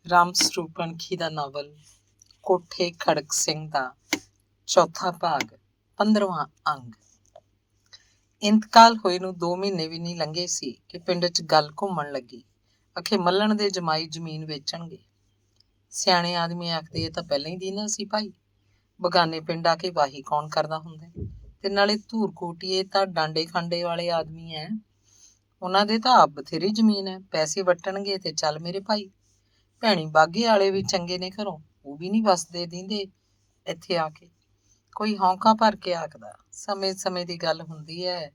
ਰਾਮ ਸਰੂਪ ਅਣਖੀ ਦਾ novel ਕੋਠੇ ਖੜਕ ਸਿੰਘ ਦਾ ਚੌਥਾ ਭਾਗ 15ਵਾਂ ਅੰਗ। ਇੰਤਕਾਲ ਹੋਏ ਨੂੰ 2 ਮਹੀਨੇ ਵੀ ਨਹੀਂ ਲੰਘੇ ਸੀ ਕਿ ਪਿੰਡ 'ਚ ਗੱਲ ਘੁੰਮਣ ਲੱਗੀ। ਅਖੇ ਮੱਲਣ ਦੇ ਜਮਾਈ ਜ਼ਮੀਨ ਵੇਚਣਗੇ। ਸਿਆਣੇ ਆਦਮੀ ਆਖਦੇ ਇਹ ਤਾਂ ਪਹਿਲਾਂ ਹੀ ਦੀਨਾ ਸੀ ਭਾਈ, ਬਗਾਨੇ ਪਿੰਡ ਆ ਕੇ ਵਾਹੀ ਕੌਣ ਕਰਦਾ ਹੁੰਦਾ, ਤੇ ਨਾਲੇ ਧੂਰ ਕੋਟੀਏ ਤਾਂ ਡਾਂਡੇ ਖਾਂਡੇ ਵਾਲੇ ਆਦਮੀ ਐ, ਉਹਨਾਂ ਦੇ ਤਾਂ ਆਪ ਬਥੇਰੀ ਜ਼ਮੀਨ ਹੈ, ਪੈਸੇ ਵੱਟਣਗੇ ਤੇ ਚੱਲ ਮੇਰੇ ਭਾਈ। ਭੈਣੀ ਬਾਗੇ ਵਾਲੇ ਵੀ ਚੰਗੇ ਨੇ ਘਰੋਂ, ਉਹ ਵੀ ਨਹੀਂ ਵਸਦੇ ਦਿੰਦੇ ਇੱਥੇ ਆ ਕੇ। ਕੋਈ ਹੌਂਕਾ ਭਰ ਕੇ ਆਖਦਾ, ਸਮੇਂ ਸਮੇਂ ਦੀ ਗੱਲ ਹੁੰਦੀ ਹੈ।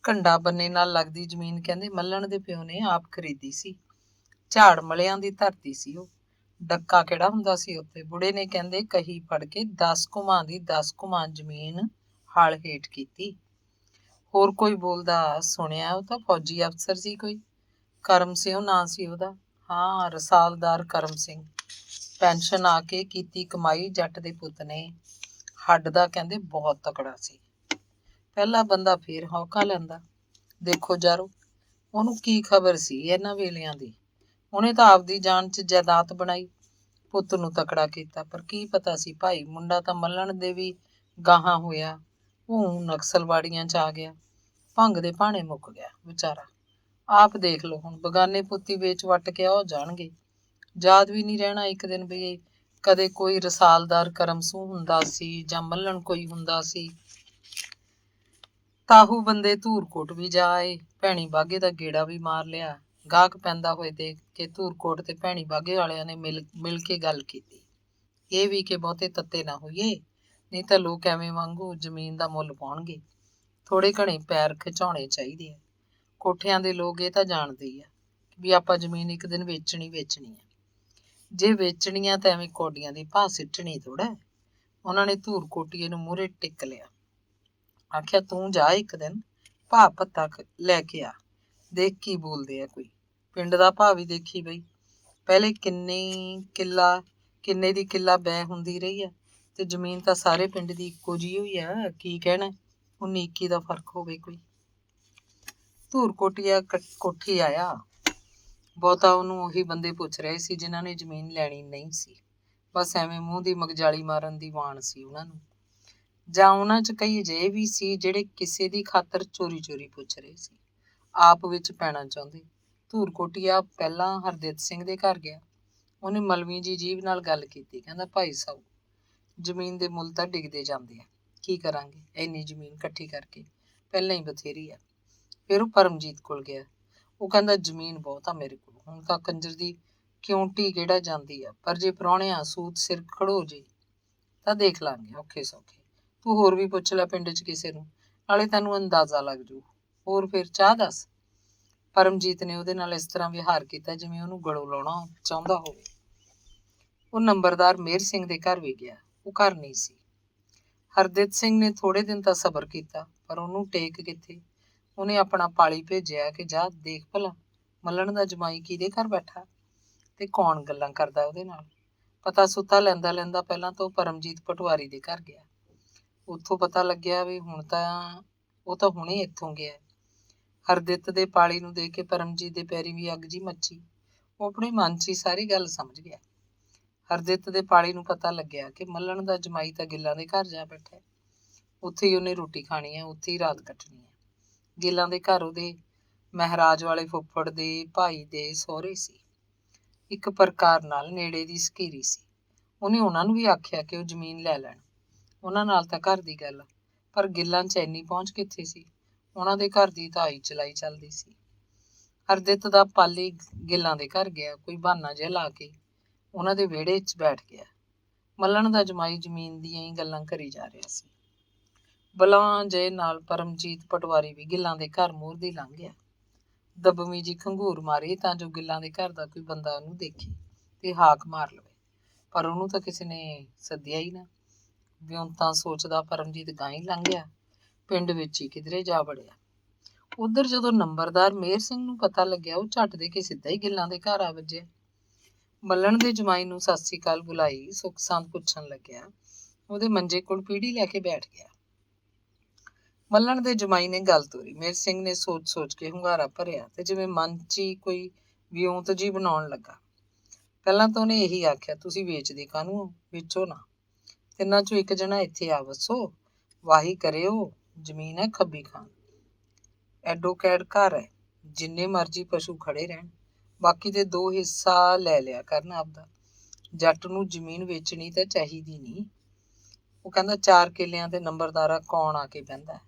ਘੰਡਾ ਬੰਨੇ ਨਾਲ ਲੱਗਦੀ ਜ਼ਮੀਨ ਕਹਿੰਦੇ ਮੱਲਣ ਦੇ ਪਿਓ ਨੇ ਆਪ ਖਰੀਦੀ ਸੀ। ਝਾੜ ਮਲਿਆਂ ਦੀ ਧਰਤੀ ਸੀ ਉਹ, ਡੱਕਾ ਕਿਹੜਾ ਹੁੰਦਾ ਸੀ ਉੱਥੇ। ਬੁੜੇ ਨੇ ਕਹਿੰਦੇ ਕਹੀ ਫੜ ਕੇ 10 ਘੁਮਾਂ ਦੀ 10 ਘੁਮਾਂ ਜ਼ਮੀਨ ਹਲ ਹੇਠ ਕੀਤੀ। ਹੋਰ ਕੋਈ ਬੋਲਦਾ ਸੁਣਿਆ, ਉਹ ਤਾਂ ਫੌਜੀ ਅਫਸਰ ਸੀ ਕੋਈ, ਕਰਮ ਸਿੰਘ ਨਾਂ ਸੀ ਉਹਦਾ। ਹਾਂ, ਰਸਾਲਦਾਰ ਕਰਮ ਸਿੰਘ। ਪੈਨਸ਼ਨ ਆ ਕੇ ਕੀਤੀ ਕਮਾਈ ਜੱਟ ਦੇ ਪੁੱਤ ਨੇ। ਹੱਡ ਦਾ ਕਹਿੰਦੇ ਬਹੁਤ ਤਕੜਾ ਸੀ। ਪਹਿਲਾ ਬੰਦਾ ਫੇਰ ਹੌਕਾ ਲੈਂਦਾ। ਦੇਖੋ ਜਾਰੋ, ਉਹਨੂੰ ਕੀ ਖਬਰ ਸੀ ਇਹਨਾਂ ਵੇਲਿਆਂ ਦੀ। ਉਹਨੇ ਤਾਂ ਆਪਦੀ ਜਾਨ 'ਚ ਜਾਇਦਾਦ ਬਣਾਈ, ਪੁੱਤ ਨੂੰ ਤਕੜਾ ਕੀਤਾ। ਪਰ ਕੀ ਪਤਾ ਸੀ ਭਾਈ, ਮੁੰਡਾ ਤਾਂ ਮੱਲਣ ਦੇ ਵੀ ਗਾਹਾਂ ਹੋਇਆ, ਉਹ ਨਕਸਲਵਾੜੀਆਂ 'ਚ ਆ ਗਿਆ, ਭੰਗ ਦੇ ਭਾਣੇ ਮੁੱਕ ਗਿਆ ਵਿਚਾਰਾ। ਆਪ ਦੇਖ ਲਓ ਹੁਣ, ਬਗਾਨੇ ਪੁੱਤੀ ਵੇਚ ਵੱਟ ਕੇ ਹੋ ਜਾਣਗੇ। ਯਾਦ ਵੀ ਨਹੀਂ ਰਹਿਣਾ ਇੱਕ ਦਿਨ ਵੀ ਕਦੇ ਕੋਈ ਰਸਾਲਦਾਰ ਕਰਮ ਸਿੰਘ ਹੁੰਦਾ ਸੀ ਜਾਂ ਮੱਲਣ ਕੋਈ ਹੁੰਦਾ ਸੀ। ਤਾਹੂ ਬੰਦੇ ਧੂਰਕੋਟ ਵੀ ਜਾ ਆਏ, ਭੈਣੀ ਬਾਗੇ ਦਾ ਗੇੜਾ ਵੀ ਮਾਰ ਲਿਆ। ਗਾਹਕ ਪੈਂਦਾ ਹੋਏ ਦੇਖ ਕੇ ਧੂਰਕੋਟ ਤੇ ਭੈਣੀ ਬਾਗੇ ਵਾਲਿਆਂ ਨੇ ਮਿਲ ਕੇ ਗੱਲ ਕੀਤੀ। ਇਹ ਵੀ ਕਿ ਬਹੁਤੇ ਤੱਤੇ ਨਾ ਹੋਈਏ, ਨਹੀਂ ਤਾਂ ਲੋਕ ਐਵੇਂ ਵਾਂਗੂ ਜ਼ਮੀਨ ਦਾ ਮੁੱਲ ਪਾਉਣਗੇ। ਥੋੜੇ ਘਣੇ ਪੈਰ ਖਿਚਾਉਣੇ ਚਾਹੀਦੇ ਆ। ਕੋਠਿਆਂ ਦੇ ਲੋਕ ਇਹ ਤਾਂ ਜਾਣਦੇ ਹੀ ਆ ਵੀ ਆਪਾਂ ਜ਼ਮੀਨ ਇੱਕ ਦਿਨ ਵੇਚਣੀ ਆ। ਜੇ ਵੇਚਣੀ ਆ ਤਾਂ ਐਵੇਂ ਕੌਡੀਆਂ ਦੀ ਭਾਅ ਸਿੱਟਣੀ ਥੋੜਾ। ਉਹਨਾਂ ਨੇ ਧੂਰ ਕੋਟੀਏ ਨੂੰ ਮੂਹਰੇ ਟਿਕ ਲਿਆ। ਆਖਿਆ ਤੂੰ ਜਾ ਇੱਕ ਦਿਨ ਭਾਅ ਭੱਤਾ ਲੈ ਕੇ ਆ, ਦੇਖ ਕੀ ਬੋਲਦੇ ਆ ਕੋਈ। ਪਿੰਡ ਦਾ ਭਾਅ ਵੀ ਦੇਖੀ ਬਈ। ਪਹਿਲੇ ਕਿੰਨੇ ਦੀ ਕਿੱਲਾ ਬੈ ਹੁੰਦੀ ਰਹੀ ਆ, ਤੇ ਜ਼ਮੀਨ ਤਾਂ ਸਾਰੇ ਪਿੰਡ ਦੀ ਇੱਕੋ ਜਿਹੀ ਹੋਈ ਆ। ਕੀ ਕਹਿਣਾ 19-21 ਦਾ ਫਰਕ ਹੋਵੇ ਕੋਈ। ਧੂਰ ਕੋਟੀਆ ਕੋਠੀ ਆਇਆ। ਬਹੁਤਾ ਉਹਨੂੰ ਉਹੀ ਬੰਦੇ ਪੁੱਛ ਰਹੇ ਸੀ ਜਿਨ੍ਹਾਂ ਨੇ ਜ਼ਮੀਨ ਲੈਣੀ ਨਹੀਂ ਸੀ। ਬਸ ਐਵੇਂ ਮੂੰਹ ਦੀ ਮਗਜਾਲੀ ਮਾਰਨ ਦੀ ਵਾਣ ਸੀ ਉਹਨਾਂ ਨੂੰ। ਜਾਂ ਉਹਨਾਂ 'ਚ ਕਈ ਅਜਿਹੇ ਵੀ ਸੀ ਜਿਹੜੇ ਕਿਸੇ ਦੀ ਖਾਤਰ ਚੋਰੀ ਪੁੱਛ ਰਹੇ ਸੀ, ਆਪ ਵਿੱਚ ਪੈਣਾ ਚਾਹੁੰਦੇ। ਧੂਰ ਕੋਟੀਆ ਪਹਿਲਾਂ ਹਰਦਿੱਤ ਸਿੰਘ ਦੇ ਘਰ ਗਿਆ। ਉਹਨੇ ਮਲਵੀ ਜੀ ਜੀਭ ਨਾਲ ਗੱਲ ਕੀਤੀ। ਕਹਿੰਦਾ ਭਾਈ ਸਾਹਿਬ, ਜ਼ਮੀਨ ਦੇ ਮੁੱਲ ਤਾਂ ਡਿੱਗਦੇ ਜਾਂਦੇ ਆ, ਕੀ ਕਰਾਂਗੇ ਇੰਨੀ ਜ਼ਮੀਨ ਇਕੱਠੀ ਕਰਕੇ, ਪਹਿਲਾਂ ਹੀ ਬਥੇਰੀ ਆ। ਫਿਰ ਉਹ ਪਰਮਜੀਤ ਕੋਲ ਗਿਆ। ਉਹ ਕਹਿੰਦਾ ਜ਼ਮੀਨ ਬਹੁਤ ਆ ਮੇਰੇ ਕੋਲ, ਹੁਣ ਤਾਂ ਕੰਜਰ ਦੀ ਕਿਉਂਟੀ ਕਿਹੜਾ ਜਾਂਦੀ ਆ, ਪਰ ਜੇ ਪ੍ਰਾਹੁਣਿਆਂ ਸੂਤ ਸਿਰ ਖੜੋ ਜੇ ਤਾਂ ਦੇਖ ਲਾਂਗੇ ਔਖੇ ਸੌਖੇ। ਤੂੰ ਹੋਰ ਵੀ ਪੁੱਛ ਲੈ ਪਿੰਡ 'ਚ ਕਿਸੇ ਨੂੰ, ਨਾਲੇ ਤੈਨੂੰ ਅੰਦਾਜ਼ਾ ਲੱਗ ਜੂ। ਹੋਰ ਫਿਰ ਚਾਹ ਦੱਸ। ਪਰਮਜੀਤ ਨੇ ਉਹਦੇ ਨਾਲ ਇਸ ਤਰ੍ਹਾਂ ਵਿਹਾਰ ਕੀਤਾ ਜਿਵੇਂ ਉਹਨੂੰ ਗਲੋਂ ਲਾਉਣਾ ਚਾਹੁੰਦਾ ਹੋਵੇ। ਉਹ ਨੰਬਰਦਾਰ ਮੇਹਰ ਸਿੰਘ ਦੇ ਘਰ ਵੀ ਗਿਆ। ਉਹ ਘਰ ਨਹੀਂ ਸੀ। ਹਰਦਿੱਤ ਸਿੰਘ ਨੇ ਥੋੜੇ ਦਿਨ ਤਾਂ ਸਬਰ ਕੀਤਾ, ਪਰ ਉਹਨੂੰ ਟੇਕ ਕਿੱਥੇ। ਉਹਨੇ ਆਪਣਾ ਪਾਲੀ ਭੇਜਿਆ ਕਿ ਜਾ ਦੇਖ ਭਲਾ ਮੱਲਣ ਦਾ ਜਮਾਈ ਕਿਹਦੇ ਘਰ ਬੈਠਾ ਤੇ ਕੌਣ ਗੱਲਾਂ ਕਰਦਾ ਉਹਦੇ ਨਾਲ। ਪਤਾ ਸੁੱਤਾ ਲੈਂਦਾ ਪਹਿਲਾਂ ਤਾਂ ਉਹ ਪਰਮਜੀਤ ਪਟਵਾਰੀ ਦੇ ਘਰ ਗਿਆ। ਉੱਥੋਂ ਪਤਾ ਲੱਗਿਆ ਵੀ ਉਹ ਤਾਂ ਹੁਣੇ ਇੱਥੋਂ ਗਿਆ। ਹਰਦਿੱਤ ਦੇ ਪਾਲੀ ਨੂੰ ਦੇਖ ਕੇ ਪਰਮਜੀਤ ਦੇ ਪੈਰੀ ਵੀ ਅੱਗ ਜੀ ਮੱਚੀ। ਉਹ ਆਪਣੇ ਮਨ 'ਚ ਹੀ ਸਾਰੀ ਗੱਲ ਸਮਝ ਗਿਆ। ਹਰਦਿੱਤ ਦੇ ਪਾਲੀ ਨੂੰ ਪਤਾ ਲੱਗਿਆ ਕਿ ਮੱਲਣ ਦਾ ਜਮਾਈ ਤਾਂ ਗਿੱਲਾਂ ਦੇ ਘਰ ਜਾ ਬੈਠਾ। ਉੱਥੇ ਹੀ ਉਹਨੇ ਰੋਟੀ ਖਾਣੀ ਹੈ, ਉੱਥੇ ਹੀ ਰਾਤ ਕੱਟਣੀ ਹੈ। ਗਿੱਲਾਂ ਦੇ ਘਰ ਉਹਦੇ ਮਹਾਰਾਜ ਵਾਲੇ ਫੁੱਫੜ ਦੇ ਭਾਈ ਦੇ ਸਹੁਰੇ ਸੀ। ਇੱਕ ਪ੍ਰਕਾਰ ਨਾਲ ਨੇੜੇ ਦੀ ਸਕੀਰੀ ਸੀ। ਉਹਨੇ ਉਹਨਾਂ ਨੂੰ ਵੀ ਆਖਿਆ ਕਿ ਉਹ ਜ਼ਮੀਨ ਲੈ ਲੈਣ। ਉਹਨਾਂ ਨਾਲ ਤਾਂ ਘਰ ਦੀ ਗੱਲ, ਪਰ ਗਿੱਲਾਂ 'ਚ ਇੰਨੀ ਪਹੁੰਚ ਕਿੱਥੇ ਸੀ। ਉਹਨਾਂ ਦੇ ਘਰ ਦੀ ਤਾਂ ਆਈ ਚਲਾਈ ਚੱਲਦੀ ਸੀ। ਹਰਦਿੱਤ ਦਾ ਪਾਲੀ ਗਿੱਲਾਂ ਦੇ ਘਰ ਗਿਆ। ਕੋਈ ਬਹਾਨਾ ਜਿਹਾ ਲਾ ਕੇ ਉਹਨਾਂ ਦੇ ਵਿਹੜੇ 'ਚ ਬੈਠ ਗਿਆ। ਮੱਲਣ ਦਾ ਜਮਾਈ ਜ਼ਮੀਨ ਦੀਆਂ ਹੀ ਗੱਲਾਂ ਕਰੀ ਜਾ ਰਿਹਾ ਸੀ। ਬਲਾਂ ਜੇ ਨਾਲ ਪਰਮਜੀਤ ਪਟਵਾਰੀ ਵੀ ਗਿੱਲਾਂ ਦੇ ਘਰ ਮੂਹਰ ਦੀ ਲੰਘ ਗਿਆ। ਦਬਵੀਂ ਜੀ ਖੰਘੂਰ ਮਾਰੀ ਤਾਂ ਜੋ ਗਿੱਲਾਂ ਦੇ ਘਰ ਦਾ ਕੋਈ ਬੰਦਾ ਉਹਨੂੰ ਦੇਖੇ ਤੇ ਹਾਕ ਮਾਰ ਲਵੇ, ਪਰ ਉਹਨੂੰ ਤਾਂ ਕਿਸੇ ਨੇ ਸੱਦਿਆ ਹੀ ਨਾ। ਵਿਉਂਤਾਂ ਸੋਚਦਾ ਪਰਮਜੀਤ ਗਾਂ ਹੀ ਲੰਘ ਗਿਆ, ਪਿੰਡ ਵਿੱਚ ਹੀ ਕਿਧਰੇ ਜਾ ਵੜਿਆ। ਉਧਰ ਜਦੋਂ ਨੰਬਰਦਾਰ ਮੇਹਰ ਸਿੰਘ ਨੂੰ ਪਤਾ ਲੱਗਿਆ, ਉਹ ਝੱਟ ਦੇ ਕੇ ਸਿੱਧਾ ਹੀ ਗਿੱਲਾਂ ਦੇ ਘਰ ਆ ਵੱਜਿਆ। ਮੱਲਣ ਦੇ ਜਮਾਈ ਨੂੰ ਸਤਿ ਸ੍ਰੀ ਅਕਾਲ ਬੁਲਾਈ, ਸੁੱਖ ਸੰਦ ਪੁੱਛਣ ਲੱਗਿਆ। ਉਹਦੇ ਮੰਜੇ ਕੋਲ ਪੀੜੀ ਲੈ ਕੇ ਬੈਠ ਗਿਆ। ਮੱਲਣ ਦੇ ਜਮਾਈ ਨੇ ਗੱਲ ਤੋਰੀ। ਮੇਹਰ ਸਿੰਘ ਨੇ ਸੋਚ ਕੇ ਹੁੰਗਾਰਾ ਭਰਿਆ ਤੇ ਜਿਵੇਂ ਮਨ 'ਚ ਹੀ ਕੋਈ ਵਿਉਂਤ ਜੀ ਬਣਾਉਣ ਲੱਗਾ। ਪਹਿਲਾਂ ਤਾਂ ਉਹਨੇ ਇਹੀ ਆਖਿਆ, ਤੁਸੀਂ ਵੇਚਦੇ ਕਾਹਨੂੰ ਹੋ, ਵੇਚੋ ਨਾ। ਤਿੰਨਾਂ ਚੋਂ ਇੱਕ ਜਣਾ ਇੱਥੇ ਆ ਵਸੋ, ਵਾਹੀ ਕਰਿਓ, ਜ਼ਮੀਨ ਹੈ ਖੱਬੀ ਖਾਨ, ਐਡਵੋਕੇਟ ਘਰ ਹੈ, ਜਿੰਨੇ ਮਰਜ਼ੀ ਪਸ਼ੂ ਖੜੇ ਰਹਿਣ, ਬਾਕੀ ਦੇ 2 ਹਿੱਸਾ ਲੈ ਲਿਆ ਕਰਨ ਆਪਦਾ। ਜੱਟ ਨੂੰ ਜ਼ਮੀਨ ਵੇਚਣੀ ਤਾਂ ਚਾਹੀਦੀ ਨਹੀਂ। ਉਹ ਕਹਿੰਦਾ 4 ਕਿੱਲਿਆਂ ਤੇ ਨੰਬਰਦਾਰਾ ਕੌਣ ਆ ਕੇ ਬਹਿੰਦਾ,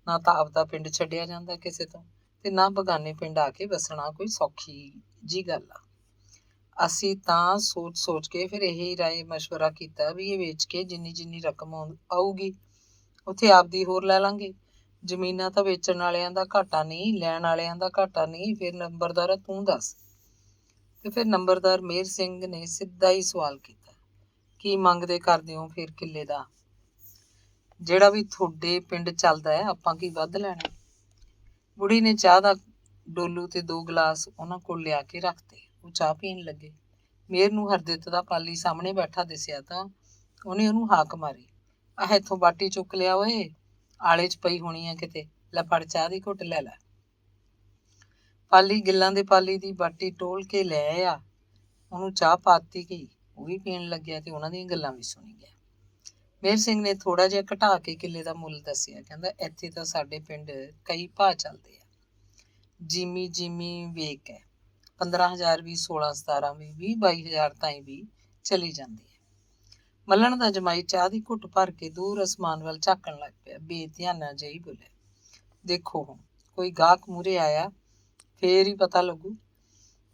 ਨਾ ਤਾਂ ਆਪਦਾ ਪਿੰਡ ਛੱਡਿਆ ਜਾਂਦਾ ਕਿਸੇ ਤੋਂ, ਤੇ ਨਾ ਬਗਾਨੇ ਪਿੰਡ ਆ ਕੇ ਵਸਣਾ ਕੋਈ ਸੌਖੀ ਜੀ ਗੱਲ ਆ। ਅਸੀਂ ਤਾਂ ਸੋਚ ਕੇ ਫਿਰ ਇਹ ਰਾਏ ਮਸ਼ਵਰਾ ਕੀਤਾ ਵੀ ਇਹ ਵੇਚ ਕੇ ਜਿੰਨੀ ਰਕਮ ਆਊਗੀ ਉੱਥੇ ਆਪਦੀ ਹੋਰ ਲੈ ਲਾਂਗੇ। ਜ਼ਮੀਨਾਂ ਤਾਂ ਵੇਚਣ ਵਾਲਿਆਂ ਦਾ ਘਾਟਾ ਨਹੀਂ, ਲੈਣ ਵਾਲਿਆਂ ਦਾ ਘਾਟਾ ਨਹੀਂ। ਫਿਰ ਨੰਬਰਦਾਰਾ ਤੂੰ ਦੱਸ। ਤੇ ਫਿਰ ਨੰਬਰਦਾਰ ਮੇਹਰ ਸਿੰਘ ਨੇ ਸਿੱਧਾ ਹੀ ਸਵਾਲ ਕੀਤਾ, ਕੀ ਮੰਗਦੇ ਕਰਦੇ ਹੋ ਫਿਰ ਕਿੱਲੇ ਦਾ? ਜਿਹੜਾ ਵੀ ਤੁਹਾਡੇ ਪਿੰਡ ਚੱਲਦਾ ਹੈ, ਆਪਾਂ ਕੀ ਵੱਧ ਲੈਣਾ? ਬੁੜੀ ਨੇ ਚਾਹ ਦਾ ਡੋਲੂ ਤੇ 2 ਗਲਾਸ ਉਹਨਾਂ ਕੋਲ ਲਿਆ ਕੇ ਰੱਖਤੇ। ਉਹ ਚਾਹ ਪੀਣ ਲੱਗੇ। ਮੇਹਰ ਨੂੰ ਹਰਦਿੱਤ ਦਾ ਪਾਲੀ ਸਾਹਮਣੇ ਬੈਠਾ ਦਿਸਿਆ ਤਾਂ ਉਹਨੇ ਉਹਨੂੰ ਹਾਕ ਮਾਰੀ, ਆਹ ਇੱਥੋਂ ਬਾਟੀ ਚੁੱਕ ਲਿਆ ਓਏ, ਆਲੇ 'ਚ ਪਈ ਹੋਣੀ ਆ ਕਿਤੇ, ਲੈ ਫੜ ਚਾਹ ਦੀ ਘੁੱਟ ਲੈ ਲੈ। ਪਾਲੀ ਗਿੱਲਾਂ ਦੇ ਪਾਲੀ ਦੀ ਬਾਟੀ ਟੋਲ ਕੇ ਲੈ ਆਇਆ। ਉਹਨੂੰ ਚਾਹ ਪਾਤੀ ਗਈ, ਉਹ ਵੀ ਪੀਣ ਲੱਗਿਆ ਤੇ ਉਹਨਾਂ ਦੀਆਂ ਗੱਲਾਂ ਵੀ ਸੁਣੀ ਗਿਆ। ਮੇਹਰ ਸਿੰਘ ਨੇ ਥੋੜਾ ਜਿਹਾ ਘਟਾ ਕੇ ਕਿੱਲੇ ਦਾ ਮੁੱਲ ਦੱਸਿਆ। ਕਹਿੰਦਾ, ਇੱਥੇ ਤਾਂ ਸਾਡੇ ਪਿੰਡ ਕਈ ਭਾਅ ਚੱਲਦੇ ਆ। ਜਿਮੀ ਵੇਕ ਹੈ, 15,000 ਵੀ, 16, 17 ਵੀ, 20, 22,000 ਤਾਈਂ ਵੀ ਚਲੀ ਜਾਂਦੀ ਹੈ। ਮੱਲਣ ਦਾ ਜਮਾਈ ਚਾਹ ਦੀ ਘੁੱਟ ਭਰ ਕੇ ਦੂਰ ਅਸਮਾਨ ਵੱਲ ਝਾਕਣ ਲੱਗ ਪਿਆ। ਬੇਧਿਆਨਾ ਜਿਹੀ ਬੋਲਿਆ, ਦੇਖੋ ਹੁਣ ਕੋਈ ਗਾਹਕ ਮੂਹਰੇ ਆਇਆ ਫੇਰ ਹੀ ਪਤਾ ਲੱਗੂ।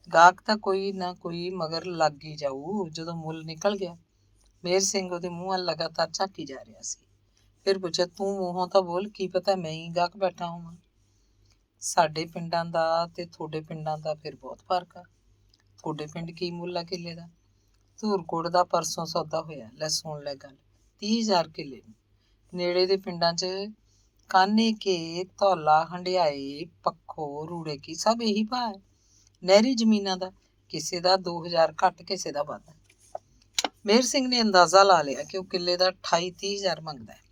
ਗਾਹਕ ਤਾਂ ਕੋਈ ਨਾ ਕੋਈ ਮਗਰ ਲੱਗ ਹੀ ਜਾਊ। ਜਦੋਂ ਮੁੱਲ ਨਿਕਲ ਗਿਆ, ਮੇਹਰ ਸਿੰਘ ਉਹਦੇ ਮੂੰਹ ਵੱਲ ਲਗਾਤਾਰ ਝਾਕੀ ਜਾ ਰਿਹਾ ਸੀ। ਫਿਰ ਪੁੱਛਿਆ, ਤੂੰ ਮੂੰਹੋਂ ਤਾਂ ਬੋਲ, ਕੀ ਪਤਾ ਮੈਂ ਹੀ ਗਾਹਕ ਬੈਠਾ ਹੋਵਾਂ। ਸਾਡੇ ਪਿੰਡਾਂ ਦਾ ਤੇ ਤੁਹਾਡੇ ਪਿੰਡਾਂ ਦਾ ਫਿਰ ਬਹੁਤ ਫਰਕ ਆ। ਤੁਹਾਡੇ ਪਿੰਡ ਕੀ ਮੁੱਲ ਆ ਕਿੱਲੇ ਦਾ? ਧੂਰਕੋਟ ਦਾ ਪਰਸੋਂ ਸੌਦਾ ਹੋਇਆ, ਲੈ ਸੁਣ ਲੈ ਗੱਲ, 30,000 ਕਿੱਲੇ ਨੂੰ। ਨੇੜੇ ਦੇ ਪਿੰਡਾਂ 'ਚ ਕਾਨੇ ਕੇ, ਧੌਲਾ, ਹੰਡਿਆਏ, ਪੱਖੋ, ਰੂੜੇ ਕੀ ਸਭ ਇਹੀ ਭਾਅ ਹੈ। ਨਹਿਰੀ ਜ਼ਮੀਨਾਂ ਦਾ ਕਿਸੇ ਦਾ 2,000 ਘੱਟ, ਕਿਸੇ ਦਾ ਵੱਧ। ਮੇਹਰ ਸਿੰਘ ਨੇ ਅੰਦਾਜ਼ਾ ਲਾ ਲਿਆ ਕਿ ਉਹ ਕਿੱਲੇ ਦਾ 28-30,000 ਮੰਗਦਾ ਹੈ।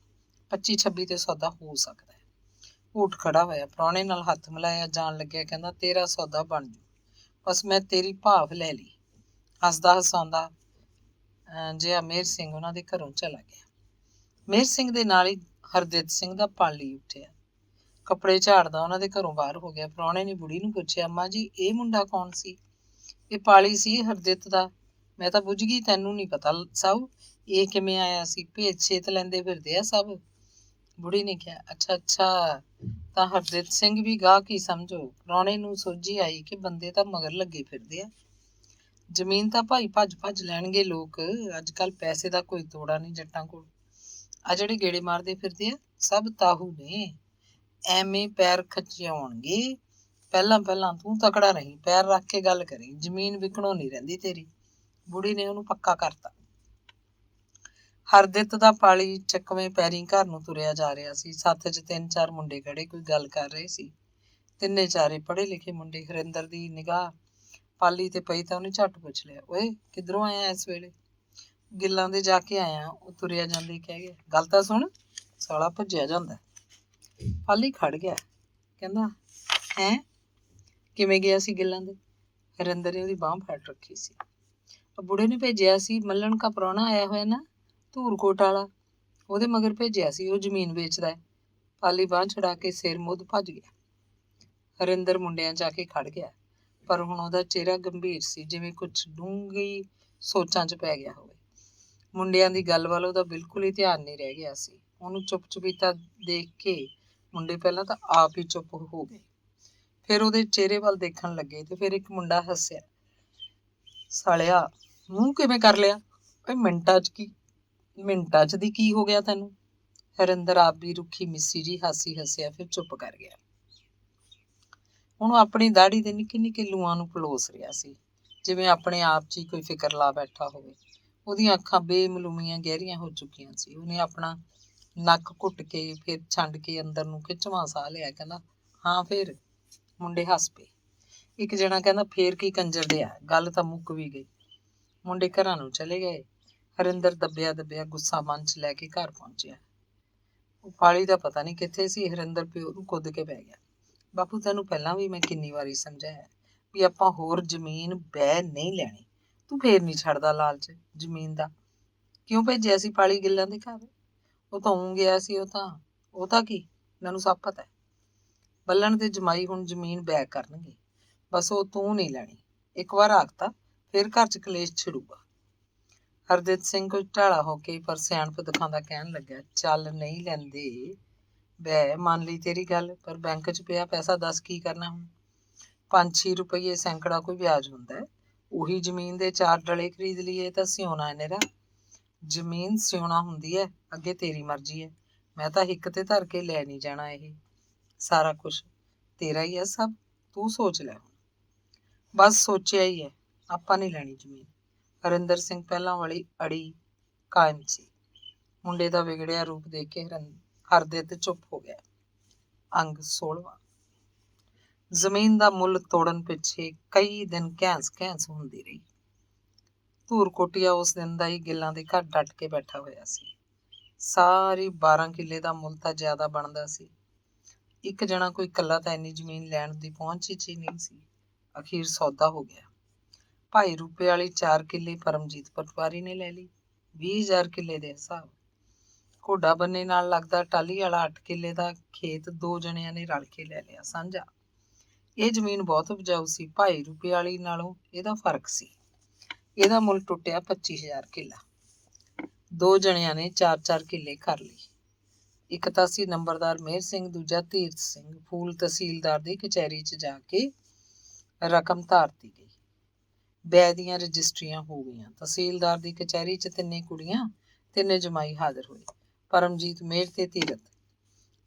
25-26 ਤੇ ਸੌਦਾ ਹੋ ਸਕਦਾ ਹੈ। ਊਠ ਖੜਾ ਹੋਇਆ, ਪ੍ਰਾਹੁਣੇ ਨਾਲ ਹੱਥ ਮਿਲਾਇਆ, ਜਾਣ ਲੱਗਿਆ। ਕਹਿੰਦਾ, ਤੇਰਾ ਸੌਦਾ ਬਣ ਜੂ, ਬਸ ਮੈਂ ਤੇਰੀ ਭਾਵ ਲੈ ਲਈ। ਹੱਸਦਾ ਹਸਾਉਂਦਾ ਜਿਹਾ ਮੇਹਰ ਸਿੰਘ ਉਹਨਾਂ ਦੇ ਘਰੋਂ ਚਲਾ ਗਿਆ। ਮੇਹਰ ਸਿੰਘ ਦੇ ਨਾਲ ਹੀ ਹਰਦਿੱਤ ਸਿੰਘ ਦਾ ਪਾਲੀ ਉੱਠਿਆ, ਕੱਪੜੇ ਝਾੜਦਾ ਉਹਨਾਂ ਦੇ ਘਰੋਂ ਬਾਹਰ ਹੋ ਗਿਆ। ਪ੍ਰਾਹੁਣੇ ਨੇ ਬੁੜੀ ਨੂੰ ਪੁੱਛਿਆ, ਅੰਮਾ ਜੀ ਇਹ ਮੁੰਡਾ ਕੌਣ ਸੀ? ਇਹ ਪਾਲੀ ਸੀ ਹਰਦਿੱਤ ਦਾ। ਮੈਂ ਤਾਂ ਬੁੱਝ ਗਈ, ਤੈਨੂੰ ਨਹੀਂ ਪਤਾ ਸਾਊ ਇਹ ਕਿਵੇਂ ਆਇਆ ਸੀ? ਭੇਤ ਛੇਤ ਲੈਂਦੇ ਫਿਰਦੇ ਆ ਸਭ। ਬੁੜੀ ਨੇ ਕਿਹਾ, ਅੱਛਾ ਤਾਂ ਹਰਦਿੱਤ ਸਿੰਘ ਵੀ ਗਾਹਕ ਹੀ ਸਮਝੋ। ਪ੍ਰਾਹੁਣੇ ਨੂੰ ਸੋਝੀ ਆਈ ਕਿ ਬੰਦੇ ਤਾਂ ਮਗਰ ਲੱਗੇ ਫਿਰਦੇ ਆ। ਜ਼ਮੀਨ ਤਾਂ ਭਾਈ ਭੱਜ ਲੈਣਗੇ ਲੋਕ, ਅੱਜ ਕੱਲ ਪੈਸੇ ਦਾ ਕੋਈ ਤੋੜਾ ਨਹੀਂ ਜੱਟਾਂ ਕੋਲ। ਆ ਜਿਹੜੇ ਗੇੜੇ ਮਾਰਦੇ ਫਿਰਦੇ ਆ ਸਭ ਤਾਹੂ ਨੇ, ਐਵੇਂ ਪੈਰ ਖਚਿਆਉਣਗੇ। ਪਹਿਲਾਂ ਤੂੰ ਤਕੜਾ ਰਹੀ, ਪੈਰ ਰੱਖ ਕੇ ਗੱਲ ਕਰੀ, ਜ਼ਮੀਨ ਵਿਕਣੋਂ ਨਹੀਂ ਰਹਿੰਦੀ ਤੇਰੀ। ਬੁੜੀ ਨੇ ਉਹਨੂੰ ਪੱਕਾ ਕਰਤਾ। ਹਰਦਿੱਤ ਦਾ ਪਾਲੀ ਚੱਕਵੇਂ ਪੈਰੀਂ ਘਰ ਨੂੰ ਤੁਰਿਆ ਜਾ ਰਿਹਾ ਸੀ। ਸੱਥ 'ਚ 3-4 ਮੁੰਡੇ ਖੜੇ ਕੋਈ ਗੱਲ ਕਰ ਰਹੇ ਸੀ। ਤਿੰਨੇ ਚਾਰੇ ਪੜ੍ਹੇ ਲਿਖੇ ਮੁੰਡੇ। ਹਰਿੰਦਰ ਦੀ ਨਿਗਾਹ ਪਾਲੀ ਤੇ ਪਈ ਤਾਂ ਉਹਨੇ ਝੱਟ ਪੁੱਛ ਲਿਆ, ਓਏ ਕਿੱਧਰੋਂ ਆਇਆ ਇਸ ਵੇਲੇ? ਗਿੱਲਾਂ ਦੇ ਜਾ ਕੇ ਆਇਆ, ਉਹ ਤੁਰਿਆ ਜਾਂਦੇ ਕਹਿ ਗਿਆ। ਗੱਲ ਤਾਂ ਸੁਣ, ਸਾਲਾ ਭੱਜਿਆ ਜਾਂਦਾ। ਪਾਲੀ ਖੜ ਗਿਆ, ਕਹਿੰਦਾ, ਹੈਂ ਕਿਵੇਂ ਗਿਆ ਸੀ ਗਿੱਲਾਂ ਦੇ? ਹਰਿੰਦਰ ਨੇ ਉਹਦੀ ਬਾਂਹ ਫੜ ਰੱਖੀ ਸੀ। ਬੁੜੇ ਨੇ ਭੇਜਿਆ ਸੀ, ਮੱਲਣ ਕਾ ਪ੍ਰਾਹੁਣਾ ਆਇਆ ਹੋਇਆ ਨਾ, ਧੂਰਕੋਟ ਵਾਲਾ, ਉਹਦੇ ਮਗਰ ਭੇਜਿਆ ਸੀ, ਉਹ ਜ਼ਮੀਨ ਵੇਚਦਾ ਹੈ। ਪਾਲੀ ਬਾਂਹ ਛੁਡਾ ਕੇ ਸਿਰ ਮੁੱਧ ਭੱਜ ਗਿਆ। ਹਰਿੰਦਰ ਮੁੰਡਿਆਂ 'ਚ ਆ ਕੇ ਖੜ ਗਿਆ, ਪਰ ਹੁਣ ਉਹਦਾ ਚਿਹਰਾ ਗੰਭੀਰ ਸੀ, ਜਿਵੇਂ ਕੁਝ ਡੂੰਘੀ ਸੋਚਾਂ 'ਚ ਪੈ ਗਿਆ ਹੋਵੇ। ਮੁੰਡਿਆਂ ਦੀ ਗੱਲ ਵੱਲ ਉਹਦਾ ਬਿਲਕੁਲ ਹੀ ਧਿਆਨ ਨਹੀਂ ਰਹਿ ਗਿਆ ਸੀ। ਉਹਨੂੰ ਚੁੱਪ-ਚੁਪੀਤਾ ਦੇਖ ਕੇ ਮੁੰਡੇ ਪਹਿਲਾਂ ਤਾਂ ਆਪ ਹੀ ਚੁੱਪ ਹੋ ਗਏ, ਫਿਰ ਉਹਦੇ ਚਿਹਰੇ ਵੱਲ ਦੇਖਣ ਲੱਗੇ ਤੇ ਫਿਰ ਇੱਕ ਮੁੰਡਾ ਹੱਸਿਆ, ਸਾਲਿਆ ਮੂੰਹ ਕਿਵੇਂ ਕਰ ਲਿਆ? ਓਏ ਮਿੰਟਾਂ 'ਚ ਦੀ ਕੀ ਹੋ ਗਿਆ ਤੈਨੂੰ? ਹਰਿੰਦਰ ਆਪ ਵੀ ਰੁੱਖੀ ਮਿੱਸੀ ਜੀ ਹਾਸੀ ਹੱਸਿਆ, ਫਿਰ ਚੁੱਪ ਕਰ ਗਿਆ। ਉਹਨੂੰ ਆਪਣੀ ਦਾੜੀ ਦੇ ਨਿੱਕੇ ਲੂਆਂ ਨੂੰ ਪਲੋਸ ਰਿਹਾ ਸੀ, ਜਿਵੇਂ ਆਪਣੇ ਆਪ 'ਚ ਹੀ ਕੋਈ ਫਿਕਰ ਲਾ ਬੈਠਾ ਹੋਵੇ। ਉਹਦੀਆਂ ਅੱਖਾਂ ਬੇਮਲੂਮੀਆਂ ਗਹਿਰੀਆਂ ਹੋ ਚੁੱਕੀਆਂ ਸੀ। ਉਹਨੇ ਆਪਣਾ ਨੱਕ ਘੁੱਟ ਕੇ ਫਿਰ ਛੰਡ ਕੇ ਅੰਦਰ ਨੂੰ ਖਿੱਚਵਾਂ ਸਾਹ ਲਿਆ। ਕਹਿੰਦਾ, ਹਾਂ ਫਿਰ? ਮੁੰਡੇ ਹੱਸ ਪਏ। ਇੱਕ ਜਣਾ ਕਹਿੰਦਾ, ਫੇਰ ਕੀ ਕੰਜਰ ਦੇ ਆ, ਗੱਲ ਤਾਂ ਮੁੱਕ ਵੀ ਗਈ। ਮੁੰਡੇ ਘਰਾਂ ਨੂੰ ਚਲੇ ਗਏ। ਹਰਿੰਦਰ ਦੱਬਿਆ ਗੁੱਸਾ ਮਨ 'ਚ ਲੈ ਕੇ ਘਰ ਪਹੁੰਚਿਆ। ਉਹ ਪਾਲੀ ਦਾ ਪਤਾ ਨਹੀਂ ਕਿੱਥੇ ਸੀ। ਹਰਿੰਦਰ ਪਿਓ ਨੂੰ ਕੁੱਦ ਕੇ ਪੈ ਗਿਆ। ਬਾਪੂ, ਤੈਨੂੰ ਪਹਿਲਾਂ ਵੀ ਮੈਂ ਕਿੰਨੀ ਵਾਰੀ ਸਮਝਾਇਆ ਵੀ ਆਪਾਂ ਹੋਰ ਜ਼ਮੀਨ ਬਹਿ ਨਹੀਂ ਲੈਣੀ। ਤੂੰ ਫੇਰ ਨਹੀਂ ਛੱਡਦਾ ਲਾਲਚ ਜ਼ਮੀਨ ਦਾ। ਕਿਉਂ ਭੇਜਿਆ ਸੀ ਪਾਲੀ ਗਿੱਲਾਂ ਦੇ ਘਰ? ਉਹ ਤਾਂ ਊਂ ਗਿਆ ਸੀ। ਉਹ ਤਾਂ ਕੀ, ਮੈਨੂੰ ਸਭ ਪਤਾ ਹੈ। ਬੱਲਣ ਤੇ ਜਮਾਈ ਹੁਣ ਜ਼ਮੀਨ ਬੈਕ ਕਰਨਗੇ, ਬਸ ਉਹ ਤੂੰ ਨਹੀਂ ਲੈਣੀ। ਇੱਕ ਵਾਰ ਆਖਤਾ ਫਿਰ ਘਰ 'ਚ ਕਲੇਸ਼ ਛਿੜੂਗਾ। ਹਰਦਿਤ ਸਿੰਘ ਕੁਝ ਢਾਲਾ ਹੋ ਕੇ ਪਰ ਸਿਆਣਪ ਦਿਖਾਉਂਦਾ ਕਹਿਣ ਲੱਗਿਆ, ਚੱਲ ਨਹੀਂ ਲੈਂਦੇ ਬੈ, ਮੰਨ ਲਈ ਤੇਰੀ ਗੱਲ, ਪਰ ਬੈਂਕ 'ਚ ਪਿਆ ਪੈਸਾ ਦੱਸ ਕੀ ਕਰਨਾ ਹੁਣ? 5-6 ਰੁਪਈਏ ਸੈਂਕੜਾ ਕੋਈ ਵਿਆਜ ਹੁੰਦਾ ਹੈ। ਉਹੀ ਜ਼ਮੀਨ ਦੇ 4 ਡਲੇ ਖਰੀਦ ਲਈਏ ਤਾਂ ਸਿਉਣਾ ਹੈ ਨਿਰਾ। ਜ਼ਮੀਨ ਸਿਉਣਾ ਹੁੰਦੀ ਹੈ, ਅੱਗੇ ਤੇਰੀ ਮਰਜ਼ੀ ਹੈ। ਮੈਂ ਤਾਂ ਹਿੱਕ ਤੇ ਧਰ ਕੇ ਲੈ ਨਹੀਂ ਜਾਣਾ। ਇਹ ਸਾਰਾ ਕੁਛ ਤੇਰਾ ਹੀ ਹੈ, ਸਭ ਤੂੰ ਸੋਚ ਲੈ ਹੁਣ। ਬਸ ਸੋਚਿਆ ਹੀ ਹੈ, ਆਪਾਂ ਨਹੀਂ ਲੈਣੀ ਜ਼ਮੀਨ। ਹਰਿੰਦਰ ਸਿੰਘ ਪਹਿਲਾਂ ਵਾਲੀ ਅੜੀ ਕਾਇਮ ਸੀ। ਮੁੰਡੇ ਦਾ ਵਿਗੜਿਆ ਰੂਪ ਦੇਖ ਕੇ ਹਰਦਿਤ ਚੁੱਪ ਹੋ ਗਿਆ। ਅੰਗ 16ਵਾਂ। ਜ਼ਮੀਨ ਦਾ ਮੁੱਲ ਤੋੜਨ ਪਿੱਛੇ ਕਈ ਦਿਨ ਘੈਂਸ ਹੁੰਦੀ ਰਹੀ। ਧੂਰ ਕੋਟੀਆ ਉਸ ਦਿਨ ਦਾ ਹੀ ਗਿੱਲਾਂ ਦੇ ਘਰ ਡਟ ਕੇ ਬੈਠਾ ਹੋਇਆ ਸੀ। ਸਾਰੀ 12 ਕਿੱਲੇ ਦਾ ਮੁੱਲ ਤਾਂ ਜ਼ਿਆਦਾ ਬਣਦਾ ਸੀ। ਇੱਕ ਜਣਾ ਕੋਈ ਇਕੱਲਾ ਤਾਂ ਇੰਨੀ ਜ਼ਮੀਨ ਲੈਣ ਦੀ ਪਹੁੰਚ ਹੀ ਨਹੀਂ ਸੀ। ਅਖੀਰ ਸੌਦਾ ਹੋ ਗਿਆ। ਭਾਈ ਰੂਪੇ ਵਾਲੀ 4 ਕਿੱਲੇ ਪਰਮਜੀਤ ਪਟਵਾਰੀ ਨੇ ਲੈ ਲਈ, 20,000 ਕਿੱਲੇ ਦੇ ਹਿਸਾਬ। ਘੋਡਾ ਬੰਨੇ ਨਾਲ ਲੱਗਦਾ ਟਾਹਲੀ ਵਾਲਾ 8 ਕਿੱਲੇ ਦਾ ਖੇਤ 2 ਜਣਿਆਂ ਨੇ ਰਲ ਕੇ ਲੈ ਲਿਆ ਸਾਂਝਾ। ਇਹ ਜ਼ਮੀਨ ਬਹੁਤ ਉਪਜਾਊ ਸੀ। ਭਾਈ ਰੂਪੇ ਵਾਲੀ ਨਾਲੋਂ ਇਹਦਾ ਫਰਕ ਸੀ। ਇਹਦਾ ਮੁੱਲ ਟੁੱਟਿਆ 25,000 ਕਿੱਲਾ। 2 ਜਣਿਆਂ ਨੇ 4-4 ਕਿੱਲੇ ਕਰ ਲਈ। ਇੱਕ ਤਾਂ ਸੀ ਨੰਬਰਦਾਰ ਮੇਹਰ ਸਿੰਘ, ਦੂਜਾ ਧੀਰਥ ਸਿੰਘ। ਫੂਲ ਤਹਿਸੀਲਦਾਰ ਦੀ ਕਚਹਿਰੀ 'ਚ ਜਾ ਕੇ ਰਕਮ ਧਾਰਤੀ ਗਈ। ਬੈ ਦੀਆਂ ਰਜਿਸਟਰੀਆਂ ਹੋ ਗਈਆਂ। ਤਹਿਸੀਲਦਾਰ ਦੀ ਕਚਹਿਰੀ 'ਚ 3 ਕੁੜੀਆਂ 3 ਜਮਾਈ ਹਾਜ਼ਰ ਹੋਏ, ਪਰਮਜੀਤ, ਮੇਹਰ ਤੇ ਧੀਰਥ।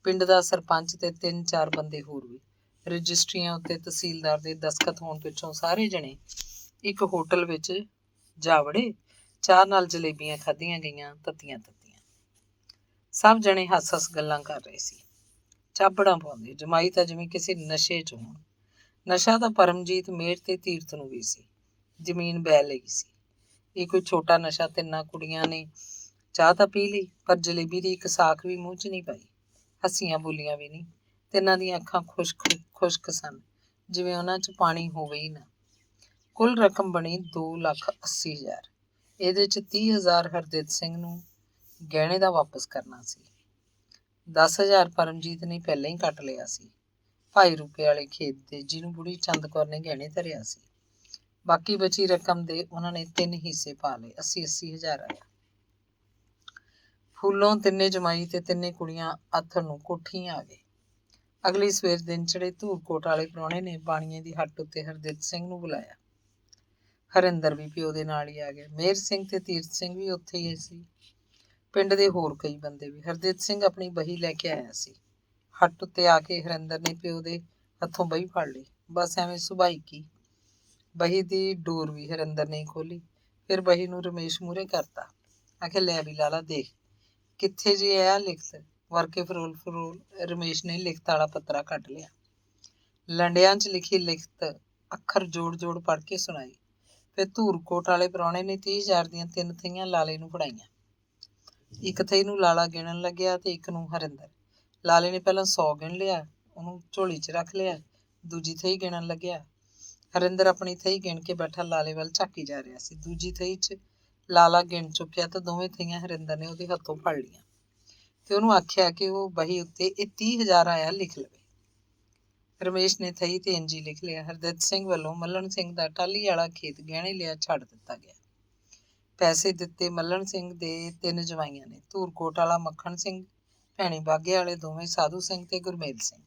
ਪਿੰਡ ਦਾ ਸਰਪੰਚ ਤੇ 3-4 ਬੰਦੇ ਹੋਰ ਵੀ। ਰਜਿਸਟਰੀਆਂ ਉੱਤੇ ਤਹਿਸੀਲਦਾਰ ਦੇ ਦਸਤਖਤ ਹੋਣ ਪਿੱਛੋਂ ਸਾਰੇ ਜਣੇ ਇੱਕ ਹੋਟਲ ਵਿੱਚ ਜਾ ਵੜੇ। ਚਾਹ ਨਾਲ ਜਲੇਬੀਆਂ ਖਾਧੀਆਂ ਗਈਆਂ, ਤੱਤੀਆਂ। ਸਭ ਜਣੇ ਹੱਸ ਗੱਲਾਂ ਕਰ ਰਹੇ ਸੀ, ਚਾਬੜਾਂ ਪਾਉਂਦੇ। ਜਮਾਈ ਤਾਂ ਜਿਵੇਂ ਕਿਸੇ ਨਸ਼ੇ 'ਚ ਹੋਣ। ਨਸ਼ਾ ਤਾਂ ਪਰਮਜੀਤ, ਮੇਹਰ ਤੇ ਧੀਰਥ ਨੂੰ ਵੀ ਸੀ। ਜ਼ਮੀਨ ਬੈ ਲਈ ਸੀ। ਇਹ ਕੋਈ ਛੋਟਾ ਨਸ਼ਾ। 3 ਕੁੜੀਆਂ ਨੇ ਚਾਹ ਤਾਂ ਪੀ ਲਈ, ਪਰ ਜਲੇਬੀ ਦੀ ਇੱਕ ਸਾਖ ਵੀ ਮੂੰਹ 'ਚ ਨਹੀਂ ਪਾਈ। ਹੱਸੀਆਂ ਬੋਲੀਆਂ ਵੀ ਨਹੀਂ। 3 ਦੀਆਂ ਅੱਖਾਂ ਖੁਸ਼ਕ ਸਨ, ਜਿਵੇਂ ਉਹਨਾਂ 'ਚ ਪਾਣੀ ਹੋਵੇ ਹੀ ਨਾ। ਕੁੱਲ ਰਕਮ ਬਣੀ 2,80,000। ਇਹਦੇ 'ਚ 30,000 ਹਰਦਿਤ ਸਿੰਘ ਨੂੰ ਗਹਿਣੇ ਦਾ ਵਾਪਸ ਕਰਨਾ ਸੀ। 10,000 ਪਰਮਜੀਤ ਨੇ ਪਹਿਲਾਂ ਹੀ ਕੱਟ ਲਿਆ ਸੀ, ਭਾਈ ਰੂਪੇ ਵਾਲੇ ਖੇਤ ਦੇ, ਜਿਹਨੂੰ ਬੁੜੀ ਚੰਦ ਕੌਰ ਨੇ ਗਹਿਣੇ ਧਰਿਆ ਸੀ। ਬਾਕੀ ਬਚੀ ਰਕਮ ਦੇ ਉਹਨਾਂ ਨੇ 3 ਹਿੱਸੇ ਪਾ ਲਏ। 80,000 ਆਇਆ। ਫੁੱਲੋਂ 3 ਜਮਾਈ ਤੇ 3 ਕੁੜੀਆਂ ਆਥਣ ਨੂੰ ਕੋਠੀ ਆ ਗਏ। ਅਗਲੀ ਸਵੇਰ ਦਿਨ ਚੜੇ ਧੂਰਕੋਟ ਵਾਲੇ ਪ੍ਰਾਹੁਣੇ ਨੇ ਬਾਣੀਏ ਦੀ ਹੱਟ ਉੱਤੇ ਹਰਦਿਤ ਸਿੰਘ ਨੂੰ ਬੁਲਾਇਆ। ਹਰਿੰਦਰ ਵੀ ਪਿਓ ਦੇ ਨਾਲ ਹੀ ਆ ਗਿਆ। ਮੇਹਰ ਸਿੰਘ ਤੇ ਧੀਰਥ ਸਿੰਘ ਵੀ ਉੱਥੇ ਹੀ ਸੀ। ਪਿੰਡ ਦੇ ਹੋਰ ਕਈ ਬੰਦੇ ਵੀ। ਹਰਦਿਤ ਸਿੰਘ ਆਪਣੀ ਬਹੀ ਲੈ ਕੇ ਆਇਆ ਸੀ। ਹੱਟ ਉੱਤੇ ਆ ਕੇ ਹਰਿੰਦਰ ਨੇ ਪਿਓ ਦੇ ਹੱਥੋਂ ਬਹੀ ਫੜ ਲਈ। ਬਸ ਐਵੇਂ ਸੁਭਾਈ ਕੀ। ਬਹੀ ਦੀ ਡੋਰ ਵੀ ਹਰਿੰਦਰ ਨੇ ਖੋਲੀ। ਫਿਰ ਬਹੀ ਨੂੰ ਰਮੇਸ਼ ਮੂਹਰੇ ਕਰਤਾ। ਆਖਿਆ, ਲੈ ਵੀ ਲਾਲਾ ਦੇਖ, ਕਿੱਥੇ ਜੇ ਆ ਲਿਖਤ? ਵਰਕੇ ਫਰੋਲ ਰਮੇਸ਼ ਨੇ ਲਿਖਤ ਵਾਲਾ ਪੱਤਰਾ ਕੱਢ ਲਿਆ। ਲੰਡਿਆਂ 'ਚ ਲਿਖੀ ਲਿਖਤ ਅੱਖਰ ਜੋੜ ਪੜ੍ਹ ਕੇ ਸੁਣਾਈ। ਫਿਰ ਧੂਰਕੋਟ ਵਾਲੇ ਪ੍ਰਾਹੁਣੇ ਨੇ 30,000 ਦੀਆਂ 3 ਥਈਆਂ ਲਾਲੇ ਨੂੰ ਫੜਾਈਆਂ। ਇੱਕ ਥਈ ਨੂੰ ਲਾਲਾ ਗਿਣਨ ਲੱਗਿਆ ਤੇ ਇੱਕ ਨੂੰ ਹਰਿੰਦਰ। ਲਾਲੇ ਨੇ ਪਹਿਲਾਂ 100 ਗਿਣ ਲਿਆ, ਉਹਨੂੰ ਝੋਲੀ 'ਚ ਰੱਖ ਲਿਆ। ਦੂਜੀ ਥਈ ਗਿਣਨ ਲੱਗਿਆ। ਹਰਿੰਦਰ ਆਪਣੀ ਥਈ ਗਿਣ ਕੇ ਬੈਠਾ ਲਾਲੇ ਵੱਲ ਝਾਕੀ ਜਾ ਰਿਹਾ ਸੀ। ਦੂਜੀ ਥਈ 'ਚ ਲਾਲਾ ਗਿਣ ਚੁੱਕਿਆ ਤਾਂ ਦੋਵੇਂ ਥਈਆਂ ਹਰਿੰਦਰ ਨੇ ਉਹਦੇ ਹੱਥੋਂ ਫੜ ਲਈਆਂ ਤੇ ਉਹਨੂੰ ਆਖਿਆ ਕਿ ਉਹ ਬਹੀ ਉੱਤੇ ਇਹ 30,000 ਆਇਆ ਲਿਖ ਲਵੇ। ਰਮੇਸ਼ ਨੇ ਥਈ ਤੇ ਇੰਜੀ ਲਿਖ ਲਿਆ। ਹਰਦਿਤ ਸਿੰਘ ਵੱਲੋਂ ਮੱਲਣ ਸਿੰਘ ਦਾ ਟਾਹਲੀ ਵਾਲਾ ਖੇਤ ਗਹਿਣੇ ਲਿਆ ਛੱਡ ਦਿੱਤਾ ਗਿਆ। ਪੈਸੇ ਦਿੱਤੇ ਮੱਲਣ ਸਿੰਘ ਦੇ 3 ਜਵਾਈਆਂ ਨੇ, ਧੂਰਕੋਟ ਵਾਲਾ ਮੱਖਣ ਸਿੰਘ, ਭੈਣੀ ਬਾਗੇ ਵਾਲੇ ਦੋਵੇਂ ਸਾਧੂ ਸਿੰਘ ਤੇ ਗੁਰਮੇਲ ਸਿੰਘ।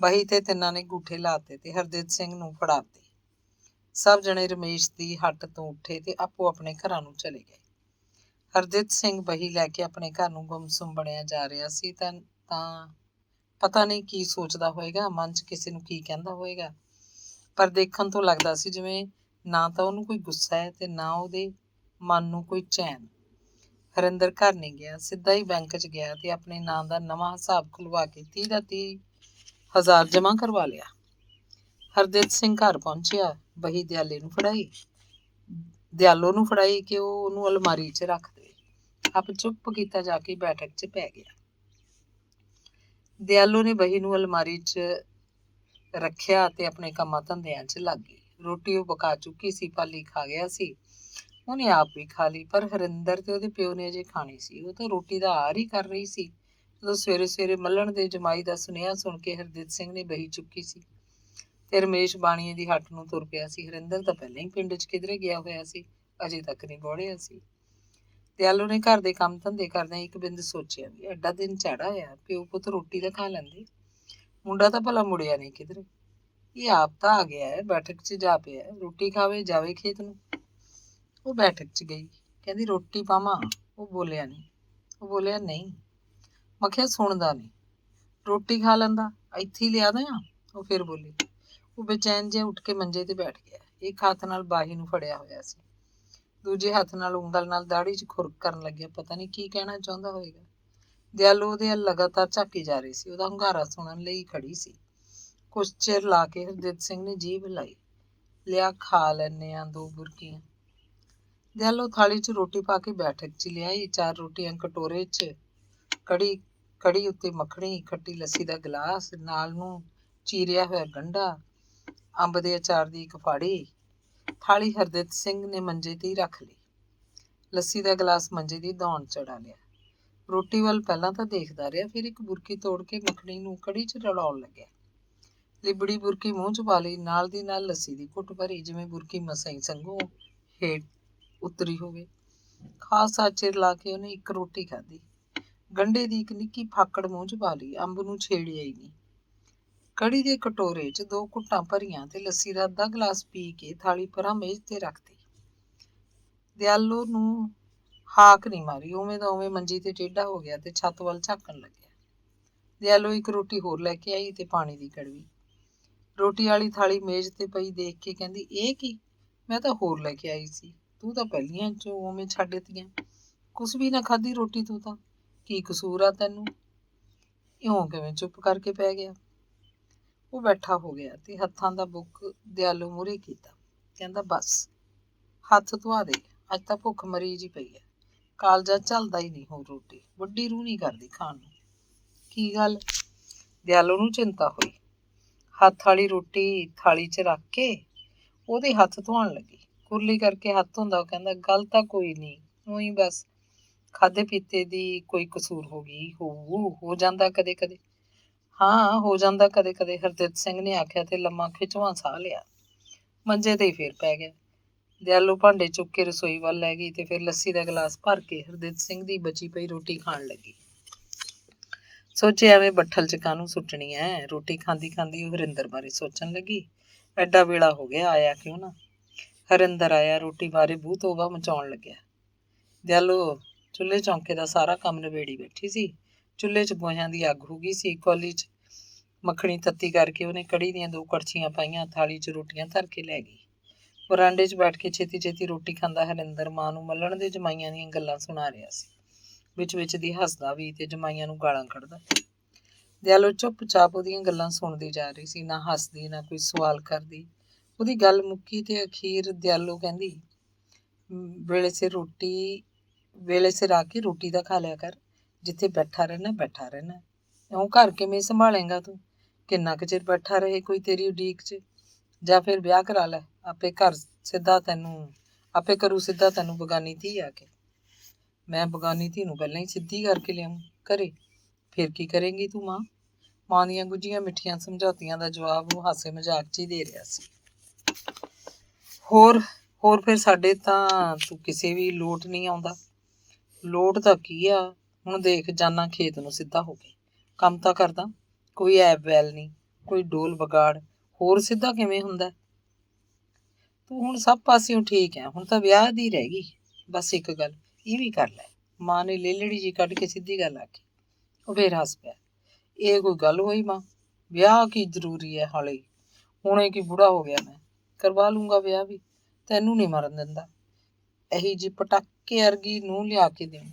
ਬਹੀ ਤੇ 3 ਨੇ ਗੂਠੇ ਲਾਤੇ ਤੇ ਹਰਦਿਤ ਸਿੰਘ ਨੂੰ ਫੜਾਤੇ। ਸਭ ਜਣੇ ਰਮੇਸ਼ ਦੀ ਹੱਟ ਤੋਂ ਉੱਠੇ ਤੇ ਆਪੋ ਆਪਣੇ ਘਰਾਂ ਨੂੰ ਚਲੇ ਗਏ। ਹਰਦਿਤ ਸਿੰਘ ਬਹੀ ਲੈ ਕੇ ਆਪਣੇ ਘਰ ਨੂੰ ਗੁੰਮਸੁੰਮ ਬਣਿਆ ਜਾ ਰਿਹਾ ਸੀ। ਤਾਂ ਪਤਾ ਨਹੀਂ ਕੀ ਸੋਚਦਾ ਹੋਏਗਾ, ਮਨ 'ਚ ਕਿਸੇ ਨੂੰ ਕੀ ਕਹਿੰਦਾ ਹੋਏਗਾ, ਪਰ ਦੇਖਣ ਤੋਂ ਲੱਗਦਾ ਸੀ ਜਿਵੇਂ ਨਾ ਤਾਂ ਉਹਨੂੰ ਕੋਈ ਗੁੱਸਾ ਹੈ ਤੇ ਨਾ ਉਹਦੇ ਮਨ ਨੂੰ ਕੋਈ ਚੈਨ। ਹਰਿੰਦਰ ਘਰ ਨਹੀਂ ਗਿਆ, ਸਿੱਧਾ ਹੀ ਬੈਂਕ 'ਚ ਗਿਆ ਤੇ ਆਪਣੇ ਨਾਂ ਦਾ ਨਵਾਂ ਹਿਸਾਬ ਖੁਲਵਾ ਕੇ 30 ਦਾ 30,000 ਜਮ੍ਹਾਂ ਕਰਵਾ ਲਿਆ। ਹਰਦਿਤ ਸਿੰਘ ਘਰ ਪਹੁੰਚਿਆ। ਬਹੀ ਦਿਆਲੋ ਨੂੰ ਫੜਾਈ ਕਿ ਉਹ ਉਹਨੂੰ ਅਲਮਾਰੀ 'ਚ ਰੱਖ ਦੇਵੇ। ਆਪ ਚੁੱਪ ਕੀਤਾ ਜਾ ਕੇ ਬੈਠਕ 'ਚ ਪੈ ਗਿਆ। ਦਿਆਲੋ ਨੇ ਬਹੀ ਨੂੰ ਅਲਮਾਰੀ 'ਚ ਰੱਖਿਆ ਤੇ ਆਪਣੇ ਕੰਮਾਂ ਧੰਦਿਆਂ 'ਚ ਲੱਗ ਗਈ। ਰੋਟੀ ਉਹ ਪਕਾ ਚੁੱਕੀ ਸੀ, ਪਾਲੀ ਖਾ ਗਿਆ ਸੀ। ਉਹਨੇ ਆਪ ਵੀ ਖਾ ਲਈ, ਪਰ ਹਰਿੰਦਰ ਤੇ ਉਹਦੇ ਪਿਓ ਨੇ ਅਜੇ ਖਾਣੀ ਸੀ। ਉਹ ਤਾਂ ਰੋਟੀ ਦਾ ਆਰ ਹੀ ਕਰ ਰਹੀ ਸੀ ਜਦੋਂ ਸਵੇਰੇ ਸਵੇਰੇ ਮੱਲਣ ਦੇ ਜਮਾਈ ਦਾ ਸੁਨੇਹਾ ਸੁਣ ਕੇ ਹਰਦਿੱਤ ਸਿੰਘ ਨੇ ਬਹੀ ਚੁੱਕੀ ਸੀ ਤੇ ਰਮੇਸ਼ ਬਾਣੀਏ ਦੀ ਹੱਟ ਨੂੰ ਤੁਰ ਪਿਆ ਸੀ। ਹਰਿੰਦਰ ਤਾਂ ਪਹਿਲਾਂ ਹੀ ਪਿੰਡ 'ਚ ਕਿਧਰੇ ਗਿਆ ਹੋਇਆ ਸੀ, ਅਜੇ ਤੱਕ ਨਹੀਂ ਬੋੜਿਆ ਸੀ। ਦਿਆਲੂ ਨੇ ਘਰ ਦੇ ਕੰਮ ਧੰਦੇ ਕਰਦਿਆਂ ਇੱਕ ਬਿੰਦ ਸੋਚਿਆ ਵੀ ਐਡਾ ਦਿਨ ਝਾੜਾ ਹੋਇਆ, ਪਿਓ ਪੁੱਤ ਰੋਟੀ ਤਾਂ ਖਾ ਲੈਂਦੇ। ਮੁੰਡਾ ਤਾਂ ਭਲਾ ਮੁੜਿਆ ਨਹੀਂ ਕਿਧਰੇ, ਇਹ ਆਪ ਤਾਂ ਆ ਗਿਆ ਹੈ, ਬੈਠਕ 'ਚ ਜਾ ਪਿਆ, ਰੋਟੀ ਖਾਵੇ ਜਾਵੇ ਖੇਤ ਨੂੰ। ਉਹ ਬੈਠਕ 'ਚ ਗਈ, ਕਹਿੰਦੀ ਰੋਟੀ ਪਾਵਾਂ? ਉਹ ਬੋਲਿਆ ਨਹੀਂ। ਮੈਂ ਕਿਹਾ ਸੁਣਦਾ ਨਹੀਂ, ਰੋਟੀ ਖਾ ਲੈਂਦਾ, ਇੱਥੇ ਹੀ ਲਿਆ ਦਿਆਂ। ਉਹ ਫਿਰ ਬੋਲੀ। ਉਹ ਬੇਚੈਨ ਜਿਹਾ ਉੱਠ ਕੇ ਮੰਜੇ ਤੇ ਬੈਠ ਗਿਆ। ਇੱਕ ਹੱਥ ਨਾਲ ਬਾਹੀ ਨੂੰ ਫੜਿਆ ਹੋਇਆ ਸੀ, ਦੂਜੇ ਹੱਥ ਨਾਲ ਉਂਗਲ ਨਾਲ ਦਾੜੀ 'ਚ ਖੁਰਕ ਕਰਨ ਲੱਗਿਆ। ਪਤਾ ਨਹੀਂ ਕੀ ਕਹਿਣਾ ਚਾਹੁੰਦਾ ਹੋਵੇਗਾ। ਦਿਆਲੂ ਉਹਦੇ ਵੱਲ ਲਗਾਤਾਰ ਝਾਕੀ ਜਾ ਰਹੀ ਸੀ, ਉਹਦਾ ਹੁੰਗਾਰਾ ਸੁਣਨ ਲਈ ਖੜੀ ਸੀ। ਕੁਛ ਚਿਰ ਲਾ ਕੇ ਹਰਦਿੱਤ ਸਿੰਘ ਨੇ ਜੀਭ ਹਿਲਾਈ। ਲਿਆ ਖਾ ਲੈਨੇ ਆ 2 ਬੁਰਕੀਆਂ। ਦਿਆਲੂ ਥਾਲੀ 'ਚ ਰੋਟੀ ਪਾ ਕੇ ਬੈਠਕ 'ਚ ਲਿਆਈ। 4 ਰੋਟੀਆਂ ਕਟੋਰੇ 'ਚ, ਕੜੀ ਉੱਤੇ ਮੱਖਣੀ, ਖੱਟੀ ਲੱਸੀ ਦਾ ਗਲਾਸ, ਨਾਲ ਨੂੰ ਚੀਰਿਆ ਹੋਇਆ ਗੰਢਾ, ਅੰਬ ਦੇ ਅਚਾਰ ਦੀ ਇੱਕ ਫਾੜੀ। ਥਾਲੀ ਹਰਦਿੱਤ ਸਿੰਘ ਨੇ ਮੰਜੇ ਤੇ ਹੀ ਰੱਖ ਲਈ। ਲੱਸੀ ਦਾ ਗਲਾਸ ਮੰਜੇ ਦੀ ਦੌਣ ਚੜਾ ਲਿਆ। ਰੋਟੀ ਵੱਲ ਪਹਿਲਾਂ ਤਾਂ ਦੇਖਦਾ ਰਿਹਾ, ਫਿਰ ਇੱਕ ਬੁਰਕੀ ਤੋੜ ਕੇ ਮੱਖਣੀ ਨੂੰ ਕੜੀ ਚ ਰਲਾਉਣ ਲੱਗਿਆ। ਲਿਬੜੀ ਬੁਰਕੀ ਮੂੰਹ 'ਚ ਪਾ ਲਈ, ਨਾਲ ਦੀ ਨਾਲ ਲੱਸੀ ਦੀ ਘੁੱਟ ਭਰੀ, ਜਿਵੇਂ ਬੁਰਕੀ ਮਸਾਂ ਹੀ ਸੰਘੋਂ ਹੇਠ ਉਤਰੀ ਹੋਵੇ। ਖਾਸਾ ਚਿਰ ਲਾ ਕੇ ਉਹਨੇ ਇੱਕ ਰੋਟੀ ਖਾਧੀ। ਗੰਢੇ ਦੀ ਇੱਕ ਨਿੱਕੀ ਫਾਕੜ ਮੂੰਹ 'ਚ ਪਾ ਲਈ, ਅੰਬ ਨੂੰ ਛੇੜਿਆ ਹੀ ਨਹੀਂ। ਕੜੀ ਦੇ ਕਟੋਰੇ 'ਚ 2 ਘੁੱਟਾਂ ਭਰੀਆਂ ਤੇ ਲੱਸੀ ਦਾ ਅੱਧਾ ਗਲਾਸ ਪੀ ਕੇ ਥਾਲੀ ਪਰਾਂ ਮੇਜ਼ ਤੇ ਰੱਖਤੀ। ਦਿਆਲੂ ਨੂੰ ਹਾਕ ਨਹੀਂ ਮਾਰੀ, ਉਵੇਂ ਦਾ ਉਵੇਂ ਮੰਜੀ ਤੇ ਟੇਢਾ ਹੋ ਗਿਆ ਤੇ ਛੱਤ ਵੱਲ ਝਾਕਣ ਲੱਗਿਆ। ਦਿਆਲੂ ਇੱਕ ਰੋਟੀ ਹੋਰ ਲੈ ਕੇ ਆਈ ਤੇ ਪਾਣੀ ਦੀ ਕੜਵੀ। ਰੋਟੀ ਵਾਲੀ ਥਾਲੀ ਮੇਜ਼ ਤੇ ਪਈ ਦੇਖ ਕੇ ਕਹਿੰਦੀ, ਇਹ ਕੀ? ਮੈਂ ਤਾਂ ਹੋਰ ਲੈ ਕੇ ਆਈ ਸੀ, ਤੂੰ ਤਾਂ ਪਹਿਲੀਆਂ 'ਚੋਂ ਉਵੇਂ ਛੱਡ ਦਿੱਤੀਆਂ। ਕੁਛ ਵੀ ਨਾ ਖਾਧੀ ਰੋਟੀ ਤੂੰ ਤਾਂ, ਕੀ ਕਸੂਰ ਆ ਤੈਨੂੰ? ਇਉਂ ਕਿਵੇਂ ਚੁੱਪ ਕਰਕੇ ਪੈ ਗਿਆ? ਉਹ ਬੈਠਾ ਹੋ ਗਿਆ ਤੇ ਹੱਥਾਂ ਦਾ ਬੁੱਕ ਦਿਆਲੂ ਮੂਹਰੇ ਕੀਤਾ। ਕਹਿੰਦਾ, ਬਸ ਹੱਥ ਧਵਾ ਦੇ, ਅੱਜ ਤਾਂ ਭੁੱਖ ਮਰੀ ਜੀ ਪਈ ਹੈ। ਕਾਲਜਾ ਝੱਲਦਾ ਹੀ ਨਹੀਂ ਹੋਰ ਰੋਟੀ, ਵੱਡੀ ਰੂਹ ਨਹੀਂ ਕਰਦੀ ਖਾਣ ਨੂੰ। ਕੀ ਗੱਲ? ਦਿਆਲੂ ਨੂੰ ਚਿੰਤਾ ਹੋਈ। ਹੱਥ ਵਾਲੀ ਰੋਟੀ ਥਾਲੀ 'ਚ ਰੱਖ ਕੇ ਉਹਦੇ ਹੱਥ ਧੋਣ ਲੱਗੀ। ਕੁਰਲੀ ਕਰਕੇ ਹੱਥ ਧੋਂਦਾ ਉਹ ਕਹਿੰਦਾ, ਗੱਲ ਤਾਂ ਕੋਈ ਨਹੀਂ, ਉਹੀ ਬਸ ਖਾਧੇ ਪੀਤੇ ਦੀ ਕੋਈ ਕਸੂਰ ਹੋ ਗਈ ਹੋ ਜਾਂਦਾ ਕਦੇ ਕਦੇ। ਹਾਂ, ਹੋ ਜਾਂਦਾ ਕਦੇ ਕਦੇ, ਹਰਦਿੱਤ ਸਿੰਘ ਨੇ ਆਖਿਆ ਤੇ ਲੰਮਾ ਖਿਚਵਾਂ ਸਾਹ ਲਿਆ। ਮੰਜੇ ਤੇ ਹੀ ਫੇਰ ਪੈ ਗਿਆ। ਦਿਆਲੂ ਭਾਂਡੇ ਚੁੱਕ ਕੇ ਰਸੋਈ ਵੱਲ ਲੈ ਗਈ ਤੇ ਫਿਰ ਲੱਸੀ ਦਾ ਗਲਾਸ ਭਰ ਕੇ ਹਰਦਿੱਤ ਸਿੰਘ ਦੀ ਬਚੀ ਪਈ ਰੋਟੀ ਖਾਣ ਲੱਗੀ। ਸੋਚਿਆ ਐਵੇਂ ਬੱਠਲ 'ਚ ਕਾਹਨੂੰ ਸੁੱਟਣੀ ਐ। ਰੋਟੀ ਖਾਂਦੀ ਖਾਂਦੀ ਉਹ ਹਰਿੰਦਰ ਬਾਰੇ ਸੋਚਣ ਲੱਗੀ। ਐਡਾ ਵੇਲਾ ਹੋ ਗਿਆ, ਆਇਆ ਕਿਉਂ ਨਾ? ਹਰਿੰਦਰ ਆਇਆ, ਰੋਟੀ ਬਾਰੇ ਬੂਹ ਤੋਬਾ ਮਚਾਉਣ ਲੱਗਿਆ। ਦਿਆਲੂ ਚੁੱਲ੍ਹੇ ਚੌਂਕੇ ਦਾ ਸਾਰਾ ਕੰਮ ਨਿਬੇੜੀ ਬੈਠੀ ਸੀ। ਚੁੱਲ੍ਹੇ 'ਚ ਗੋਹਿਆਂ ਦੀ ਅੱਗ ਹੋ ਗਈ ਸੀ। ਕੌਲੀ 'ਚ ਮੱਖਣੀ ਤੱਤੀ ਕਰਕੇ ਉਹਨੇ ਕੜੀ ਦੀਆਂ 2 ਕੜਛੀਆਂ ਪਾਈਆਂ, ਥਾਲੀ 'ਚ ਰੋਟੀਆਂ ਧਰ ਕੇ ਲੈ ਗਈ। ਵਰਾਂਡੇ 'ਚ ਬੈਠ ਕੇ ਛੇਤੀ ਛੇਤੀ ਰੋਟੀ ਖਾਂਦਾ ਹਰਿੰਦਰ ਮਾਂ ਨੂੰ ਮੱਲਣ ਦੇ ਜਮਾਈਆਂ ਦੀਆਂ ਗੱਲਾਂ ਸੁਣਾ ਰਿਹਾ ਸੀ। ਵਿੱਚ ਦੀ ਹੱਸਦਾ ਵੀ ਤੇ ਜਮਾਈਆਂ ਨੂੰ ਗਾਲਾਂ ਕੱਢਦਾ। ਦਿਆਲੂ ਚੁੱਪਚਾਪ ਉਹਦੀਆਂ ਗੱਲਾਂ ਸੁਣਦੀ ਜਾ ਰਹੀ ਸੀ, ਨਾ ਹੱਸਦੀ ਨਾ ਕੋਈ ਸਵਾਲ ਕਰਦੀ। ਉਹਦੀ ਗੱਲ ਮੁੱਕੀ ਤੇ ਅਖੀਰ ਦਿਆਲੂ ਕਹਿੰਦੀ, ਵੇਲੇ ਸਿਰ ਆ ਕੇ ਰੋਟੀ ਦਾ ਖਾ ਲਿਆ ਕਰ, ਜਿੱਥੇ ਬੈਠਾ ਰਹਿਣਾ। ਇਉਂ ਘਰ ਕਿਵੇਂ ਸੰਭਾਲੇਗਾ ਤੂੰ? ਕਿੰਨਾ ਕੁ ਚਿਰ ਬੈਠਾ ਰਹੇ ਕੋਈ ਤੇਰੀ ਉਡੀਕ 'ਚ? ਜਾਂ ਫਿਰ ਵਿਆਹ ਕਰਾ ਲੈ, ਆਪੇ ਕਰੂ ਸਿੱਧਾ ਤੈਨੂੰ ਬਗਾਨੀ ਧੀ ਆ ਕੇ। ਮੈਂ ਬਗਾਨੀ ਧੀ ਨੂੰ ਪਹਿਲਾਂ ਹੀ ਸਿੱਧੀ ਕਰਕੇ ਲਿਆਉਂ ਘਰੇ, ਫਿਰ ਕੀ ਕਰੇਂਗੀ ਤੂੰ ਮਾਂ? ਮਾਂ ਦੀਆਂ ਗੁੱਝੀਆਂ ਮਿੱਠੀਆਂ ਸਮਝੌਤੀਆਂ ਦਾ ਜਵਾਬ ਉਹ ਹਾਸੇ ਮਜ਼ਾਕ 'ਚ ਹੀ ਦੇ ਰਿਹਾ ਸੀ। ਹੋਰ ਫਿਰ ਸਾਡੇ ਤਾਂ ਤੂੰ ਕਿਸੇ ਵੀ ਲੋਟ ਨਹੀਂ ਆਉਂਦਾ। ਲੋਟ ਤਾਂ ਕੀ ਆ, ਹੁਣ ਦੇਖ ਜਾਨਾ ਖੇਤ ਨੂੰ ਸਿੱਧਾ ਹੋ ਕੇ, ਕੰਮ ਤਾਂ ਕਰਦਾ, ਕੋਈ ਐਬ ਵੈਲ ਨਹੀਂ, ਕੋਈ ਡੋਲ ਵਿਗਾੜ, ਹੋਰ ਸਿੱਧਾ ਕਿਵੇਂ ਹੁੰਦਾ? ਤੂੰ ਹੁਣ ਸਭ ਪਾਸਿਓਂ ਠੀਕ ਹੈ, ਹੁਣ ਤਾਂ ਵਿਆਹ ਦੀ ਰਹਿ ਗਈ ਬਸ ਇੱਕ ਗੱਲ, ਇਹ ਵੀ ਕਰ ਲੈ। ਮਾਂ ਨੇ ਲੇਲੜੀ ਜੀ ਕੱਢ ਕੇ ਸਿੱਧੀ ਗੱਲ ਆਖੀ। ਉਹ ਫੇਰ ਹੱਸ ਪਿਆ। ਇਹ ਕੋਈ ਗੱਲ ਹੋਈ ਮਾਂ? ਵਿਆਹ ਕੀ ਜ਼ਰੂਰੀ ਹੈ ਹਾਲੇ? ਹੁਣੇ ਕੀ ਬੁੜਾ ਹੋ ਗਿਆ ਮੈਂ? ਕਰਵਾ ਲੂੰਗਾ ਵਿਆਹ ਵੀ, ਤੈਨੂੰ ਨਹੀਂ ਮਰਨ ਦਿੰਦਾ। ਇਹੀ ਜੀ ਪਟਾਕੇ ਅਰਗੀ ਨੂੰ ਲਿਆ ਕੇ ਦੇਣ।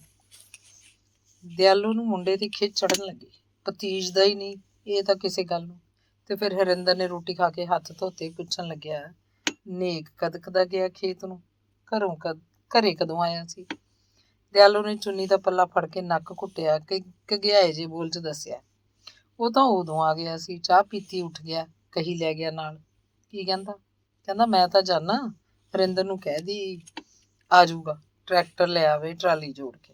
ਦਿਆਲੂ ਨੂੰ ਮੁੰਡੇ ਦੀ ਖਿੱਚ ਚੜਨ ਲੱਗੀ। ਭਤੀਜਦਾ ਹੀ ਨਹੀਂ ਇਹ ਤਾਂ ਕਿਸੇ ਗੱਲ ਨੂੰ। ਤੇ ਫਿਰ ਹਰਿੰਦਰ ਨੇ ਰੋਟੀ ਖਾ ਕੇ ਹੱਥ ਧੋਤੇ ਪੁੱਛਣ ਲੱਗਿਆ, ਨੇਕ ਕਦ ਗਿਆ ਖੇਤ ਨੂੰ? ਘਰੇ ਕਦੋਂ ਆਇਆ ਸੀ? ਦਿਆਲੂ ਨੇ ਚੁੰਨੀ ਦਾ ਪੱਲਾ ਫੜ ਕੇ ਨੱਕ ਘੁੱਟਿਆ ਕਿ ਘਗਿਆਏ ਜੇ ਬੋਲ 'ਚ ਦੱਸਿਆ, ਉਹ ਤਾਂ ਉਦੋਂ ਆ ਗਿਆ ਸੀ, ਚਾਹ ਪੀਤੀ ਉੱਠ ਗਿਆ, ਕਹੀ ਲੈ ਗਿਆ ਨਾਲ। ਕੀ ਕਹਿੰਦਾ? ਕਹਿੰਦਾ ਮੈਂ ਤਾਂ ਜਾਣਾ, ਹਰਿੰਦਰ ਨੂੰ ਕਹਿ ਦੀ ਆ ਜਾਊਗਾ, ਟਰੈਕਟਰ ਲੈ ਆਵੇ ਟਰਾਲੀ ਜੋੜ ਕੇ।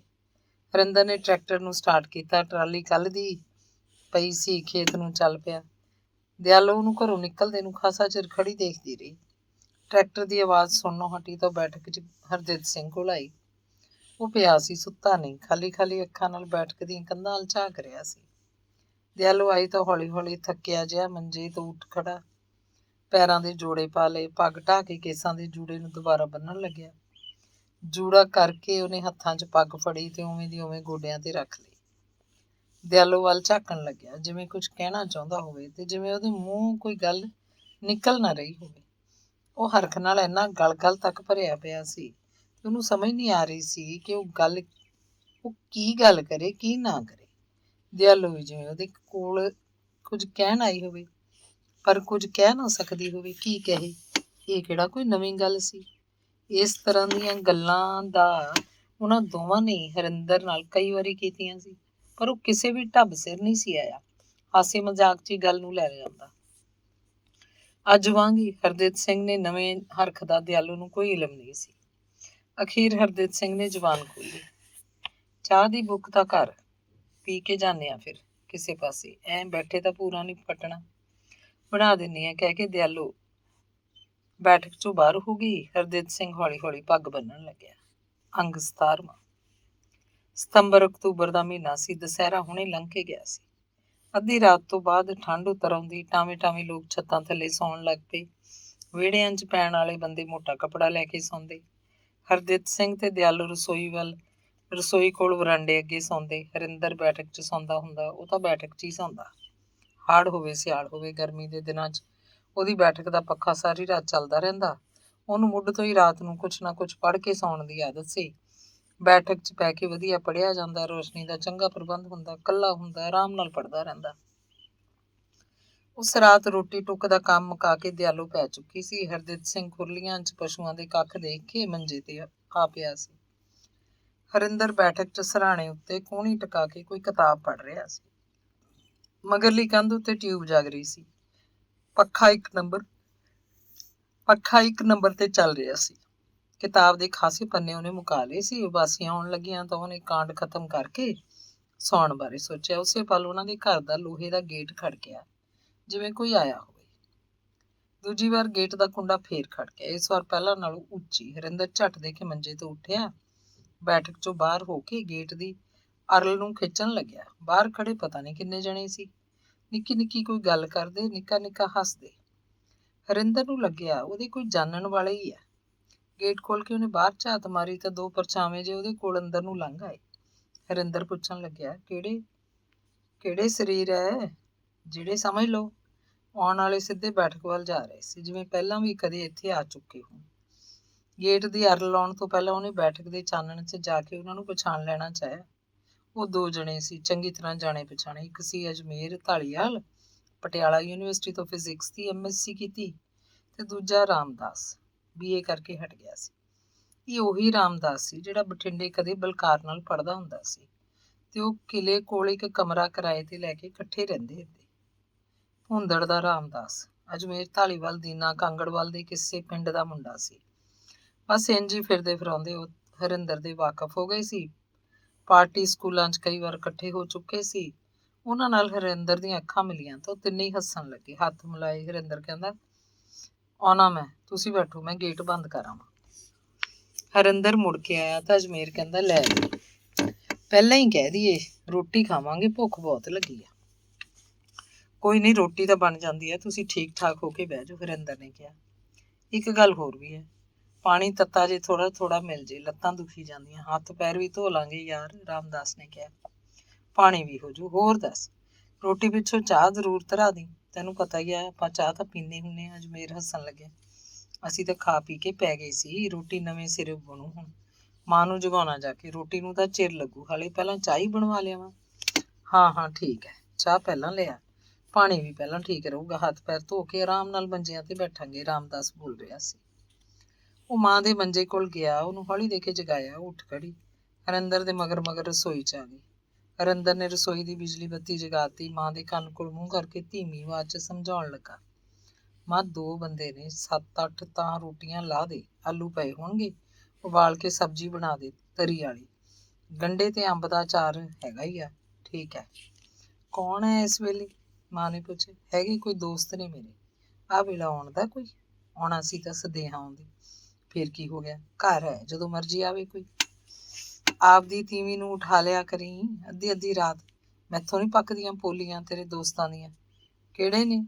ਹਰਿੰਦਰ ਨੇ ਟਰੈਕਟਰ ਨੂੰ ਸਟਾਰਟ ਕੀਤਾ। ਟਰਾਲੀ ਕੱਲ੍ਹ ਦੀ ਪਈ ਸੀ, ਖੇਤ ਨੂੰ ਚੱਲ ਪਿਆ। ਦਿਆਲੋ ਉਹਨੂੰ ਘਰੋਂ ਨਿਕਲਦੇ ਨੂੰ ਖਾਸਾ ਚਿਰ ਖੜੀ ਦੇਖਦੀ ਰਹੀ। ਟਰੈਕਟਰ ਦੀ ਆਵਾਜ਼ ਸੁਣਨੋਂ ਹਟੀ ਤਾਂ ਬੈਠਕ 'ਚ ਹਰਦਿਤ ਸਿੰਘ ਕੋਲ ਆਈ। ਉਹ ਪਿਆ ਸੀ, ਸੁੱਤਾ ਨਹੀਂ, ਖਾਲੀ ਖਾਲੀ ਅੱਖਾਂ ਨਾਲ ਬੈਠਕ ਦੀਆਂ ਕੰਧਾਂ ਵੱਲ ਝਾਕ ਰਿਹਾ ਸੀ। ਦਿਆਲੋ ਆਈ ਤਾਂ ਹੌਲੀ ਹੌਲੀ ਥੱਕਿਆ ਜਿਹਾ ਮੰਜੇ ਤੋਂ ਉੱਠ ਖੜਾ, ਪੈਰਾਂ ਦੇ ਜੋੜੇ ਪਾ ਲਏ, ਪੱਗ ਢਾਹ ਕੇ ਕੇਸਾਂ ਦੇ ਜੂੜੇ ਨੂੰ ਦੁਬਾਰਾ ਬੰਨ੍ਹਣ ਲੱਗਿਆ। ਜੂੜਾ ਕਰਕੇ ਉਹਨੇ ਹੱਥਾਂ 'ਚ ਪੱਗ ਫੜੀ ਤੇ ਉਵੇਂ ਦੀ ਉਵੇਂ ਗੋਡਿਆਂ ਤੇ ਰੱਖ ਲਈ। ਦਿਆਲੋ ਵੱਲ ਝਾਕਣ ਲੱਗਿਆ, ਜਿਵੇਂ ਕੁਝ ਕਹਿਣਾ ਚਾਹੁੰਦਾ ਹੋਵੇ ਤੇ ਜਿਵੇਂ ਉਹਦੇ ਮੂੰਹ ਕੋਈ ਗੱਲ ਨਿਕਲ ਨਾ ਰਹੀ ਹੋਵੇ। ਉਹ ਹਰਖ ਨਾਲ ਇੰਨਾ ਗਲ ਤੱਕ ਭਰਿਆ ਪਿਆ ਸੀ ਤੇ ਉਹਨੂੰ ਸਮਝ ਨਹੀਂ ਆ ਰਹੀ ਸੀ ਕਿ ਉਹ ਕੀ ਗੱਲ ਕਰੇ ਕੀ ਨਾ ਕਰੇ। ਦਿਆਲੋ ਵੀ ਜਿਵੇਂ ਉਹਦੇ ਕੋਲ ਕੁਝ ਕਹਿਣ ਆਈ ਹੋਵੇ ਪਰ ਕੁਝ ਕਹਿ ਨਾ ਸਕਦੀ ਹੋਵੇ। ਕੀ ਕਹੇ? ਇਹ ਕਿਹੜਾ ਕੋਈ ਨਵੀਂ ਗੱਲ ਸੀ। ਇਸ ਤਰ੍ਹਾਂ ਦੀਆਂ ਗੱਲਾਂ ਦਾ ਉਹਨਾਂ ਦੋਵਾਂ ਨੇ ਹਰਿੰਦਰ ਨਾਲ ਕਈ ਵਾਰੀ ਕੀਤੀਆਂ ਸੀ, ਪਰ ਉਹ ਕਿਸੇ ਵੀ ਢੱਬ ਸਿਰ ਨਹੀਂ ਸੀ ਆਇਆ। ਹਾਸੇ ਮਜ਼ਾਕ 'ਚ ਗੱਲ ਨੂੰ ਲੈ ਜਾਂਦਾ। ਅੱਜ ਵਾਂਗ ਹੀ ਹਰਦਿਤ ਸਿੰਘ ਨੇ ਨਵੇਂ ਹਰਖ ਦਾ ਦਿਆਲੋ ਨੂੰ ਕੋਈ ਇਲਮ ਨਹੀਂ ਸੀ। ਅਖੀਰ ਹਰਦਿਤ ਸਿੰਘ ਨੇ ਜ਼ੁਬਾਨ ਖੋਲ੍ਹੀ, ਚਾਹ ਦੀ ਬੁੱਕ ਤਾਂ ਘਰ ਪੀ ਕੇ ਜਾਂਦੇ ਆ, ਫਿਰ ਕਿਸੇ ਪਾਸੇ ਐਂ ਬੈਠੇ ਤਾਂ ਪੂਰਾ ਨਹੀਂ ਫਟਣਾ, ਬਣਾ ਦਿੰਦੀ ਆ, ਕਹਿ ਕੇ ਦਿਆਲੋ ਬੈਠਕ 'ਚੋਂ ਬਾਹਰ ਹੋ ਗਈ। ਹਰਦਿਤ ਸਿੰਘ ਹੌਲੀ ਹੌਲੀ ਪੱਗ ਬੰਨ੍ਹਣ ਲੱਗਿਆ। ਅੰਗ 17ਵਾਂ। ਸਤੰਬਰ ਅਕਤੂਬਰ ਦਾ ਮਹੀਨਾ ਸੀ। ਦੁਸਹਿਰਾ ਹੁਣੇ ਲੰਘ ਕੇ ਗਿਆ ਸੀ। ਅੱਧੀ ਰਾਤ ਤੋਂ ਬਾਅਦ ਠੰਡ ਉਤਰ ਆਉਂਦੀ। ਟਾਵੇਂ ਟਾਵੇਂ ਲੋਕ ਛੱਤਾਂ ਥੱਲੇ ਸੌਣ ਲੱਗ ਪਏ। ਵਿਹੜਿਆਂ 'ਚ ਪੈਣ ਵਾਲੇ ਬੰਦੇ ਮੋਟਾ ਕੱਪੜਾ ਲੈ ਕੇ ਸੌਂਦੇ। ਹਰਦਿਤ ਸਿੰਘ ਤੇ ਦਿਆਲੋ ਰਸੋਈ ਕੋਲ ਵਰਾਂਡੇ ਅੱਗੇ ਸੌਂਦੇ। ਹਰਿੰਦਰ ਬੈਠਕ 'ਚ ਸੌਂਦਾ ਹੁੰਦਾ। ਉਹ ਤਾਂ ਬੈਠਕ 'ਚ ਹੀ ਸੌਂਦਾ। ਹਾੜ ਹੋਵੇ ਸਿਆਲ ਹੋਵੇ, ਗਰਮੀ ਦੇ ਦਿਨਾਂ 'ਚ ਉਹਦੀ ਬੈਠਕ ਦਾ ਪੱਖਾ ਸਾਰੀ ਰਾਤ ਚੱਲਦਾ ਰਹਿੰਦਾ। ਉਹਨੂੰ ਮੁੱਢ ਤੋਂ ਹੀ ਰਾਤ ਨੂੰ ਕੁਛ ਨਾ ਕੁਛ ਪੜ੍ਹ ਕੇ ਸੌਣ ਦੀ ਆਦਤ ਸੀ। ਬੈਠਕ 'ਚ ਪੈ ਕੇ ਵਧੀਆ ਪੜ੍ਹਿਆ ਜਾਂਦਾ, ਰੋਸ਼ਨੀ ਦਾ ਚੰਗਾ ਪ੍ਰਬੰਧ ਹੁੰਦਾ, ਇਕੱਲਾ ਹੁੰਦਾ, ਆਰਾਮ ਨਾਲ ਪੜ੍ਹਦਾ ਰਹਿੰਦਾ। ਉਸ ਰਾਤ ਰੋਟੀ ਟੁੱਕ ਦਾ ਕੰਮ ਮੁਕਾ ਕੇ ਦਿਆਲੋ ਪੈ ਚੁੱਕੀ ਸੀ। ਹਰਦਿਤ ਸਿੰਘ ਖੁਰਲੀਆਂ 'ਚ ਪਸ਼ੂਆਂ ਦੇ ਕੱਖ ਦੇਖ ਕੇ ਮੰਜੇ ਤੇ ਆ ਪਿਆ ਸੀ। ਹਰਿੰਦਰ ਬੈਠਕ 'ਚ ਸਿਰਹਾਣੇ ਉੱਤੇ ਕੋਹਣੀ ਟਿਕਾ ਕੇ ਕੋਈ ਕਿਤਾਬ ਪੜ੍ਹ ਰਿਹਾ ਸੀ। ਮਗਰਲੀ ਕੰਧ ਉੱਤੇ ਟਿਊਬ ਜਗ ਰਹੀ ਸੀ। ਪੱਖਾ ਇੱਕ ਨੰਬਰ ਤੇ ਚੱਲ ਰਿਹਾ ਸੀ। ਕਿਤਾਬ ਦੇ ਖਾਸੇ ਪੰਨੇ ਉਹਨੇ ਮੁਕਾ ਲਏ ਸੀ। ਉਬਾਸੀਆਂ ਆਉਣ ਲੱਗੀਆਂ ਤਾਂ ਉਹਨੇ ਕਾਂਡ ਖਤਮ ਕਰਕੇ ਸੌਣ ਬਾਰੇ ਸੋਚਿਆ। ਉਸੇ ਪਲ ਉਹਨਾਂ ਦੇ ਘਰ ਦਾ ਲੋਹੇ ਦਾ ਗੇਟ ਖੜਕਿਆ, ਜਿਵੇਂ ਕੋਈ ਆਇਆ ਹੋਵੇ। ਦੂਜੀ ਵਾਰ ਗੇਟ ਦਾ ਕੁੰਡਾ ਫੇਰ ਖੜਕਿਆ, ਇਸ ਵਾਰ ਪਹਿਲਾਂ ਨਾਲੋਂ ਉੱਚੀ। ਹਰਿੰਦਰ ਝੱਟ ਦੇ ਕੇ ਮੰਜੇ ਤੋਂ ਉੱਠਿਆ, ਬੈਠਕ 'ਚੋਂ ਬਾਹਰ ਹੋ ਕੇ ਗੇਟ ਦੀ ਅਰਲ ਨੂੰ ਖਿੱਚਣ ਲੱਗਿਆ। ਬਾਹਰ ਖੜੇ ਪਤਾ ਨਹੀਂ ਕਿੰਨੇ ਜਣੇ ਸੀ। ਨਿੱਕੀ ਨਿੱਕੀ ਕੋਈ ਗੱਲ ਕਰਦੇ, ਨਿੱਕਾ ਨਿੱਕਾ ਹੱਸਦੇ। ਹਰਿੰਦਰ ਨੂੰ ਲੱਗਿਆ ਉਹਦੇ ਕੋਈ ਜਾਣਨ ਵਾਲੇ ਹੀ ਆ। ਗੇਟ ਖੋਲ ਕੇ ਉਹਨੇ ਬਾਹਰ ਝਾਤ ਮਾਰੀ ਤਾਂ ਦੋ ਪਰਛਾਵੇਂ ਜੇ ਉਹਦੇ ਕੋਲ ਅੰਦਰ ਨੂੰ ਲੰਘ ਆਏ। ਹਰਿੰਦਰ ਪੁੱਛਣ ਲੱਗਿਆ, ਕਿਹੜੇ ਸਰੀਰ ਹੈ? ਜਿਹੜੇ ਸਮਝ ਲਓ। ਆਉਣ ਵਾਲੇ ਸਿੱਧੇ ਬੈਠਕ ਵੱਲ ਜਾ ਰਹੇ ਸੀ, ਜਿਵੇਂ ਪਹਿਲਾਂ ਵੀ ਕਦੇ ਇੱਥੇ ਆ ਚੁੱਕੇ ਹੋਣ। ਗੇਟ ਦੀ ਅਰਲ ਲਾਉਣ ਤੋਂ ਪਹਿਲਾਂ ਉਹਨੇ ਬੈਠਕ ਦੇ ਚਾਨਣ 'ਚ ਜਾ ਕੇ ਉਹਨਾਂ ਨੂੰ ਪਛਾਣ ਲੈਣਾ ਚਾਹਿਆ। ਉਹ ਦੋ ਜਣੇ ਸੀ, ਚੰਗੀ ਤਰ੍ਹਾਂ ਜਾਣੇ ਪਛਾਣੇ। ਇੱਕ ਸੀ ਅਜਮੇਰ ਧਾਲੀਵਾਲ, ਪਟਿਆਲਾ ਯੂਨੀਵਰਸਿਟੀ ਤੋਂ ਫਿਜ਼ਿਕਸ ਦੀ MSc ਕੀਤੀ, ਤੇ ਦੂਜਾ ਰਾਮਦਾਸ, BA ਕਰਕੇ ਹਟ ਗਿਆ ਸੀ। ਇਹ ਉਹੀ ਰਾਮਦਾਸ ਸੀ ਜਿਹੜਾ ਬਠਿੰਡੇ ਕਦੇ ਬਲਕਾਰ ਨਾਲ ਪੜ੍ਹਦਾ ਹੁੰਦਾ ਸੀ, ਤੇ ਉਹ ਕਿਲੇ ਕੋਲ ਇੱਕ ਕਮਰਾ ਕਿਰਾਏ ਤੇ ਲੈ ਕੇ ਇਕੱਠੇ ਰਹਿੰਦੇ ਹੁੰਦੇ। ਭੁੰਦੜ ਦਾ ਰਾਮਦਾਸ ਅਜਮੇਰ ਧਾਲੀਵਾਲ ਦੀਨਾ ਕਾਂਗੜਵਾਲ ਦੇ ਕਿਸੇ ਪਿੰਡ ਦਾ ਮੁੰਡਾ ਸੀ। ਬਸ ਇੰਝ ਹੀ ਫਿਰਦੇ ਫਿਰਾਉਂਦੇ ਉਹ ਹਰਿੰਦਰ ਦੇ ਵਾਕਫ ਹੋ ਗਏ ਸੀ। ਪਾਰਟੀ ਸਕੂਲਾਂ 'ਚ ਕਈ ਵਾਰ ਇਕੱਠੇ ਹੋ ਚੁੱਕੇ ਸੀ। ਉਹਨਾਂ ਨਾਲ ਹਰਿੰਦਰ ਦੀਆਂ ਅੱਖਾਂ ਮਿਲੀਆਂ ਤਾਂ ਉਹ ਤਿੰਨੇ ਹੀ ਹੱਸਣ ਲੱਗੇ। ਹੱਥ ਮਿਲਾਏ। ਹਰਿੰਦਰ ਕਹਿੰਦਾ, ਆਉਣਾ ਮੈਂ, ਤੁਸੀਂ ਬੈਠੋ, ਮੈਂ ਗੇਟ ਬੰਦ ਕਰਾਂ। ਹਰਿੰਦਰ ਮੁੜ ਕੇ ਆਇਆ ਤਾਂ ਅਜਮੇਰ ਕਹਿੰਦਾ, ਲੈ ਪਹਿਲਾਂ ਹੀ ਕਹਿ ਦਈਏ, ਰੋਟੀ ਖਾਵਾਂਗੇ, ਭੁੱਖ ਬਹੁਤ ਲੱਗੀ ਆ। ਕੋਈ ਨਹੀਂ, ਰੋਟੀ ਤਾਂ ਬਣ ਜਾਂਦੀ ਹੈ, ਤੁਸੀਂ ਠੀਕ ਠਾਕ ਹੋ ਕੇ ਬਹਿ ਜਾਓ, ਹਰਿੰਦਰ ਨੇ ਕਿਹਾ। ਇੱਕ ਗੱਲ ਹੋਰ ਵੀ ਹੈ, ਪਾਣੀ ਤੱਤਾ ਜੇ ਥੋੜਾ ਥੋੜਾ ਮਿਲ ਜੇ, ਲੱਤਾਂ ਦੁਖੀ ਜਾਂਦੀਆਂ, ਹੱਥ ਪੈਰ ਵੀ ਧੋ ਲਾਂਗੇ ਯਾਰ, ਰਾਮਦਾਸ ਨੇ ਕਿਹਾ। ਪਾਣੀ ਵੀ ਹੋ ਜੂ, ਹੋਰ ਦੱਸ, ਰੋਟੀ ਪਿੱਛੋਂ ਚਾਹ ਜ਼ਰੂਰ ਧਰਾ ਦੀ, ਤੈਨੂੰ ਪਤਾ ਹੀ ਆ ਆਪਾਂ ਚਾਹ ਤਾਂ ਪੀਂਦੇ ਹੁੰਦੇ ਹਾਂ। ਅਜਮੇਰ ਹੱਸਣ ਲੱਗਿਆ, ਅਸੀਂ ਤਾਂ ਖਾ ਪੀ ਕੇ ਪੈ ਗਏ ਸੀ, ਰੋਟੀ ਨਵੇਂ ਸਿਰੇ ਬਣੂ। ਹੁਣ ਮਾਂ ਨੂੰ ਜਗਾਉਣਾ ਜਾ ਕੇ, ਰੋਟੀ ਨੂੰ ਤਾਂ ਚਿਰ ਲੱਗੂ, ਹਾਲੇ ਪਹਿਲਾਂ ਚਾਹ ਹੀ ਬਣਵਾ ਲਿਆਵਾਂ। ਹਾਂ ਠੀਕ ਹੈ, ਚਾਹ ਪਹਿਲਾਂ ਲਿਆ, ਪਾਣੀ ਵੀ ਪਹਿਲਾਂ ਠੀਕ ਰਹੂਗਾ, ਹੱਥ ਪੈਰ ਧੋ ਕੇ ਆਰਾਮ ਨਾਲ ਮੰਜਿਆਂ ਤੇ ਬੈਠਾਂਗੇ, ਰਾਮਦਾਸ ਬੋਲ ਰਿਹਾ ਸੀ। ਉਹ ਮਾਂ ਦੇ ਮੰਜੇ ਕੋਲ ਗਿਆ, ਉਹਨੂੰ ਹੌਲੀ ਦੇ ਕੇ ਜਗਾਇਆ। ਉਹ ਉੱਠ ਖੜੀ, ਹਰਿੰਦਰ ਦੇ ਮਗਰ ਮਗਰ ਰਸੋਈ 'ਚ ਆ ਗਈ। ਹਰਿੰਦਰ ਨੇ ਰਸੋਈ ਦੀ ਬਿਜਲੀ ਬੱਤੀ ਜਗਾਤੀ। ਮਾਂ ਦੇ ਕੰਨ ਕੋਲ ਮੂੰਹ ਕਰਕੇ ਧੀਮੀ ਆਵਾਜ਼ 'ਚ ਸਮਝਾਉਣ ਲੱਗਾ, ਮਾਂ 2 ਬੰਦੇ ਨੇ, 7-8 ਤਾਂ ਰੋਟੀਆਂ ਲਾ ਦੇ, ਆਲੂ ਪਏ ਹੋਣਗੇ, ਉਬਾਲ ਕੇ ਸਬਜ਼ੀ ਬਣਾ ਦੇ ਤਰੀ ਵਾਲੀ, ਗੰਢੇ ਤੇ ਅੰਬ ਦਾ ਅਚਾਰ ਹੈਗਾ ਹੀ ਆ। ਠੀਕ ਹੈ। ਕੌਣ ਹੈ ਇਸ ਵੇਲੇ? ਮਾਂ ਨੇ ਪੁੱਛਿਆ। ਹੈਗੇ ਕੋਈ ਦੋਸਤ ਨੇ ਮੇਰੇ। ਆਹ ਵੇਲਾ ਆਉਣ ਦਾ ਕੋਈ? ਆਉਣਾ ਸੀ ਤਾਂ ਸਦੇਹਾ ਆਉਂਦੀ। ਫਿਰ ਕੀ ਹੋ ਗਿਆ? ਘਰ ਹੈ, ਜਦੋਂ ਮਰਜ਼ੀ ਆਵੇ ਕੋਈ। ਆਪਦੀ ਤੀਵੀਂ ਨੂੰ ਉਠਾ ਲਿਆ ਕਰੀ ਅੱਧੀ ਅੱਧੀ ਰਾਤ। ਮੈਥੋਂ ਨਹੀਂ ਪੱਕਦੀਆਂ ਪੋਲੀਆਂ ਤੇਰੇ ਦੋਸਤਾਂ ਦੀਆਂ। ਕਿਹੜੇ ਨੇ?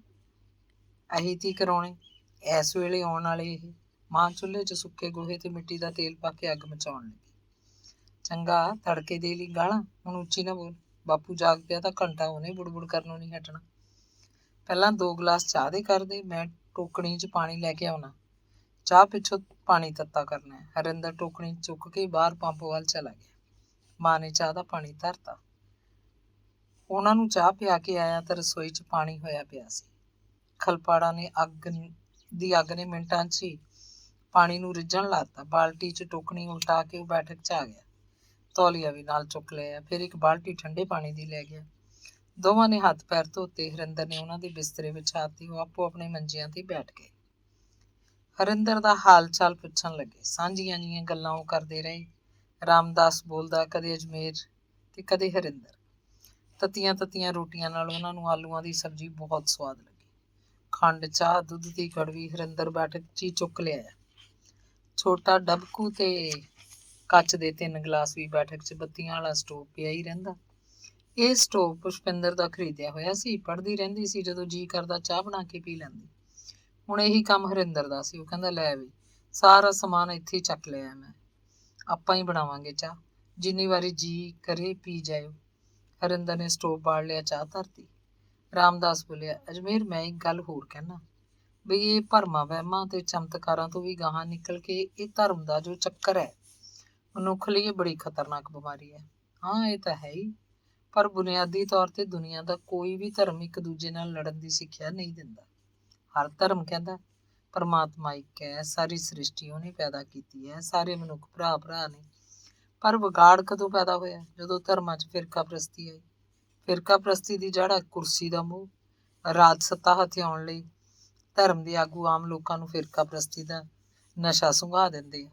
ਅਹੀ ਤੀ ਕਰਾਉਣੇ ਇਸ ਵੇਲੇ ਆਉਣ ਵਾਲੇ ਇਹ। ਮਾਂ ਚੁੱਲ੍ਹੇ 'ਚ ਸੁੱਕੇ ਗੋਹੇ ਤੇ ਮਿੱਟੀ ਦਾ ਤੇਲ ਪਾ ਕੇ ਅੱਗ ਮਚਾਉਣ ਲੱਗੀ। ਚੰਗਾ, ਤੜਕੇ ਦੇ ਲਈ ਗਾਲਾਂ, ਹੁਣ ਉੱਚੀ ਨਾ ਬੋਲ। ਬਾਪੂ ਜਾਗ ਪਿਆ ਤਾਂ ਘੰਟਾ ਉਹਨੇ ਬੁੜਬੁੜ ਕਰਨੋਂ ਨਹੀਂ ਹਟਣਾ। ਪਹਿਲਾਂ 2 ਗਲਾਸ ਚਾਹ ਦੇ ਕਰ ਦੇ, ਮੈਂ ਟੋਕਣੀ 'ਚ ਪਾਣੀ ਲੈ ਕੇ ਆਉਣਾ। ਚਾਹ ਪਿੱਛੋਂ ਪਾਣੀ ਤੱਤਾ ਕਰਨਾ ਹੈ। ਹਰਿੰਦਰ ਟੋਕਣੀ ਚੁੱਕ ਕੇ ਬਾਹਰ ਪੰਪ ਵੱਲ ਚਲਾ ਗਿਆ। ਮਾਂ ਨੇ ਚਾਹ ਦਾ ਪਾਣੀ ਧਰਤਾ। ਉਹਨਾਂ ਨੂੰ ਚਾਹ ਪਿਆ ਕੇ ਆਇਆ ਤਾਂ ਰਸੋਈ 'ਚ ਪਾਣੀ ਹੋਇਆ ਪਿਆ ਸੀ। ਖਲਪਾੜਾ ਨੇ ਅੱਗ ਨੇ ਮਿੰਟਾਂ 'ਚ ਹੀ ਪਾਣੀ ਨੂੰ ਰਿੱਝਣ ਲਾਤਾ। ਬਾਲਟੀ 'ਚ ਟੋਕਣੀ ਉਲਟਾ ਕੇ ਉਹ ਬੈਠਕ 'ਚ ਆ ਗਿਆ। ਤੌਲੀਆ ਵੀ ਨਾਲ ਚੁੱਕ ਲਿਆ। ਫਿਰ ਇੱਕ ਬਾਲਟੀ ਠੰਡੇ ਪਾਣੀ ਦੀ ਲੈ ਗਿਆ। ਦੋਵਾਂ ਨੇ ਹੱਥ ਪੈਰ ਧੋਤੇ। ਹਰਿੰਦਰ ਨੇ ਉਹਨਾਂ ਦੇ ਬਿਸਤਰੇ ਵਿਛਾਤੀ। ਉਹ ਆਪੋ ਆਪਣੇ ਮੰਜਿਆਂ ਤੇ ਬੈਠ ਗਏ। ਹਰਿੰਦਰ ਦਾ ਹਾਲ ਚਾਲ ਪੁੱਛਣ ਲੱਗੇ। ਸਾਂਝੀਆਂ ਜੀਆਂ ਗੱਲਾਂ ਉਹ ਕਰਦੇ ਰਹੇ। ਰਾਮਦਾਸ ਬੋਲਦਾ, ਕਦੇ ਅਜਮੇਰ ਤੇ ਕਦੇ ਹਰਿੰਦਰ। ਤੱਤੀਆਂ ਤੱਤੀਆਂ ਰੋਟੀਆਂ ਨਾਲ ਉਹਨਾਂ ਨੂੰ ਆਲੂਆਂ ਦੀ ਸਬਜ਼ੀ ਬਹੁਤ ਸਵਾਦ ਲੱਗੀ। ਖੰਡ, ਚਾਹ, ਦੁੱਧ ਦੀ ਕੜਵੀ ਹਰਿੰਦਰ ਬੈਠਕ 'ਚ ਹੀ ਚੁੱਕ ਲਿਆਇਆ। ਛੋਟਾ ਡਬਕੂ ਤੇ ਕੱਚ ਦੇ 3 ਗਲਾਸ ਵੀ ਬੈਠਕ 'ਚ ਬੱਤੀਆਂ ਵਾਲਾ ਸਟੋਵ ਪਿਆ ਹੀ ਰਹਿੰਦਾ। ਇਹ ਸਟੋਵ ਪੁਸ਼ਪਿੰਦਰ ਦਾ ਖਰੀਦਿਆ ਹੋਇਆ ਸੀ। ਪੜ੍ਹਦੀ ਰਹਿੰਦੀ ਸੀ, ਜਦੋਂ ਜੀਅ ਕਰਦਾ ਚਾਹ ਬਣਾ ਕੇ ਪੀ ਲੈਂਦੀ। ਹੁਣ ਇਹੀ ਕੰਮ ਹਰਿੰਦਰ ਦਾ ਸੀ। ਉਹ ਕਹਿੰਦਾ, ਲੈ ਵੀ, ਸਾਰਾ ਸਮਾਨ ਇੱਥੇ ਹੀ ਚੱਕ ਲਿਆ ਮੈਂ, ਆਪਾਂ ਹੀ ਬਣਾਵਾਂਗੇ ਚਾਹ, ਜਿੰਨੀ ਵਾਰੀ ਜੀਅ ਕਰੇ ਪੀ ਜਾਇਓ। ਹਰਿੰਦਰ ਨੇ ਸਟੋਵ ਬਾਲ ਲਿਆ, ਚਾਹ ਧਰਤੀ। ਰਾਮਦਾਸ ਬੋਲਿਆ, ਅਜਮੇਰ, ਮੈਂ ਇੱਕ ਗੱਲ ਹੋਰ ਕਹਿਣਾ ਬਈ ਇਹ ਭਰਮਾਂ ਵਹਿਮਾਂ ਤੇ ਚਮਤਕਾਰਾਂ ਤੋਂ ਵੀ ਗਾਹਾਂ ਨਿਕਲ ਕੇ ਇਹ ਧਰਮ ਦਾ ਜੋ ਚੱਕਰ ਹੈ, ਮਨੁੱਖ ਲਈ ਇਹ ਬੜੀ ਖਤਰਨਾਕ ਬਿਮਾਰੀ ਹੈ। ਹਾਂ, ਇਹ ਤਾਂ ਹੈ ਹੀ, ਪਰ ਬੁਨਿਆਦੀ ਤੌਰ ਤੇ ਦੁਨੀਆ ਦਾ ਕੋਈ ਵੀ ਧਰਮ ਇੱਕ ਦੂਜੇ ਨਾਲ ਲੜਨ ਦੀ ਸਿੱਖਿਆ ਨਹੀਂ ਦਿੰਦਾ। ਹਰ ਧਰਮ ਕਹਿੰਦਾ ਪਰਮਾਤਮਾ ਇੱਕ ਹੈ, ਸਾਰੀ ਸ੍ਰਿਸ਼ਟੀ ਉਹਨੇ ਪੈਦਾ ਕੀਤੀ ਹੈ, ਸਾਰੇ ਮਨੁੱਖ ਭਰਾ ਭਰਾ ਨੇ। ਪਰ ਵਿਗਾੜ ਕਦੋਂ ਪੈਦਾ ਹੋਇਆ? ਜਦੋਂ ਧਰਮਾਂ 'ਚ ਫਿਰਕਾ ਪ੍ਰਸਤੀ ਆਈ। ਫਿਰਕਾ ਪ੍ਰਸਤੀ ਦੀ ਜੜ ਹੈ ਕੁਰਸੀ ਦਾ ਮੋਹ। ਰਾਜ ਸੱਤਾ ਹਥਿਆਉਣ ਲਈ ਧਰਮ ਦੇ ਆਗੂ ਆਮ ਲੋਕਾਂ ਨੂੰ ਫਿਰਕਾ ਪ੍ਰਸਤੀ ਦਾ ਨਸ਼ਾ ਸੁੰਘਾ ਦਿੰਦੇ ਆ।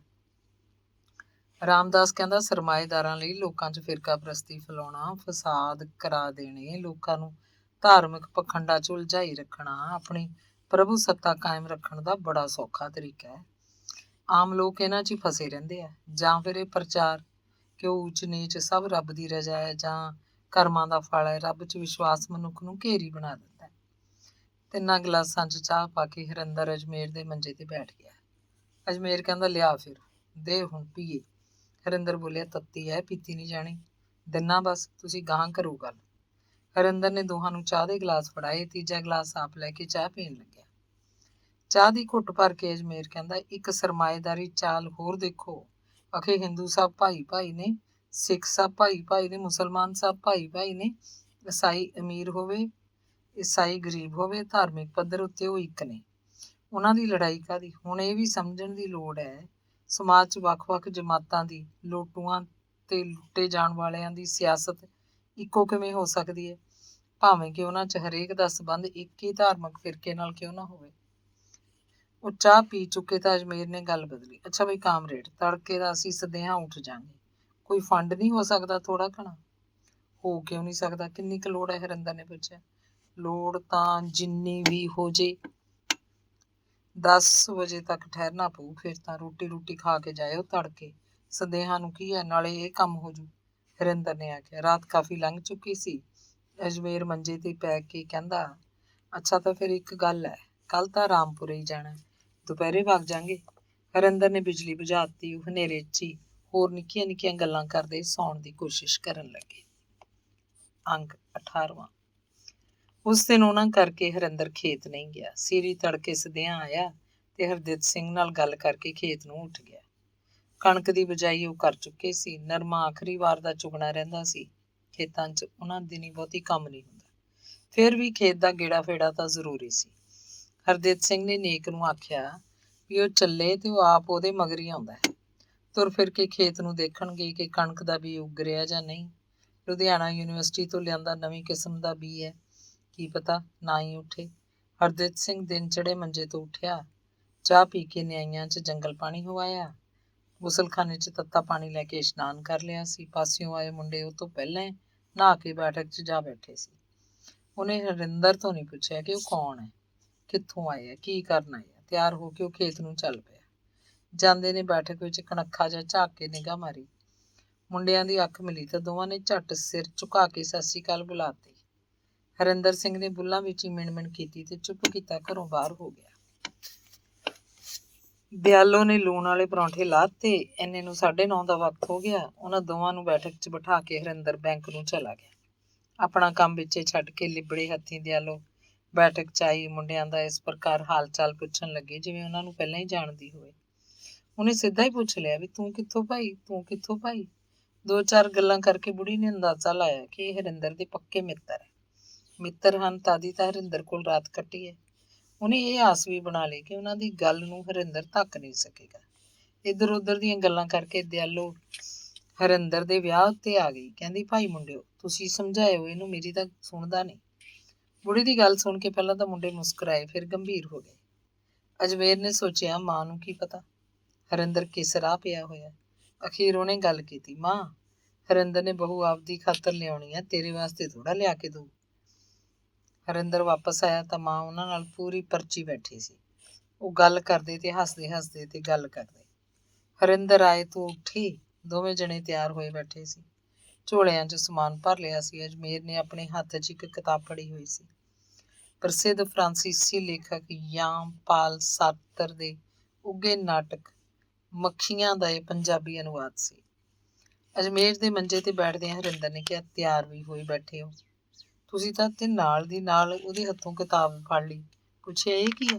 ਰਾਮਦਾਸ ਕਹਿੰਦਾ, ਸਰਮਾਏਦਾਰਾਂ ਲਈ ਲੋਕਾਂ 'ਚ ਫਿਰਕਾ ਪ੍ਰਸਤੀ ਫੈਲਾਉਣਾ, ਫਸਾਦ ਕਰਾ ਦੇਣੇ, ਲੋਕਾਂ ਨੂੰ ਧਾਰਮਿਕ ਪਖੰਡਾਂ 'ਚ ਉਲਝਾਈ ਰੱਖਣਾ, ਆਪਣੀ ਪ੍ਰਭੂ ਸੱਤਾ ਕਾਇਮ ਰੱਖਣ ਦਾ ਬੜਾ ਸੌਖਾ ਤਰੀਕਾ ਹੈ। ਆਮ ਲੋਕ ਇਹਨਾਂ 'ਚ ਹੀ ਫਸੇ ਰਹਿੰਦੇ ਆ। ਜਾਂ ਫਿਰ ਇਹ ਪ੍ਰਚਾਰ ਕਿ ਉਹ ਊਚ ਨੀਚ ਸਭ ਰੱਬ ਦੀ ਰਜ਼ਾ ਹੈ, ਜਾਂ ਕਰਮਾਂ ਦਾ ਫਲ ਹੈ। ਰੱਬ 'ਚ ਵਿਸ਼ਵਾਸ ਮਨੁੱਖ ਨੂੰ ਘੇਰੀ ਬਣਾ ਦਿੰਦਾ ਹੈ। 3 ਗਲਾਸਾਂ 'ਚ ਚਾਹ ਪਾ ਕੇ ਹਰਿੰਦਰ ਅਜਮੇਰ ਦੇ ਮੰਜੇ ਤੇ ਬੈਠ ਗਿਆ। ਅਜਮੇਰ ਕਹਿੰਦਾ, ਲਿਆ ਫਿਰ, ਦੇ ਹੁਣ ਪੀਏ। ਹਰਿੰਦਰ ਬੋਲਿਆ, ਤੱਤੀ ਹੈ, ਪੀਤੀ ਨਹੀਂ ਜਾਣੀ। ਦਿਨਾ ਬਸ, ਤੁਸੀਂ ਗਾਹਾਂ ਕਰੋ ਗੱਲ। ਹਰਿੰਦਰ ਨੇ ਦੋਹਾਂ ਨੂੰ ਚਾਹ ਦੇ ਗਲਾਸ ਫੜਾਏ। ਤੀਜਾ ਗਲਾਸ ਆਪ ਲੈ ਕੇ ਚਾਹ ਪੀਣ ਲੱਗਿਆ। ਚਾਹ ਦੀ ਘੁੱਟ ਭਰ ਕੇ ਅਜਮੇਰ ਕਹਿੰਦਾ, ਇੱਕ ਸਰਮਾਏਦਾਰੀ ਚਾਲ ਹੋਰ ਦੇਖੋ। ਅਖੇ ਹਿੰਦੂ ਸਭ ਭਾਈ ਭਾਈ ਨੇ, ਸਿੱਖ ਸਭ ਭਾਈ ਭਾਈ ਨੇ, ਮੁਸਲਮਾਨ ਸਭ ਭਾਈ ਭਾਈ ਨੇ, ਈਸਾਈ ਅਮੀਰ ਹੋਵੇ, ਈਸਾਈ ਗਰੀਬ ਹੋਵੇ, ਧਾਰਮਿਕ ਪੱਧਰ ਉੱਤੇ ਉਹ ਇੱਕ ਨੇ। ਉਹਨਾਂ ਦੀ ਲੜਾਈ ਕਾਹਦੀ? ਹੁਣ ਇਹ ਵੀ ਸਮਝਣ ਦੀ ਲੋੜ ਹੈ, ਸਮਾਜ 'ਚ ਵੱਖ-ਵੱਖ ਜਮਾਤਾਂ ਦੀ, ਲੋਟੂਆਂ ਤੇ ਲੁੱਟੇ ਜਾਣ ਵਾਲਿਆਂ ਦੀ ਸਿਆਸਤ ਇੱਕੋ ਕਿਵੇਂ ਹੋ ਸਕਦੀ ਹੈ, ਭਾਵੇਂ ਕਿ ਉਹਨਾਂ 'ਚ ਹਰੇਕ ਦਾ ਸੰਬੰਧ ਇੱਕ ਹੀ ਧਾਰਮਿਕ ਫਿਰਕੇ ਨਾਲ ਕਿਉਂ ਨਾ ਹੋਵੇ। ਉਹ ਚਾਹ ਪੀ ਚੁੱਕੇ ਤਾਂ ਅਜਮੇਰ ਨੇ ਗੱਲ ਬਦਲੀ। ਅੱਛਾ ਬਈ ਕਾਮਰੇਡ, ਤੜਕੇ ਦਾ ਅਸੀਂ ਸਦੇਹਾਂ ਉੱਠ ਜਾਾਂਗੇ, ਕੋਈ ਫੰਡ ਨਹੀਂ ਹੋ ਸਕਦਾ ਥੋੜਾ ਘਣਾ? ਹੋ ਕਿਉਂ ਨਹੀਂ ਸਕਦਾ? ਕਿੰਨੀ ਕੁ ਲੋੜ ਹੈ? ਹਰਿੰਦਰ ਨੇ ਪੁੱਛਿਆ। ਲੋੜ ਤਾਂ ਜਿੰਨੀ ਵੀ ਹੋ ਜੇ। 10 ਵਜੇ ਤੱਕ ਠਹਿਰਨਾ ਪਊ, ਫਿਰ ਤਾਂ ਰੋਟੀ ਖਾ ਕੇ ਜਾਇਓ ਤੜਕੇ। ਸਦੇਹਾਂ ਨੂੰ ਕੀ ਹੈ, ਨਾਲੇ ਇਹ ਕੰਮ ਹੋ ਜੂ। ਹਰਿੰਦਰ ਨੇ ਆਖਿਆ। ਰਾਤ ਕਾਫੀ ਲੰਘ ਚੁੱਕੀ ਸੀ। ਅਜਮੇਰ ਮੰਜੇ ਤੇ ਪੈ ਕੇ ਕਹਿੰਦਾ, ਅੱਛਾ ਤਾਂ ਫਿਰ ਇੱਕ ਗੱਲ ਹੈ, ਕੱਲ ਤਾਂ ਰਾਮਪੁਰੇ ਹੀ ਜਾਣਾ, ਦੁਪਹਿਰੇ ਵਗ ਜਾਾਂਗੇ। ਹਰਿੰਦਰ ਨੇ ਬਿਜਲੀ ਬੁਝਾਤੀ। ਉਹ ਹਨੇਰੇ 'ਚ ਹੀ ਹੋਰ ਨਿੱਕੀਆਂ ਨਿੱਕੀਆਂ ਗੱਲਾਂ ਕਰਦੇ ਸੌਣ ਦੀ ਕੋਸ਼ਿਸ਼ ਕਰਨ ਲੱਗੇ। ਅੰਗ 18ਵਾਂ। ਉਸ ਦਿਨ ਉਹਨਾਂ ਕਰਕੇ ਹਰਿੰਦਰ ਖੇਤ ਨਹੀਂ ਗਿਆ। ਸੀਰੀ ਤੜਕੇ ਸਦਿਆਂ ਆਇਆ ਤੇ ਹਰਦਿਤ ਸਿੰਘ ਨਾਲ ਗੱਲ ਕਰਕੇ ਖੇਤ ਨੂੰ ਉੱਠ ਗਿਆ। ਕਣਕ ਦੀ ਬਿਜਾਈ ਉਹ ਕਰ ਚੁੱਕੇ ਸੀ। ਨਰਮਾ ਆਖਰੀ ਵਾਰ ਦਾ ਚੁਗਣਾ ਰਹਿੰਦਾ ਸੀ। ਖੇਤਾਂ 'ਚ ਉਹਨਾਂ ਦਿਨੀ ਬਹੁਤੀ ਕੰਮ ਨਹੀਂ ਹੁੰਦਾ। ਫਿਰ ਵੀ ਖੇਤ ਦਾ ਗੇੜਾ ਫੇੜਾ ਤਾਂ ਜ਼ਰੂਰੀ ਸੀ। ਹਰਦਿਤ ਸਿੰਘ ਨੇ ਨੇਕ ਨੂੰ ਆਖਿਆ ਵੀ ਉਹ ਚੱਲੇ ਤੇ ਉਹ ਆਪ ਉਹਦੇ ਮਗਰ ਹੀ ਆਉਂਦਾ ਹੈ। ਤੁਰ ਫਿਰ ਕੇ ਖੇਤ ਨੂੰ ਦੇਖਣਗੇ ਕਿ ਕਣਕ ਦਾ ਬੀਜ ਉੱਗ ਰਿਹਾ ਜਾਂ ਨਹੀਂ। ਲੁਧਿਆਣਾ ਯੂਨੀਵਰਸਿਟੀ ਤੋਂ ਲਿਆਂਦਾ ਨਵੀਂ ਕਿਸਮ ਦਾ ਬੀਜ ਹੈ, ਕੀ ਪਤਾ ਨਾ ਹੀ ਉੱਠੇ। ਹਰਦਿਤ ਸਿੰਘ ਦਿਨ ਚੜੇ ਮੰਜੇ ਤੋਂ ਉੱਠਿਆ, ਚਾਹ ਪੀ ਕੇ ਨਿਆਈਆਂ 'ਚ ਜੰਗਲ ਪਾਣੀ ਹੋ ਆਇਆ। ਗੁਸਲਖਾਨੇ 'ਚ ਤੱਤਾ ਪਾਣੀ ਲੈ ਕੇ ਇਸ਼ਨਾਨ ਕਰ ਲਿਆ ਸੀ। ਪਾਸਿਓਂ ਆਏ ਮੁੰਡੇ ਉਹ ਤੋਂ ਪਹਿਲਾਂ ਨਹਾ ਕੇ ਬੈਠਕ 'ਚ ਜਾ ਬੈਠੇ ਸੀ। ਉਹਨੇ ਹਰਿੰਦਰ ਤੋਂ ਨਹੀਂ ਪੁੱਛਿਆ ਕਿ ਉਹ ਕੌਣ ਹੈ, ਕਿੱਥੋਂ ਆਏ ਆ, ਕੀ ਕਰਨ ਆਏ ਆ। ਤਿਆਰ ਹੋ ਕੇ ਉਹ ਖੇਤ ਨੂੰ ਚੱਲ ਪਿਆ। ਜਾਂਦੇ ਨੇ ਬੈਠਕ ਵਿੱਚ ਕਣਖਾ ਜਿਹਾ ਝਾਕ ਕੇ ਨਿਗਾਹ ਮਾਰੀ। ਮੁੰਡਿਆਂ ਦੀ ਅੱਖ ਮਿਲੀ ਤਾਂ ਦੋਵਾਂ ਨੇ ਝੱਟ ਸਿਰ ਝੁਕਾ ਕੇ ਸਤਿ ਸ੍ਰੀ ਅਕਾਲ ਬੁਲਾਤੀ। ਹਰਿੰਦਰ ਸਿੰਘ ਨੇ ਬੁੱਲਾਂ ਵਿੱਚ ਹੀ ਮਿਣ-ਮਿਣ ਕੀਤੀ ਤੇ ਚੁੱਪ ਕੀਤਾ ਘਰੋਂ ਬਾਹਰ ਹੋ ਗਿਆ। ਦਿਆਲੋ ਨੇ ਲੂਣ ਵਾਲੇ ਪਰੌਂਠੇ ਲਾਤੇ। ਇੰਨੇ ਨੂੰ 9:30 ਦਾ ਵਕਤ ਹੋ ਗਿਆ। ਉਹਨਾਂ ਦੋਵਾਂ ਨੂੰ ਬੈਠਕ 'ਚ ਬਿਠਾ ਕੇ ਹਰਿੰਦਰ ਬੈਂਕ ਨੂੰ ਚਲਾ ਗਿਆ। ਆਪਣਾ ਕੰਮ ਵਿੱਚੇ ਛੱਡ ਕੇ ਲਿਬੜੇ ਹੱਥੀਂ ਦਿਆਲੋ ਬੈਠਕ 'ਚ ਆਈ ਮੁੰਡਿਆਂ ਦਾ ਇਸ ਪ੍ਰਕਾਰ ਹਾਲ ਚਾਲ ਪੁੱਛਣ ਲੱਗੇ ਜਿਵੇਂ ਉਹਨਾਂ ਨੂੰ ਪਹਿਲਾਂ ਹੀ ਜਾਣਦੀ ਹੋਵੇ। ਉਹਨੇ ਸਿੱਧਾ ਹੀ ਪੁੱਛ ਲਿਆ ਵੀ ਤੂੰ ਕਿੱਥੋਂ ਭਾਈ, ਤੂੰ ਕਿੱਥੋਂ ਭਾਈ। 2-4 ਗੱਲਾਂ ਕਰਕੇ ਬੁੜੀ ਨੇ ਅੰਦਾਜ਼ਾ ਲਾਇਆ ਕਿ ਇਹ ਹਰਿੰਦਰ ਦੇ ਪੱਕੇ ਮਿੱਤਰ ਹੈ। ਮਿੱਤਰ ਹਨ ਤਾਦੀ ਤਾਂ ਹਰਿੰਦਰ ਕੋਲ ਰਾਤ ਕੱਟੀ ਹੈ। ਉਹਨੇ ਇਹ ਆਸ ਵੀ ਬਣਾ ਲਈ ਕਿ ਉਹਨਾਂ ਦੀ ਗੱਲ ਨੂੰ ਹਰਿੰਦਰ ਧੱਕ ਨਹੀਂ ਸਕੇਗਾ। ਇੱਧਰ ਉੱਧਰ ਦੀਆਂ ਗੱਲਾਂ ਕਰਕੇ ਦਿਆਲੋ ਹਰਿੰਦਰ ਦੇ ਵਿਆਹ ਉੱਤੇ ਆ ਗਈ। ਕਹਿੰਦੀ ਭਾਈ ਮੁੰਡਿਓ, ਤੁਸੀਂ ਸਮਝਾਇਓ ਇਹਨੂੰ, ਮੇਰੀ ਤਾਂ ਸੁਣਦਾ ਨਹੀਂ। ਬੁੜੀ ਦੀ ਗੱਲ ਸੁਣ ਕੇ ਪਹਿਲਾਂ ਤਾਂ ਮੁੰਡੇ ਮੁਸਕਰਾਏ, ਫਿਰ ਗੰਭੀਰ ਹੋ ਗਏ। ਅਜਮੇਰ ਨੇ ਸੋਚਿਆ ਮਾਂ ਨੂੰ ਕੀ ਪਤਾ ਹਰਿੰਦਰ ਕਿਸ ਰਾਹ ਪਿਆ ਹੋਇਆ। ਅਖੀਰ ਉਹਨੇ ਗੱਲ ਕੀਤੀ, ਮਾਂ ਹਰਿੰਦਰ ਨੇ ਬਹੂ ਆਪਦੀ ਖਾਤਰ ਲਿਆਉਣੀ ਹੈ, ਤੇਰੇ ਵਾਸਤੇ ਥੋੜਾ ਲਿਆ ਕੇ ਦਊ। ਹਰਿੰਦਰ ਵਾਪਸ ਆਇਆ ਤਾਂ ਮਾਂ ਉਹਨਾਂ ਨਾਲ ਪੂਰੀ ਪਰਚੀ ਬੈਠੀ ਸੀ। ਉਹ ਗੱਲ ਕਰਦੇ ਤੇ ਹੱਸਦੇ ਹੱਸਦੇ ਤੇ ਗੱਲ ਕਰਦੇ। ਹਰਿੰਦਰ ਆਏ ਤੋਂ ਉੱਠੀ ਦੋਵੇਂ ਜਣੇ ਤਿਆਰ ਹੋਏ ਬੈਠੇ ਸੀ। ਝੋਲਿਆਂ 'ਚ ਸਮਾਨ ਭਰ ਲਿਆ ਸੀ। ਅਜਮੇਰ ਨੇ ਆਪਣੇ ਹੱਥ 'ਚ ਇੱਕ ਕਿਤਾਬ ਫੜੀ ਹੋਈ ਸੀ। ਪ੍ਰਸਿੱਧ ਫਰਾਂਸੀਸੀ ਲੇਖਕ ਯਾਨ ਪਾਲ ਸਾਰਤਰ ਦੇ ਉੱਘੇ ਨਾਟਕ ਮੱਖੀਆਂ ਦਾ ਇਹ ਪੰਜਾਬੀ ਅਨੁਵਾਦ ਸੀ। ਅਜਮੇਰ ਦੇ ਮੰਜੇ ਤੇ ਬੈਠਦਿਆਂ ਹਰਿੰਦਰ ਨੇ ਕਿਹਾ, ਤਿਆਰ ਵੀ ਹੋਈ ਬੈਠੇ ਹੋ ਤੁਸੀਂ ਤਾਂ, ਤੇ ਨਾਲ ਦੀ ਨਾਲ ਉਹਦੇ ਹੱਥੋਂ ਕਿਤਾਬ ਫੜ ਲਈ। ਪੁੱਛਿਆ ਇਹ ਕੀ ਹੈ।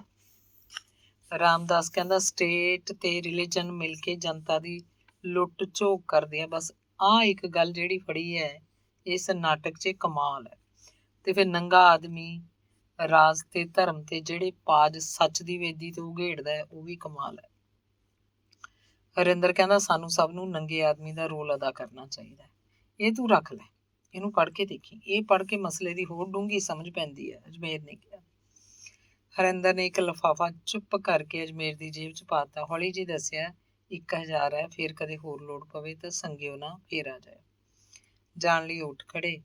ਰਾਮਦਾਸ ਕਹਿੰਦਾ ਸਟੇਟ ਤੇ ਰਿਲੀਜਨ ਮਿਲ ਕੇ ਜਨਤਾ ਦੀ ਲੁੱਟ ਝੋਕ ਕਰਦੇ ਆ। ਬਸ ਆਹ ਇੱਕ ਗੱਲ ਜਿਹੜੀ ਫੜੀ ਹੈ ਇਸ ਨਾਟਕ 'ਚ ਕਮਾਲ ਹੈ। ਤੇ ਫਿਰ ਨੰਗਾ ਆਦਮੀ ਰਾਜ ਤੇ ਧਰਮ ਤੇ ਜਿਹੜੇ ਪਾਜ ਸੱਚ ਦੀ ਵੇਦੀ ਤੋਂ ਉਘੇੜਦਾ ਹੈ ਉਹ ਵੀ ਕਮਾਲ ਹੈ। ਹਰਿੰਦਰ ਕਹਿੰਦਾ ਸਾਨੂੰ ਸਭ ਨੂੰ ਨੰਗੇ ਆਦਮੀ ਦਾ ਰੋਲ ਅਦਾ ਕਰਨਾ ਚਾਹੀਦਾ। ਇਹ ਤੂੰ ਰੱਖ ਲੈ, ਇਹਨੂੰ ਪੜ੍ਹ ਕੇ ਦੇਖੀ, ਇਹ ਪੜ੍ਹ ਕੇ ਮਸਲੇ ਦੀ ਹੋਰ ਡੂੰਘੀ ਸਮਝ ਪੈਂਦੀ ਹੈ, ਅਜਮੇਰ ਨੇ ਕਿਹਾ। ਹਰਿੰਦਰ ਨੇ ਇੱਕ ਲਿਫਾਫਾ ਚੁੱਪ ਕਰਕੇ ਅਜਮੇਰ ਦੀ ਜੇਬ 'ਚ ਪਾਤਾ। ਹੌਲੀ ਜਿਹੀ ਦੱਸਿਆ, 1000 ਹੈ, ਫਿਰ ਕਦੇ ਹੋਰ ਲੋੜ ਪਵੇ ਤਾਂ ਸੰਗਿਓ ਨਾ, ਫੇਰ ਆ ਜਾਏ। ਜਾਣ ਲਈ ਉੱਠ ਖੜੇ।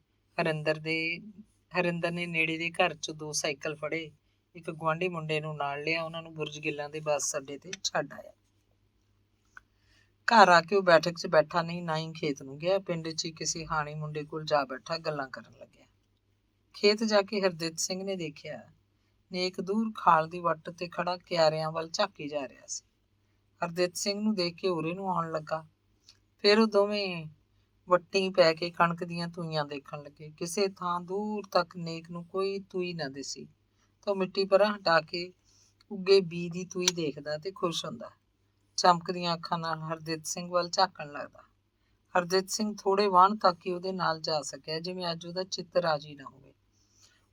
ਹਰਿੰਦਰ ਨੇ ਨੇੜੇ ਦੇ ਘਰ 'ਚ 2 ਸਾਈਕਲ ਫੜੇ। ਇੱਕ ਗੁਆਂਢੀ ਮੁੰਡੇ ਨੂੰ ਨਾਲ ਲਿਆ। ਉਹਨਾਂ ਨੂੰ ਬੁਰਜ ਗਿੱਲਾਂ ਦੇ ਬੱਸ ਅੱਡੇ ਤੇ ਛੱਡ ਆਇਆ। ਘਰ ਆ ਕੇ ਉਹ ਬੈਠਕ 'ਚ ਬੈਠਾ ਨਹੀਂ, ਨਾ ਹੀ ਖੇਤ ਨੂੰ ਗਿਆ। ਪਿੰਡ 'ਚ ਹੀ ਕਿਸੇ ਹਾਣੀ ਮੁੰਡੇ ਕੋਲ ਜਾ ਬੈਠਾ, ਗੱਲਾਂ ਕਰਨ ਲੱਗਿਆ। ਖੇਤ ਜਾ ਕੇ ਹਰਦਿਤ ਸਿੰਘ ਨੇ ਦੇਖਿਆ ਨੇਕ ਦੂਰ ਖਾਲ ਦੀ ਵੱਟ ਤੇ ਖੜਾ ਕਿਆਰਿਆਂ ਵੱਲ ਝਾਕੀ ਜਾ ਰਿਹਾ ਸੀ। ਹਰਦਿਤ ਸਿੰਘ ਨੂੰ ਦੇਖ ਕੇ ਉਰੇ ਨੂੰ ਆਉਣ ਲੱਗਾ। ਫਿਰ ਉਹ ਦੋਵੇਂ ਵੱਟੀ ਪੈ ਕੇ ਕਣਕ ਦੀਆਂ ਤੂਈਆਂ ਦੇਖਣ ਲੱਗੇ। ਕਿਸੇ ਥਾਂ ਦੂਰ ਤੱਕ ਨੇਕ ਨੂੰ ਕੋਈ ਤੂਈ ਨਾ ਦਿਸੀ ਤਾਂ ਮਿੱਟੀ ਪਰਾਂ ਹਟਾ ਕੇ ਉੱਗੇ ਬੀ ਦੀ ਤੂਈ ਦੇਖਦਾ ਤੇ ਖੁਸ਼ ਹੁੰਦਾ। ਚਮਕਦੀਆਂ ਅੱਖਾਂ ਨਾਲ ਹਰਦਿਤ ਸਿੰਘ ਵੱਲ ਝਾਕਣ ਲੱਗਦਾ। ਹਰਦਿਤ ਸਿੰਘ ਥੋੜੇ ਵਾਹਣ ਤੱਕ ਹੀ ਉਹਦੇ ਨਾਲ ਜਾ ਸਕਿਆ, ਜਿਵੇਂ ਅੱਜ ਉਹਦਾ ਚਿੱਤ ਰਾਜੀ ਨਾ ਹੋਵੇ।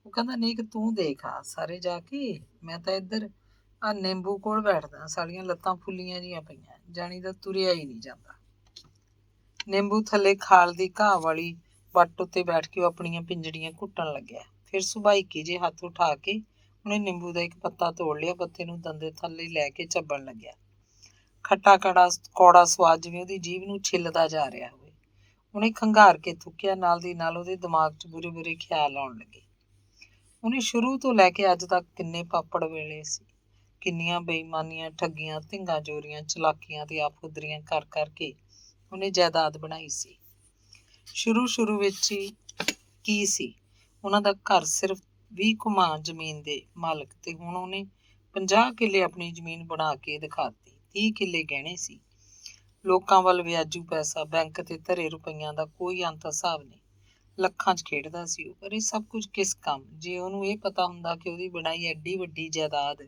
ਉਹ ਕਹਿੰਦਾ, ਨੇਕ ਤੂੰ ਦੇਖ ਆ ਸਾਰੇ ਜਾ ਕੇ, ਮੈਂ ਤਾਂ ਇੱਧਰ ਆ ਨਿੰਬੂ ਕੋਲ ਬੈਠਦਾ, ਸਾਡੀਆਂ ਲੱਤਾਂ ਫੁੱਲੀਆਂ ਜੀਆਂ ਪਈਆਂ, ਜਾਣੀ ਦਾ ਤੁਰਿਆ ਹੀ ਨਹੀਂ ਜਾਂਦਾ। ਨਿੰਬੂ ਥੱਲੇ ਖਾਲ ਦੀ ਘਾਹ ਵਾਲੀ ਵੱਟ ਉੱਤੇ ਬੈਠ ਕੇ ਉਹ ਆਪਣੀਆਂ ਪਿੰਜੜੀਆਂ ਘੁੱਟਣ ਲੱਗਿਆ। ਫਿਰ ਸੁਭਾਈਕੇ ਜੇ ਹੱਥ ਉਠਾ ਕੇ ਉਹਨੇ ਨਿੰਬੂ ਦਾ ਇੱਕ ਪੱਤਾ ਤੋੜ ਲਿਆ। ਪੱਤੇ ਨੂੰ ਦੰਦੇ ਥੱਲੇ ਲੈ ਕੇ ਚੱਬਣ ਲੱਗਿਆ। ਖੱਟਾ ਕੌੜਾ ਸਵਾਦ ਜਿਵੇਂ ਉਹਦੀ ਜੀਭ ਨੂੰ ਛਿੱਲਦਾ ਜਾ ਰਿਹਾ ਹੋਵੇ। ਉਹਨੇ ਖੰਘਾਰ ਕੇ ਥੁੱਕਿਆ। ਨਾਲ ਦੀ ਨਾਲ ਉਹਦੇ ਦਿਮਾਗ 'ਚ ਬੁਰੇ ਬੁਰੇ ਖਿਆਲ ਆਉਣ ਲੱਗੇ। ਉਹਨੇ ਸ਼ੁਰੂ ਤੋਂ ਲੈ ਕੇ ਅੱਜ ਤੱਕ ਕਿੰਨੇ ਪਾਪੜ ਵੇਲੇ ਸੀ, ਕਿੰਨੀਆਂ ਬੇਈਮਾਨੀਆਂ, ਠੱਗੀਆਂ, ਧਿੰਗਾਂ ਚੋਰੀਆਂ, ਚਲਾਕੀਆਂ ਤੇ ਆਫੁਦਰੀਆਂ ਕਰ ਕਰਕੇ ਉਹਨੇ ਜਾਇਦਾਦ ਬਣਾਈ ਸੀ। ਸ਼ੁਰੂ ਵਿੱਚ ਹੀ ਕੀ ਸੀ, ਉਹਨਾਂ ਦਾ ਘਰ ਸਿਰਫ 20 ਕੁਮਾਂ ਜ਼ਮੀਨ ਦੇ ਮਾਲਕ, ਤੇ ਹੁਣ ਉਹਨੇ 50 ਕਿੱਲੇ ਆਪਣੀ ਜ਼ਮੀਨ ਬਣਾ ਕੇ ਦਿਖਾਤੀ। 30 ਕਿੱਲੇ ਗਹਿਣੇ ਸੀ। ਲੋਕਾਂ ਵੱਲ ਵਿਆਜੂ ਪੈਸਾ, ਬੈਂਕ ਤੇ ਧਰੇ ਰੁਪਈਆਂ ਦਾ ਕੋਈ ਅੰਤ ਹਿਸਾਬ ਨਹੀਂ। ਲੱਖਾਂ 'ਚ ਖੇਡਦਾ ਸੀ ਉਹ। ਪਰ ਇਹ ਸਭ ਕੁਝ ਕਿਸ ਕੰਮ, ਜੇ ਉਹਨੂੰ ਇਹ ਪਤਾ ਹੁੰਦਾ ਕਿ ਉਹਦੀ ਬਣਾਈ ਐਡੀ ਵੱਡੀ ਜਾਇਦਾਦ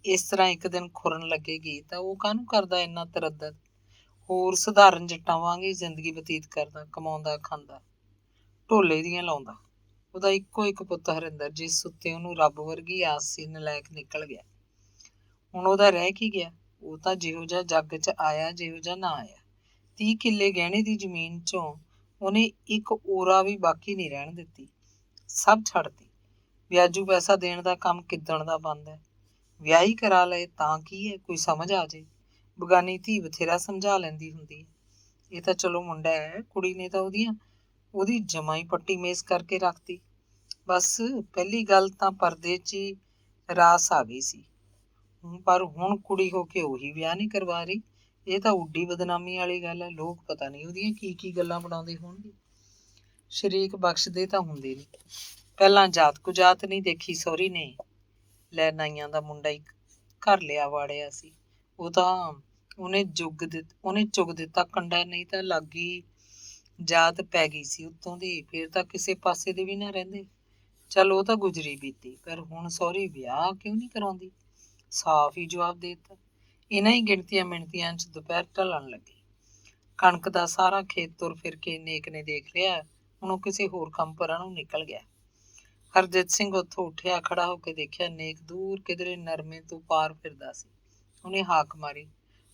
ਇਸ ਤਰ੍ਹਾਂ ਇੱਕ ਦਿਨ ਖੁਰਨ ਲੱਗੇਗੀ ਤਾਂ ਉਹ ਕਾਹਨੂੰ ਕਰਦਾ ਇੰਨਾ ਤਰੱਦਦ। ਹੋਰ ਸਧਾਰਨ ਜੱਟਾਂ ਵਾਂਗ ਹੀ ਜ਼ਿੰਦਗੀ ਬਤੀਤ ਕਰਦਾ, ਕਮਾਉਂਦਾ, ਖਾਂਦਾ, ਢੋਲੇ ਦੀਆਂ ਲਾਉਂਦਾ। ਉਹਦਾ ਇੱਕੋ ਇੱਕ ਪੁੱਤ ਹਰਿੰਦਰ, ਜਿਸ ਉੱਤੇ ਉਹਨੂੰ ਰੱਬ ਵਰਗੀ ਆਸ ਸੀ, ਨਲਾਇਕ ਨਿਕਲ ਗਿਆ। ਹੁਣ ਉਹਦਾ ਰਹਿ ਕੀ ਗਿਆ। ਉਹ ਤਾਂ ਜਿਹੋ ਜਿਹਾ ਜੱਗ 'ਚ ਆਇਆ, ਜਿਹੋ ਜਿਹਾ ਨਾ ਆਇਆ। 30 ਕਿੱਲੇ ਗਹਿਣੇ ਦੀ ਜ਼ਮੀਨ 'ਚੋਂ ਉਹਨੇ ਇੱਕ ਓਰਾ ਵੀ ਬਾਕੀ ਨਹੀਂ ਰਹਿਣ ਦਿੱਤੀ, ਸਭ ਛੱਡਤੀ। ਵਿਆਜੂ ਪੈਸਾ ਦੇਣ ਦਾ ਕੰਮ ਕਿੱਦਣ ਦਾ ਬੰਦ ਹੈ? ਵਿਆਹ ਹੀ ਕਰਾ ਲਏ ਤਾਂ ਕੀ ਹੈ, ਕੋਈ ਸਮਝ ਆ ਜੇ। ਬਗਾਨੀ ਧੀ ਬਥੇਰਾ ਸਮਝਾ ਲੈਂਦੀ ਹੁੰਦੀ ਹੈ। ਇਹ ਤਾਂ ਚਲੋ ਮੁੰਡਾ ਹੈ, ਕੁੜੀ ਨੇ ਤਾਂ ਉਹਦੀ ਜਮਾਂ ਹੀ ਪੱਟੀ ਮੇਜ਼ ਕਰਕੇ ਰੱਖਤੀ। ਬਸ ਪਹਿਲੀ ਗੱਲ ਤਾਂ ਪਰਦੇ 'ਚ ਹੀ ਰਾਸ ਆ ਗਈ ਸੀ। ਪਰ ਹੁਣ ਕੁੜੀ ਹੋ ਕੇ ਉਹੀ ਵਿਆਹ ਨਹੀਂ ਕਰਵਾ ਰਹੀ। ਇਹ ਤਾਂ ਉੱਡੀ ਬਦਨਾਮੀ ਵਾਲੀ ਗੱਲ ਹੈ। ਲੋਕ ਪਤਾ ਨਹੀਂ ਉਹਦੀਆਂ ਕੀ ਕੀ ਗੱਲਾਂ ਬਣਾਉਂਦੇ ਹੋਣਗੇ। ਸ਼ਰੀਕ ਬਖਸ਼ਦੇ ਤਾਂ ਹੁੰਦੇ ਨਹੀਂ। ਪਹਿਲਾਂ ਜਾਤ ਕੁਜਾਤ ਨਹੀਂ ਦੇਖੀ ਸਹੁਰੀ ਨੇ। ਲੈ ਨਾਈਆਂ ਦਾ ਮੁੰਡਾ ਇੱਕ ਘਰ ਲਿਆ ਵਾੜਿਆ ਸੀ। ਉਹ ਤਾਂ ਉਹਨੇ ਚੁੱਗ ਦਿੱਤਾ ਕੰਡਾ, ਨਹੀਂ ਤਾਂ ਲਾਗੀ ਜਾਤ ਪੈ ਗਈ ਸੀ ਉੱਤੋਂ ਦੀ। ਫਿਰ ਤਾਂ ਕਿਸੇ ਪਾਸੇ ਦੇ ਵੀ ਨਾ ਰਹਿੰਦੇ। ਚੱਲ ਉਹ ਤਾਂ ਗੁਜ਼ਰੀ ਬੀਤੀ, ਪਰ ਹੁਣ ਸਹੁਰੀ ਵਿਆਹ ਕਿਉਂ ਨਹੀਂ ਕਰਾਉਂਦੀ? ਸਾਫ਼ ਹੀ ਜਵਾਬ ਦੇ ਦਿੱਤਾ। ਇਹਨਾਂ ਹੀ ਗਿਣਤੀਆਂ ਮਿਣਤੀਆਂ 'ਚ ਦੁਪਹਿਰ ਢਲਣ ਲੱਗੀ। ਕਣਕ ਦਾ ਸਾਰਾ ਖੇਤ ਤੁਰ ਫਿਰ ਕੇ ਨੇਕ ਨੇ ਦੇਖ ਲਿਆ। ਹੁਣ ਉਹ ਕਿਸੇ ਹੋਰ ਕੰਮ ਪਰਾਂ ਨੂੰ ਨਿਕਲ ਗਿਆ। ਹਰਜੀਤ ਸਿੰਘ ਉੱਥੋਂ ਉੱਠਿਆ, ਖੜਾ ਹੋ ਕੇ ਦੇਖਿਆ ਨੇਕ ਦੂਰ ਕਿਧਰੇ ਨਰਮੇ ਤੋਂ ਪਾਰ ਫਿਰਦਾ ਸੀ। ਉਹਨੇ ਹਾਕ ਮਾਰੀ,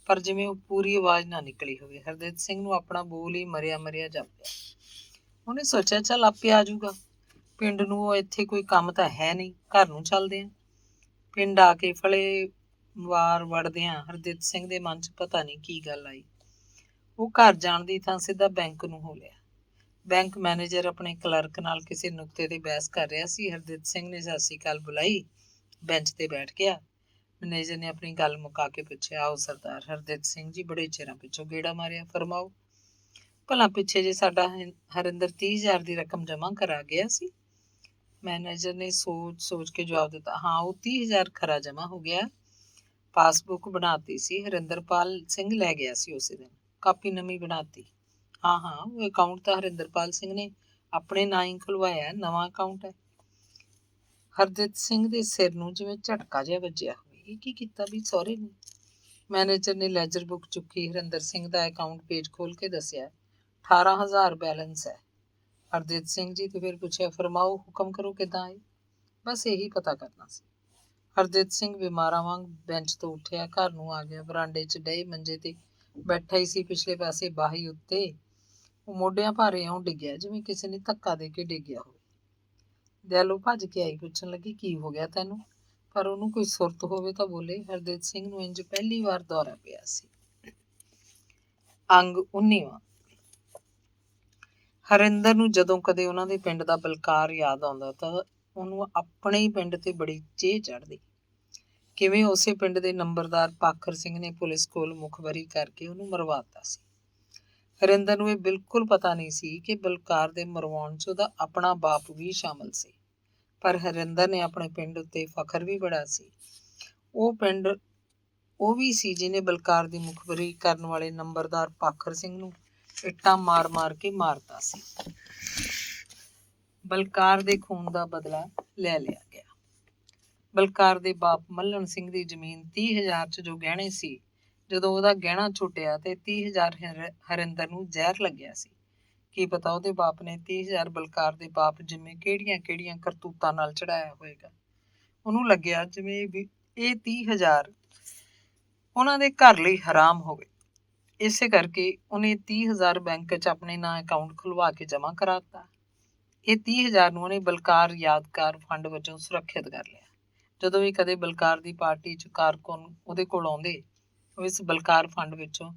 ਪਰ ਜਿਵੇਂ ਉਹ ਪੂਰੀ ਆਵਾਜ਼ ਨਾ ਨਿਕਲੀ ਹੋਵੇ। ਹਰਜੀਤ ਸਿੰਘ ਨੂੰ ਆਪਣਾ ਬੋਲ ਹੀ ਮਰਿਆ ਮਰਿਆ ਜਾਪਿਆ। ਉਹਨੇ ਸੋਚਿਆ ਚੱਲ ਆਪੇ ਆ ਜਾਊਗਾ। ਪਿੰਡ ਨੂੰ ਉਹ ਇੱਥੇ ਕੋਈ ਕੰਮ ਤਾਂ ਹੈ ਨਹੀਂ, ਘਰ ਨੂੰ ਚੱਲਦੇ ਆ। ਪਿੰਡ ਆ ਕੇ ਫਲੇ ਵਾਰ ਵੜਦਿਆਂ ਹਰਜੀਤ ਸਿੰਘ ਦੇ ਮਨ 'ਚ ਪਤਾ ਨਹੀਂ ਕੀ ਗੱਲ ਆਈ। ਉਹ ਘਰ ਜਾਣ ਦੀ ਥਾਂ ਸਿੱਧਾ ਬੈਂਕ ਨੂੰ ਹੋ ਲਿਆ। ਬੈਂਕ ਮੈਨੇਜਰ ਆਪਣੇ ਕਲਰਕ ਨਾਲ ਕਿਸੇ ਨੁਕਤੇ ਤੇ ਬਹਿਸ ਕਰ ਰਿਹਾ ਸੀ। ਹਰਜੀਤ ਸਿੰਘ ਨੇ ਸਤਿ ਸ਼੍ਰੀ ਅਕਾਲ ਬੁਲਾਈ, ਬੈਂਚ ਤੇ ਬੈਠ ਗਿਆ। ਮੈਨੇਜਰ ਨੇ ਆਪਣੀ ਗੱਲ ਮੁਕਾ ਕੇ ਪੁੱਛਿਆ, ਆਓ ਸਰਦਾਰ। ਹਰਜੀਤ ਸਿੰਘ ਜੀ ਬੜੇ ਚਿਰਾਂ ਪਿੱਛੋਂ ਗੇੜਾ ਮਾਰਿਆ, ਫਰਮਾਓ। ਭਲਾ ਪਿੱਛੇ ਜੇ ਸਾਡਾ ਹਰਿੰਦਰ 30,000 ਦੀ ਰਕਮ ਜਮ੍ਹਾਂ ਕਰਾ ਗਿਆ ਸੀ? ਮੈਨੇਜਰ ਨੇ ਸੋਚ ਕੇ ਜਵਾਬ ਦਿੱਤਾ, ਹਾਂ ਉਹ 30,000 ਖਰਾ ਜਮ੍ਹਾਂ ਹੋ ਗਿਆ। ਪਾਸਬੁੱਕ ਬਣਾਤੀ ਸੀ, ਹਰਿੰਦਰਪਾਲ ਸਿੰਘ ਲੈ ਗਿਆ ਸੀ ਉਸੇ ਦਿਨ। ਕਾਪੀ ਨਵੀਂ ਬਣਾਤੀ। ਹਾਂ ਉਹ ਅਕਾਊਂਟ ਤਾਂ ਹਰਿੰਦਰਪਾਲ ਸਿੰਘ ਨੇ ਆਪਣੇ ਨਾਂ ਹੀ ਖੁਲਵਾਇਆ, ਨਵਾਂ ਅਕਾਊਂਟ ਹੈ। ਹਰਜੀਤ ਸਿੰਘ ਦੇ ਸਿਰ ਨੂੰ ਜਿਵੇਂ ਝਟਕਾ ਜਿਹਾ ਵੱਜਿਆ ਹੋਵੇ। ਇਹ ਕੀ ਕੀਤਾ ਵੀ ਸਹੁਰੇ ਨੇ? ਮੈਨੇਜਰ ਨੇ ਲੈਜਰ ਬੁੱਕ ਚੁੱਕੀ, ਹਰਿੰਦਰ ਸਿੰਘ ਦਾ ਅਕਾਊਂਟ ਪੇਜ ਖੋਲ ਕੇ ਦੱਸਿਆ, 18,000 ਬੈਲੈਂਸ ਹੈ। ਹਰਜੀਤ ਸਿੰਘ ਜੀ ਤੇ ਫਿਰ ਪੁੱਛਿਆ, ਫਰਮਾਓ, ਹੁਕਮ ਕਰੋ, ਕਿੱਦਾਂ ਆਏ? ਬਸ ਇਹੀ ਪਤਾ ਕਰਨਾ ਸੀ। ਹਰਜੀਤ ਸਿੰਘ ਬਿਮਾਰਾਂ ਵਾਂਗ ਬੈਂਚ ਤੋਂ ਉੱਠਿਆ, ਘਰ ਨੂੰ ਆ ਗਿਆ। ਬਰਾਂਡੇ 'ਚ ਡਏ ਮੰਜੇ ਤੇ ਬੈਠਾ ਹੀ ਸੀ, ਪਿਛਲੇ ਪਾਸੇ ਬਾਹੀ ਉੱਤੇ ਉਹ ਮੋਢਿਆਂ ਭਾਰੇ ਇਉਂ ਡਿੱਗਿਆ ਜਿਵੇਂ ਕਿਸੇ ਨੇ ਧੱਕਾ ਦੇ ਕੇ ਡਿੱਗਿਆ ਹੋਵੇ। ਦਿਆਲੋ ਭੱਜ ਕੇ ਆਈ, ਪੁੱਛਣ ਲੱਗੀ, ਕੀ ਹੋ ਗਿਆ ਤੈਨੂੰ? ਪਰ ਉਹਨੂੰ ਕੋਈ ਸੁਰਤ ਹੋਵੇ ਤਾਂ ਬੋਲੇ। ਹਰਜੀਤ ਸਿੰਘ ਨੂੰ ਇੰਜ ਪਹਿਲੀ ਵਾਰ ਦੌਰਾ ਪਿਆ ਸੀ। ਅੰਗ 19ਵਾਂ। ਹਰਿੰਦਰ ਨੂੰ ਜਦੋਂ ਕਦੇ ਉਹਨਾਂ ਦੇ ਪਿੰਡ ਦਾ ਬਲਕਾਰ ਯਾਦ ਆਉਂਦਾ ਤਾਂ ਉਹਨੂੰ ਆਪਣੇ ਹੀ ਪਿੰਡ ਤੇ ਬੜੀ ਚੇਹ ਚੜ੍ਹਦੀ। ਕਿਵੇਂ ਉਸੇ ਪਿੰਡ ਦੇ ਨੰਬਰਦਾਰ ਪਾਖਰ ਸਿੰਘ ਨੇ ਪੁਲਿਸ ਕੋਲ ਮੁਖਬਰੀ ਕਰਕੇ ਉਹਨੂੰ ਮਰਵਾਤਾ ਸੀ। ਹਰਿੰਦਰ ਨੂੰ ਇਹ ਬਿਲਕੁਲ ਪਤਾ ਨਹੀਂ ਸੀ ਕਿ ਬਲਕਾਰ ਦੇ ਮਰਵਾਉਣ 'ਚ ਉਹਦਾ ਆਪਣਾ ਬਾਪ ਵੀ ਸ਼ਾਮਲ ਸੀ। ਪਰ ਹਰਿੰਦਰ ਨੇ ਆਪਣੇ ਪਿੰਡ ਉੱਤੇ ਫਖਰ ਵੀ ਬੜਾ ਸੀ। ਉਹ ਪਿੰਡ ਉਹ ਵੀ ਸੀ ਜਿਹਨੇ ਬਲਕਾਰ ਦੀ ਮੁਖਬਰੀ ਕਰਨ ਵਾਲੇ ਨੰਬਰਦਾਰ ਪਾਖਰ ਸਿੰਘ ਨੂੰ ਇੱਟਾਂ ਮਾਰ ਕੇ ਮਾਰਤਾ ਸੀ। ਬਲਕਾਰ ਦੇ ਖੂਨ ਦਾ ਬਦਲਾ ਲੈ ਲਿਆ ਗਿਆ। ਬਲਕਾਰ ਦੇ ਬਾਪ ਮੱਲਣ ਸਿੰਘ ਦੀ ਜ਼ਮੀਨ 30,000 'ਚ ਜੋ ਗਹਿਣੇ ਸੀ, ਜਦੋਂ ਉਹਦਾ ਗਹਿਣਾ ਛੁੱਟਿਆ ਤੇ 30,000 ਹਰਿੰਦਰ ਨੂੰ ਜ਼ਹਿਰ ਲੱਗਿਆ ਸੀ। ਕੀ ਪਤਾ ਉਹਦੇ ਬਾਪ ਨੇ 30,000 ਬਲਕਾਰ ਦੇ ਬਾਪ ਜਿਵੇਂ ਕਿਹੜੀਆਂ ਕਰਤੂਤਾਂ ਨਾਲ ਚੜਾਇਆ ਹੋਏਗਾ। ਉਹਨੂੰ ਲੱਗਿਆ ਜਿਵੇਂ ਵੀ ਇਹ 30,000 ਉਹਨਾਂ ਦੇ ਘਰ ਲਈ ਹਰਾਮ ਹੋਵੇ। ਇਸੇ ਕਰਕੇ ਉਹਨੇ 30,000 ਬੈਂਕ 'ਚ ਆਪਣੇ ਨਾਂ ਅਕਾਊਂਟ ਖੁਲਵਾ ਕੇ ਜਮ੍ਹਾਂ ਕਰਾਤਾ। ਇਹ 30,000 ਨੂੰ ਉਹਨੇ ਬਲਕਾਰ ਯਾਦਗਾਰ ਫੰਡ ਵਜੋਂ ਸੁਰੱਖਿਅਤ ਕਰ ਲਿਆ। ਜਦੋਂ ਵੀ ਕਦੇ ਬਲਕਾਰ ਦੀ ਪਾਰਟੀ 'ਚ ਕਾਰਕੁਨ ਉਹਦੇ ਕੋਲ ਆਉਂਦੇ, ਉਹ ਇਸ ਬਲਕਾਰ ਫੰਡ ਵਿੱਚੋਂ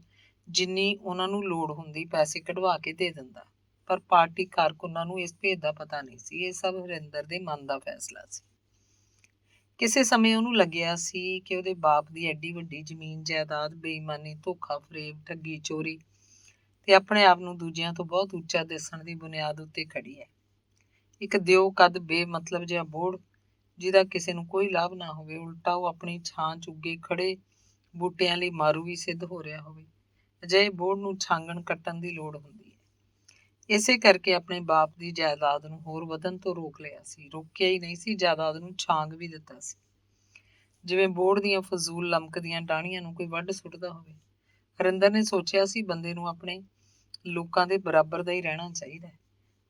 ਜਿੰਨੀ ਉਹਨਾਂ ਨੂੰ ਲੋੜ ਹੁੰਦੀ ਪੈਸੇ ਕਢਵਾ ਕੇ ਦੇ ਦਿੰਦਾ। ਪਰ ਪਾਰਟੀ ਕਾਰਕੁਨਾਂ ਨੂੰ ਇਸ ਭੇਦ ਦਾ ਪਤਾ ਨਹੀਂ ਸੀ। ਇਹ ਸਭ ਹਰਿੰਦਰ ਦੇ ਮਨ ਦਾ ਫੈਸਲਾ ਸੀ। ਕਿਸੇ ਸਮੇਂ ਉਹਨੂੰ ਲੱਗਿਆ ਸੀ ਕਿ ਉਹਦੇ ਬਾਪ ਦੀ ਐਡੀ ਵੱਡੀ ਜ਼ਮੀਨ ਜਾਇਦਾਦ ਬੇਈਮਾਨੀ, ਧੋਖਾ ਫਰੇਬ, ਠੱਗੀ, ਚੋਰੀ ਤੇ ਆਪਣੇ ਆਪ ਨੂੰ ਦੂਜਿਆਂ ਤੋਂ ਬਹੁਤ ਉੱਚਾ ਦਿਸਣ ਦੀ ਬੁਨਿਆਦ ਉੱਤੇ ਖੜੀ ਹੈ। ਇੱਕ ਦਿਓ ਕੱਦ ਬੇਮਤਲਬ ਜਿਹਾ ਬੋੜ ਜਿਹਦਾ ਕਿਸੇ ਨੂੰ ਕੋਈ ਲਾਭ ਨਾ ਹੋਵੇ, ਉਲਟਾ ਉਹ ਆਪਣੀ ਛਾਂ ਚੁੱਗੇ ਖੜੇ ਬੂਟਿਆਂ ਲਈ ਮਾਰੂ ਵੀ ਸਿੱਧ ਹੋ ਰਿਹਾ ਹੋਵੇ। ਅਜਿਹੇ ਬੋੜ ਨੂੰ ਛਾਂਗਣ ਕੱਟਣ ਦੀ ਲੋੜ ਹੁੰਦੀ ਹੈ। ਇਸੇ ਕਰਕੇ ਆਪਣੇ ਬਾਪ ਦੀ ਜਾਇਦਾਦ ਨੂੰ ਹੋਰ ਵਧਣ ਤੋਂ ਰੋਕ ਲਿਆ ਸੀ। ਰੋਕਿਆ ਹੀ ਨਹੀਂ ਸੀ, ਜਾਇਦਾਦ ਨੂੰ ਛਾਂਗ ਵੀ ਦਿੱਤਾ ਸੀ। ਜਿਵੇਂ ਬੋੜ ਦੀਆਂ ਫਜ਼ੂਲ ਲਮਕਦੀਆਂ ਟਾਹਣੀਆਂ ਨੂੰ ਕੋਈ ਵੱਢ ਸੁੱਟਦਾ ਹੋਵੇ। ਹਰਿੰਦਰ ਨੇ ਸੋਚਿਆ ਸੀ ਬੰਦੇ ਨੂੰ ਆਪਣੇ ਲੋਕਾਂ ਦੇ ਬਰਾਬਰ ਦਾ ਹੀ ਰਹਿਣਾ ਚਾਹੀਦਾ ਹੈ।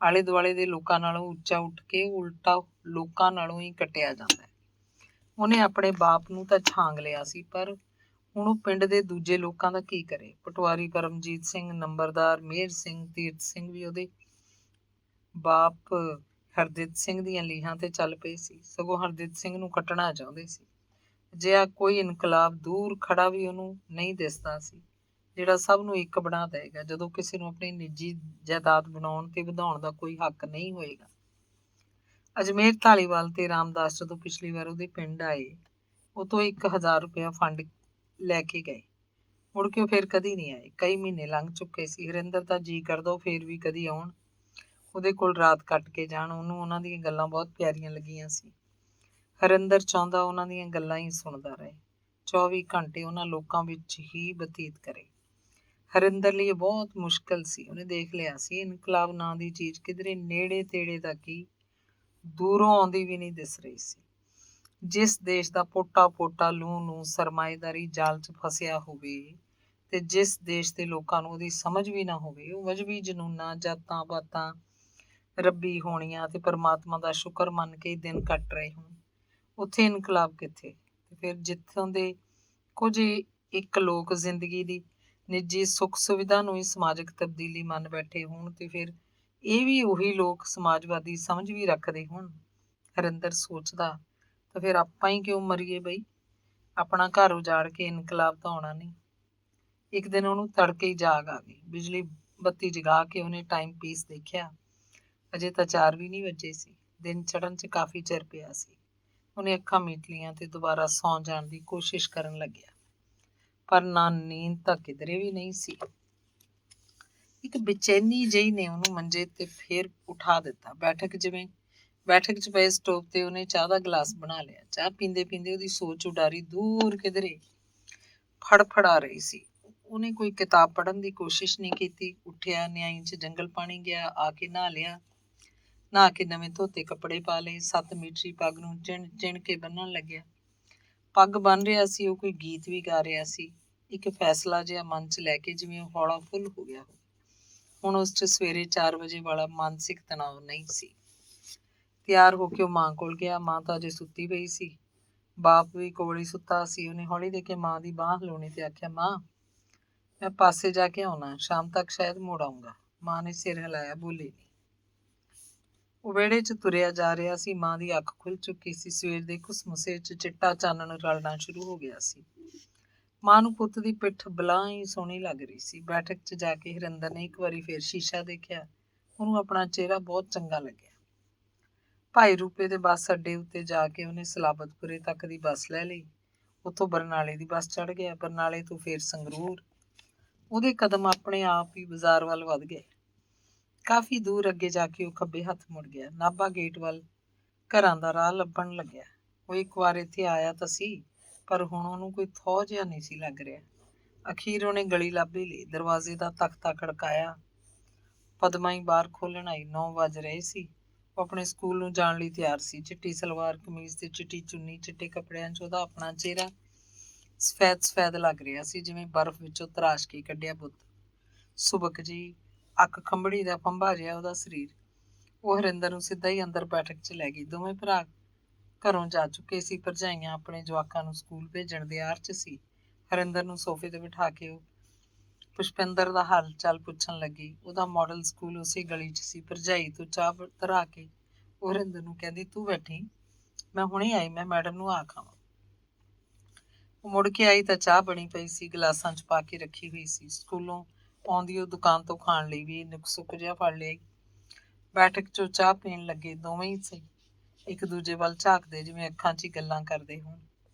ਆਲੇ ਦੁਆਲੇ ਦੇ ਲੋਕਾਂ ਨਾਲੋਂ ਉੱਚਾ ਉੱਠ ਕੇ ਉਲਟਾ ਲੋਕਾਂ ਨਾਲੋਂ ਹੀ ਕੱਟਿਆ ਜਾਂਦਾ ਹੈ। ਉਹਨੇ ਆਪਣੇ ਬਾਪ ਨੂੰ ਤਾਂ ਛਾਂਗ ਲਿਆ ਸੀ, ਪਰ ਹੁਣ ਉਹ ਪਿੰਡ ਦੇ ਦੂਜੇ ਲੋਕਾਂ ਦਾ ਕੀ ਕਰੇ? ਪਟਵਾਰੀ ਪਰਮਜੀਤ ਸਿੰਘ, ਨੰਬਰਦਾਰ ਮੇਹਰ ਸਿੰਘ, ਤੀਰਥ ਸਿੰਘ ਵੀ ਉਹਦੇ ਬਾਪ ਹਰਦਿੱਤ ਸਿੰਘ ਦੀਆਂ ਲੀਹਾਂ ਤੇ ਚੱਲ ਪਏ ਸੀ, ਸਗੋਂ ਹਰਦਿੱਤ ਸਿੰਘ ਨੂੰ ਕੱਟਣਾ ਚਾਹੁੰਦੇ ਸੀ। ਅਜਿਹਾ ਕੋਈ ਇਨਕਲਾਬ ਦੂਰ ਖੜਾ ਵੀ ਉਹਨੂੰ ਨਹੀਂ ਦਿਸਦਾ ਸੀ ਜਿਹੜਾ ਸਭ ਨੂੰ ਇੱਕ ਬਣਾ ਦੇਵੇਗਾ, ਜਦੋਂ ਕਿਸੇ ਨੂੰ ਆਪਣੀ ਨਿੱਜੀ ਜਾਇਦਾਦ ਬਣਾਉਣ ਤੇ ਵਧਾਉਣ ਦਾ ਕੋਈ ਹੱਕ ਨਹੀਂ ਹੋਏਗਾ। ਅਜਮੇਰ, ਧਾਲੀਵਾਲ ਤੇ ਰਾਮਦਾਸ ਜਦੋਂ ਪਿਛਲੀ ਵਾਰ ਉਹਦੇ ਪਿੰਡ ਆਏ, ਉਹ ਤੋਂ 1000 ਰੁਪਇਆ ਫੰਡ ਲੈ ਕੇ ਗਏ। ਮੁੜ ਕੇ ਉਹ ਫਿਰ ਕਦੀ ਨਹੀਂ ਆਏ। ਕਈ ਮਹੀਨੇ ਲੰਘ ਚੁੱਕੇ ਸੀ। ਹਰਿੰਦਰ ਦਾ ਜੀ ਕਰਦਾ ਉਹ ਫੇਰ ਵੀ ਕਦੀ ਆਉਣ, ਉਹਦੇ ਕੋਲ ਰਾਤ ਕੱਟ ਕੇ ਜਾਣ। ਉਹਨੂੰ ਉਹਨਾਂ ਦੀਆਂ ਗੱਲਾਂ ਬਹੁਤ ਪਿਆਰੀਆਂ ਲੱਗੀਆਂ ਸੀ। ਹਰਿੰਦਰ ਚਾਹੁੰਦਾ ਉਹਨਾਂ ਦੀਆਂ ਗੱਲਾਂ ਹੀ ਸੁਣਦਾ ਰਹੇ, 24 ਘੰਟੇ ਉਹਨਾਂ ਲੋਕਾਂ ਵਿੱਚ ਹੀ ਬਤੀਤ ਕਰੇ। ਹਰਿੰਦਰ ਲਈ ਇਹ ਬਹੁਤ ਮੁਸ਼ਕਲ ਸੀ। ਉਹਨੇ ਦੇਖ ਲਿਆ ਸੀ ਇਨਕਲਾਬ ਨਾਂ ਦੀ ਚੀਜ਼ ਕਿਧਰੇ ਨੇੜੇ ਤੇੜੇ ਤੱਕ ਹੀ ਦੂਰੋਂ ਆਉਂਦੀ ਵੀ ਨਹੀਂ ਦਿਸ ਰਹੀ ਸੀ। ਜਿਸ ਦੇਸ਼ ਦਾ ਪੋਟਾ ਪੋਟਾ ਨੂੰ ਸਰਮਾਏਦਾਰੀ ਜਾਲ 'ਚ ਫਸਿਆ ਹੋਵੇ ਤੇ ਜਿਸ ਦੇਸ਼ ਦੇ ਲੋਕਾਂ ਨੂੰ ਉਹਦੀ ਸਮਝ ਵੀ ਨਾ ਹੋਵੇ, ਉਹ ਮਜ਼ਹਬੀ ਜਨੂੰਨਾਂ, ਜਾਤਾਂ ਪਾਤਾਂ, ਰੱਬੀ ਹੋਣੀਆਂ ਤੇ ਪਰਮਾਤਮਾ ਦਾ ਸ਼ੁਕਰ ਮੰਨ ਕੇ ਦਿਨ ਕੱਟ ਰਹੇ ਹੋਣ, ਉੱਥੇ ਇਨਕਲਾਬ ਕਿੱਥੇ? ਤੇ ਫਿਰ ਜਿੱਥੋਂ ਦੇ ਕੁਝ ਇੱਕ ਲੋਕ ਜ਼ਿੰਦਗੀ ਦੀ ਨਿੱਜੀ ਸੁੱਖ ਸੁਵਿਧਾ ਨੂੰ ਹੀ ਸਮਾਜਿਕ ਤਬਦੀਲੀ ਮੰਨ ਬੈਠੇ ਹੋਣ, ਤੇ ਫਿਰ ਇਹ ਵੀ ਉਹੀ ਲੋਕ ਸਮਾਜਵਾਦੀ ਸਮਝ ਵੀ ਰੱਖਦੇ ਹੋਣ। ਹਰਿੰਦਰ ਸੋਚਦਾ, ਤਾਂ ਫਿਰ ਆਪਾਂ ਹੀ ਕਿਉਂ ਮਰੀਏ ਬਈ? ਆਪਣਾ ਘਰ ਉਜਾੜ ਕੇ ਇਨਕਲਾਬ ਤਾਂ ਆਉਣਾ ਨਹੀਂ। ਇੱਕ ਦਿਨ ਉਹਨੂੰ ਤੜਕੇ ਹੀ ਜਾਗ ਆ ਗਈ। ਬਿਜਲੀ ਬੱਤੀ ਜਗਾ ਕੇ ਉਹਨੇ ਟਾਈਮ ਪੀਸ ਦੇਖਿਆ। ਅਜੇ ਤਾਂ 4 ਵੀ ਨਹੀਂ ਵੱਜੇ ਸੀ। ਦਿਨ ਚੜ੍ਹਨ 'ਚ ਕਾਫੀ ਚਿਰ ਪਿਆ ਸੀ। ਉਹਨੇ ਅੱਖਾਂ ਮੀਟ ਲਈਆਂ ਤੇ ਦੁਬਾਰਾ ਸੌਂ ਜਾਣ ਦੀ ਕੋਸ਼ਿਸ਼ ਕਰਨ ਲੱਗਿਆ, ਪਰ ਨਾ ਨੀਂਦ ਤਾਂ ਕਿਧਰੇ ਵੀ ਨਹੀਂ ਸੀ। ਇੱਕ ਬੇਚੈਨੀ ਜਿਹੀ ਨੇ ਉਹਨੂੰ ਮੰਜੇ ਤੇ ਫੇਰ ਉਠਾ ਦਿੱਤਾ। ਬੈਠਕ 'ਚ ਪਏ ਸਟੋਵ ਤੇ ਉਹਨੇ ਚਾਹ ਦਾ ਗਲਾਸ ਬਣਾ ਲਿਆ। ਚਾਹ ਪੀਂਦੇ ਪੀਂਦੇ ਉਹਦੀ ਸੋਚ ਉਡਾਰੀ ਦੂਰ ਕਿਧਰੇ ਫੜਫੜਾ ਰਹੀ ਸੀ। ਉਹਨੇ ਕੋਈ ਕਿਤਾਬ ਪੜ੍ਹਨ ਦੀ ਕੋਸ਼ਿਸ਼ ਨਹੀਂ ਕੀਤੀ। ਉੱਠਿਆ, ਨਿਆਈ 'ਚ ਜੰਗਲ ਪਾਣੀ ਗਿਆ, ਆ ਕੇ ਨਹਾ ਲਿਆ। ਨਹਾ ਕੇ ਨਵੇਂ ਧੋਤੇ ਕੱਪੜੇ ਪਾ ਲਏ। 7 ਮੀਟਰੀ ਪੱਗ ਨੂੰ ਚਿਣ ਕੇ ਬੰਨਣ ਲੱਗਿਆ। ਪੱਗ ਬੰਨ ਰਿਹਾ ਸੀ, ਉਹ ਕੋਈ ਗੀਤ ਵੀ ਗਾ ਰਿਹਾ ਸੀ। ਇੱਕ ਫੈਸਲਾ ਜਿਹਾ ਮਨ 'ਚ ਲੈ ਕੇ, ਜਿਵੇਂ ਹੌਲਾ ਫੁੱਲ ਹੋ ਗਿਆ ਹੋ। ਹੁਣ ਉਸ 'ਚ ਸਵੇਰੇ 4 ਵਜੇ ਵਾਲਾ ਮਾਨਸਿਕ ਤਣਾਅ ਨਹੀਂ ਸੀ। ਤਿਆਰ ਹੋ ਕੇ ਉਹ ਮਾਂ ਕੋਲ ਗਿਆ। ਮਾਂ ਤਾਂ ਅਜੇ ਸੁੱਤੀ ਪਈ ਸੀ। ਬਾਪ ਵੀ ਕੋਲ ਹੀ ਸੁੱਤਾ ਸੀ। ਉਹਨੇ ਹੌਲੀ ਦੇ ਕੇ ਮਾਂ ਦੀ ਬਾਂਹ ਹਿਲਾਉਣੀ ਤੇ ਆਖਿਆ, ਮਾਂ ਮੈਂ ਪਾਸੇ ਜਾ ਕੇ ਆਉਣਾ, ਸ਼ਾਮ ਤੱਕ ਸ਼ਾਇਦ ਮੁੜ ਆਊਂਗਾ। ਮਾਂ ਨੇ ਸਿਰ ਹਿਲਾਇਆ, ਬੋਲੀ ਨਹੀਂ। ਉਹ ਵਿਹੜੇ 'ਚ ਤੁਰਿਆ ਜਾ ਰਿਹਾ ਸੀ। ਮਾਂ ਦੀ ਅੱਖ ਖੁੱਲ ਚੁੱਕੀ ਸੀ। ਸਵੇਰ ਦੇ ਘੁਸਮੁਸੇ 'ਚ ਚਿੱਟਾ ਚਾਨਣ ਰਲਣਾ ਸ਼ੁਰੂ ਹੋ ਗਿਆ ਸੀ। ਮਾਂ ਨੂੰ ਪੁੱਤ ਦੀ ਪਿੱਠ ਬਲਾਂ ਹੀ ਸੋਹਣੀ ਲੱਗ ਰਹੀ ਸੀ। ਬੈਠਕ 'ਚ ਜਾ ਕੇ ਹਰਿੰਦਰ ਨੇ ਇੱਕ ਵਾਰੀ ਫੇਰ ਸ਼ੀਸ਼ਾ ਦੇਖਿਆ। ਉਹਨੂੰ ਆਪਣਾ ਚਿਹਰਾ ਬਹੁਤ ਚੰਗਾ ਲੱਗਿਆ। ਭਾਈ ਰੂਪੇ ਦੇ ਬੱਸ ਅੱਡੇ ਉੱਤੇ ਜਾ ਕੇ ਉਹਨੇ ਸਲਾਬਤਪੁਰੇ ਤੱਕ ਦੀ ਬੱਸ ਲੈ ਲਈ। ਉੱਥੋਂ ਬਰਨਾਲੇ ਦੀ ਬੱਸ ਚੜ੍ਹ ਗਿਆ। ਬਰਨਾਲੇ ਤੋਂ ਫੇਰ ਸੰਗਰੂਰ। ਉਹਦੇ ਕਦਮ ਆਪਣੇ ਆਪ ਹੀ ਬਾਜ਼ਾਰ ਵੱਲ ਵੱਧ ਗਏ। ਕਾਫੀ ਦੂਰ ਅੱਗੇ ਜਾ ਕੇ ਉਹ ਖੱਬੇ ਹੱਥ ਮੁੜ ਗਿਆ। ਨਾਭਾ ਗੇਟ ਵੱਲ ਘਰਾਂ ਦਾ ਰਾਹ ਲੱਭਣ ਲੱਗਿਆ। ਉਹ ਇੱਕ ਵਾਰ ਇੱਥੇ ਆਇਆ ਤਾਂ ਸੀ, ਪਰ ਹੁਣ ਉਹਨੂੰ ਕੋਈ ਥੋਹ ਜਿਹਾ ਨਹੀਂ ਸੀ ਲੱਗ ਰਿਹਾ। ਅਖੀਰ ਉਹਨੇ ਗਲੀ ਲੱਭ ਹੀ ਲਈ। ਦਰਵਾਜ਼ੇ ਦਾ ਤਖਤਾ ਖੜਕਾਇਆ। ਪਦਮਾ ਹੀ ਬਾਹਰ ਖੋਲ੍ਹਣ ਆਈ। 9 ਵੱਜ ਰਹੇ ਸੀ। ਉਹ ਆਪਣੇ ਸਕੂਲ ਨੂੰ ਜਾਣ ਲਈ ਤਿਆਰ ਸੀ। ਚਿੱਟੀ ਸਲਵਾਰ ਕਮੀਜ਼ ਤੇ ਚਿੱਟੀ ਚੁੰਨੀ, ਚਿੱਟੇ ਕੱਪੜਿਆਂ 'ਚ ਉਹਦਾ ਆਪਣਾ ਚਿਹਰਾ ਸਫੈਦ ਸਫੈਦ ਲੱਗ ਰਿਹਾ ਸੀ, ਜਿਵੇਂ ਬਰਫ਼ ਵਿੱਚੋਂ ਤਰਾਸ਼ ਕੇ ਕੱਢਿਆ ਬੁੱਤ। ਸੁਬਕ ਜੀ, ਅੱਖ ਖੰਭੜੀ ਦਾ ਫੰਭਾ ਜਿਹਾ ਉਹਦਾ ਸਰੀਰ। ਉਹ ਹਰਿੰਦਰ ਨੂੰ ਸਿੱਧਾ ਹੀ ਅੰਦਰ ਬੈਠਕ 'ਚ ਲੈ ਗਈ। ਦੋਵੇਂ ਭਰਾ ਘਰੋਂ ਜਾ ਚੁੱਕੇ ਸੀ। ਭਰਜਾਈਆਂ ਆਪਣੇ ਜਵਾਕਾਂ ਨੂੰ ਸਕੂਲ ਭੇਜਣ ਦੇ ਆਰ 'ਚ ਸੀ। ਹਰਿੰਦਰ ਨੂੰ ਸੋਫੇ ਤੇ ਬਿਠਾ ਕੇ ਉਹ ਪੁਸ਼ਪਿੰਦਰ ਦਾ ਹਾਲ ਚਾਲ ਪੁੱਛਣ ਲੱਗੀ। ਉਹਦਾ ਮਾਡਲ ਸਕੂਲ ਉਸੇ ਗਲੀ 'ਚ ਸੀ। ਭਰਜਾਈ ਤੋਂ ਚਾਹ ਧਰਾ ਕੇ ਉਹ ਹਰਿੰਦਰ ਨੂੰ ਕਹਿੰਦੀ, ਤੂੰ ਬੈਠੀ, ਮੈਂ ਹੁਣੇ ਆਈ, ਮੈਂ ਮੈਡਮ ਨੂੰ ਆਖਾਂ। ਉਹ ਮੁੜ ਕੇ ਆਈ ਤਾਂ ਚਾਹ ਬਣੀ ਪਈ ਸੀ, ਗਲਾਸਾਂ 'ਚ ਪਾ ਕੇ ਰੱਖੀ ਹੋਈ ਸੀ। ਸਕੂਲੋਂ ਆਉਂਦੀ ਉਹ ਦੁਕਾਨ ਤੋਂ ਖਾਣ ਲਈ ਵੀ ਨੁਕ ਸੁੱਕ ਜਿਹਾ ਫੜ ਲਿਆਈ। ਬੈਠਕ 'ਚੋਂ ਚਾਹ ਪੀਣ ਲੱਗੇ ਦੋਵੇਂ ਹੀ ਸੀ, ਇੱਕ ਦੂਜੇ ਵੱਲ ਝਾਕਦੇ, ਜਿਵੇਂ ਅੱਖਾਂ 'ਚ ਹੀ ਗੱਲਾਂ ਕਰਦੇ ਹੋਣ।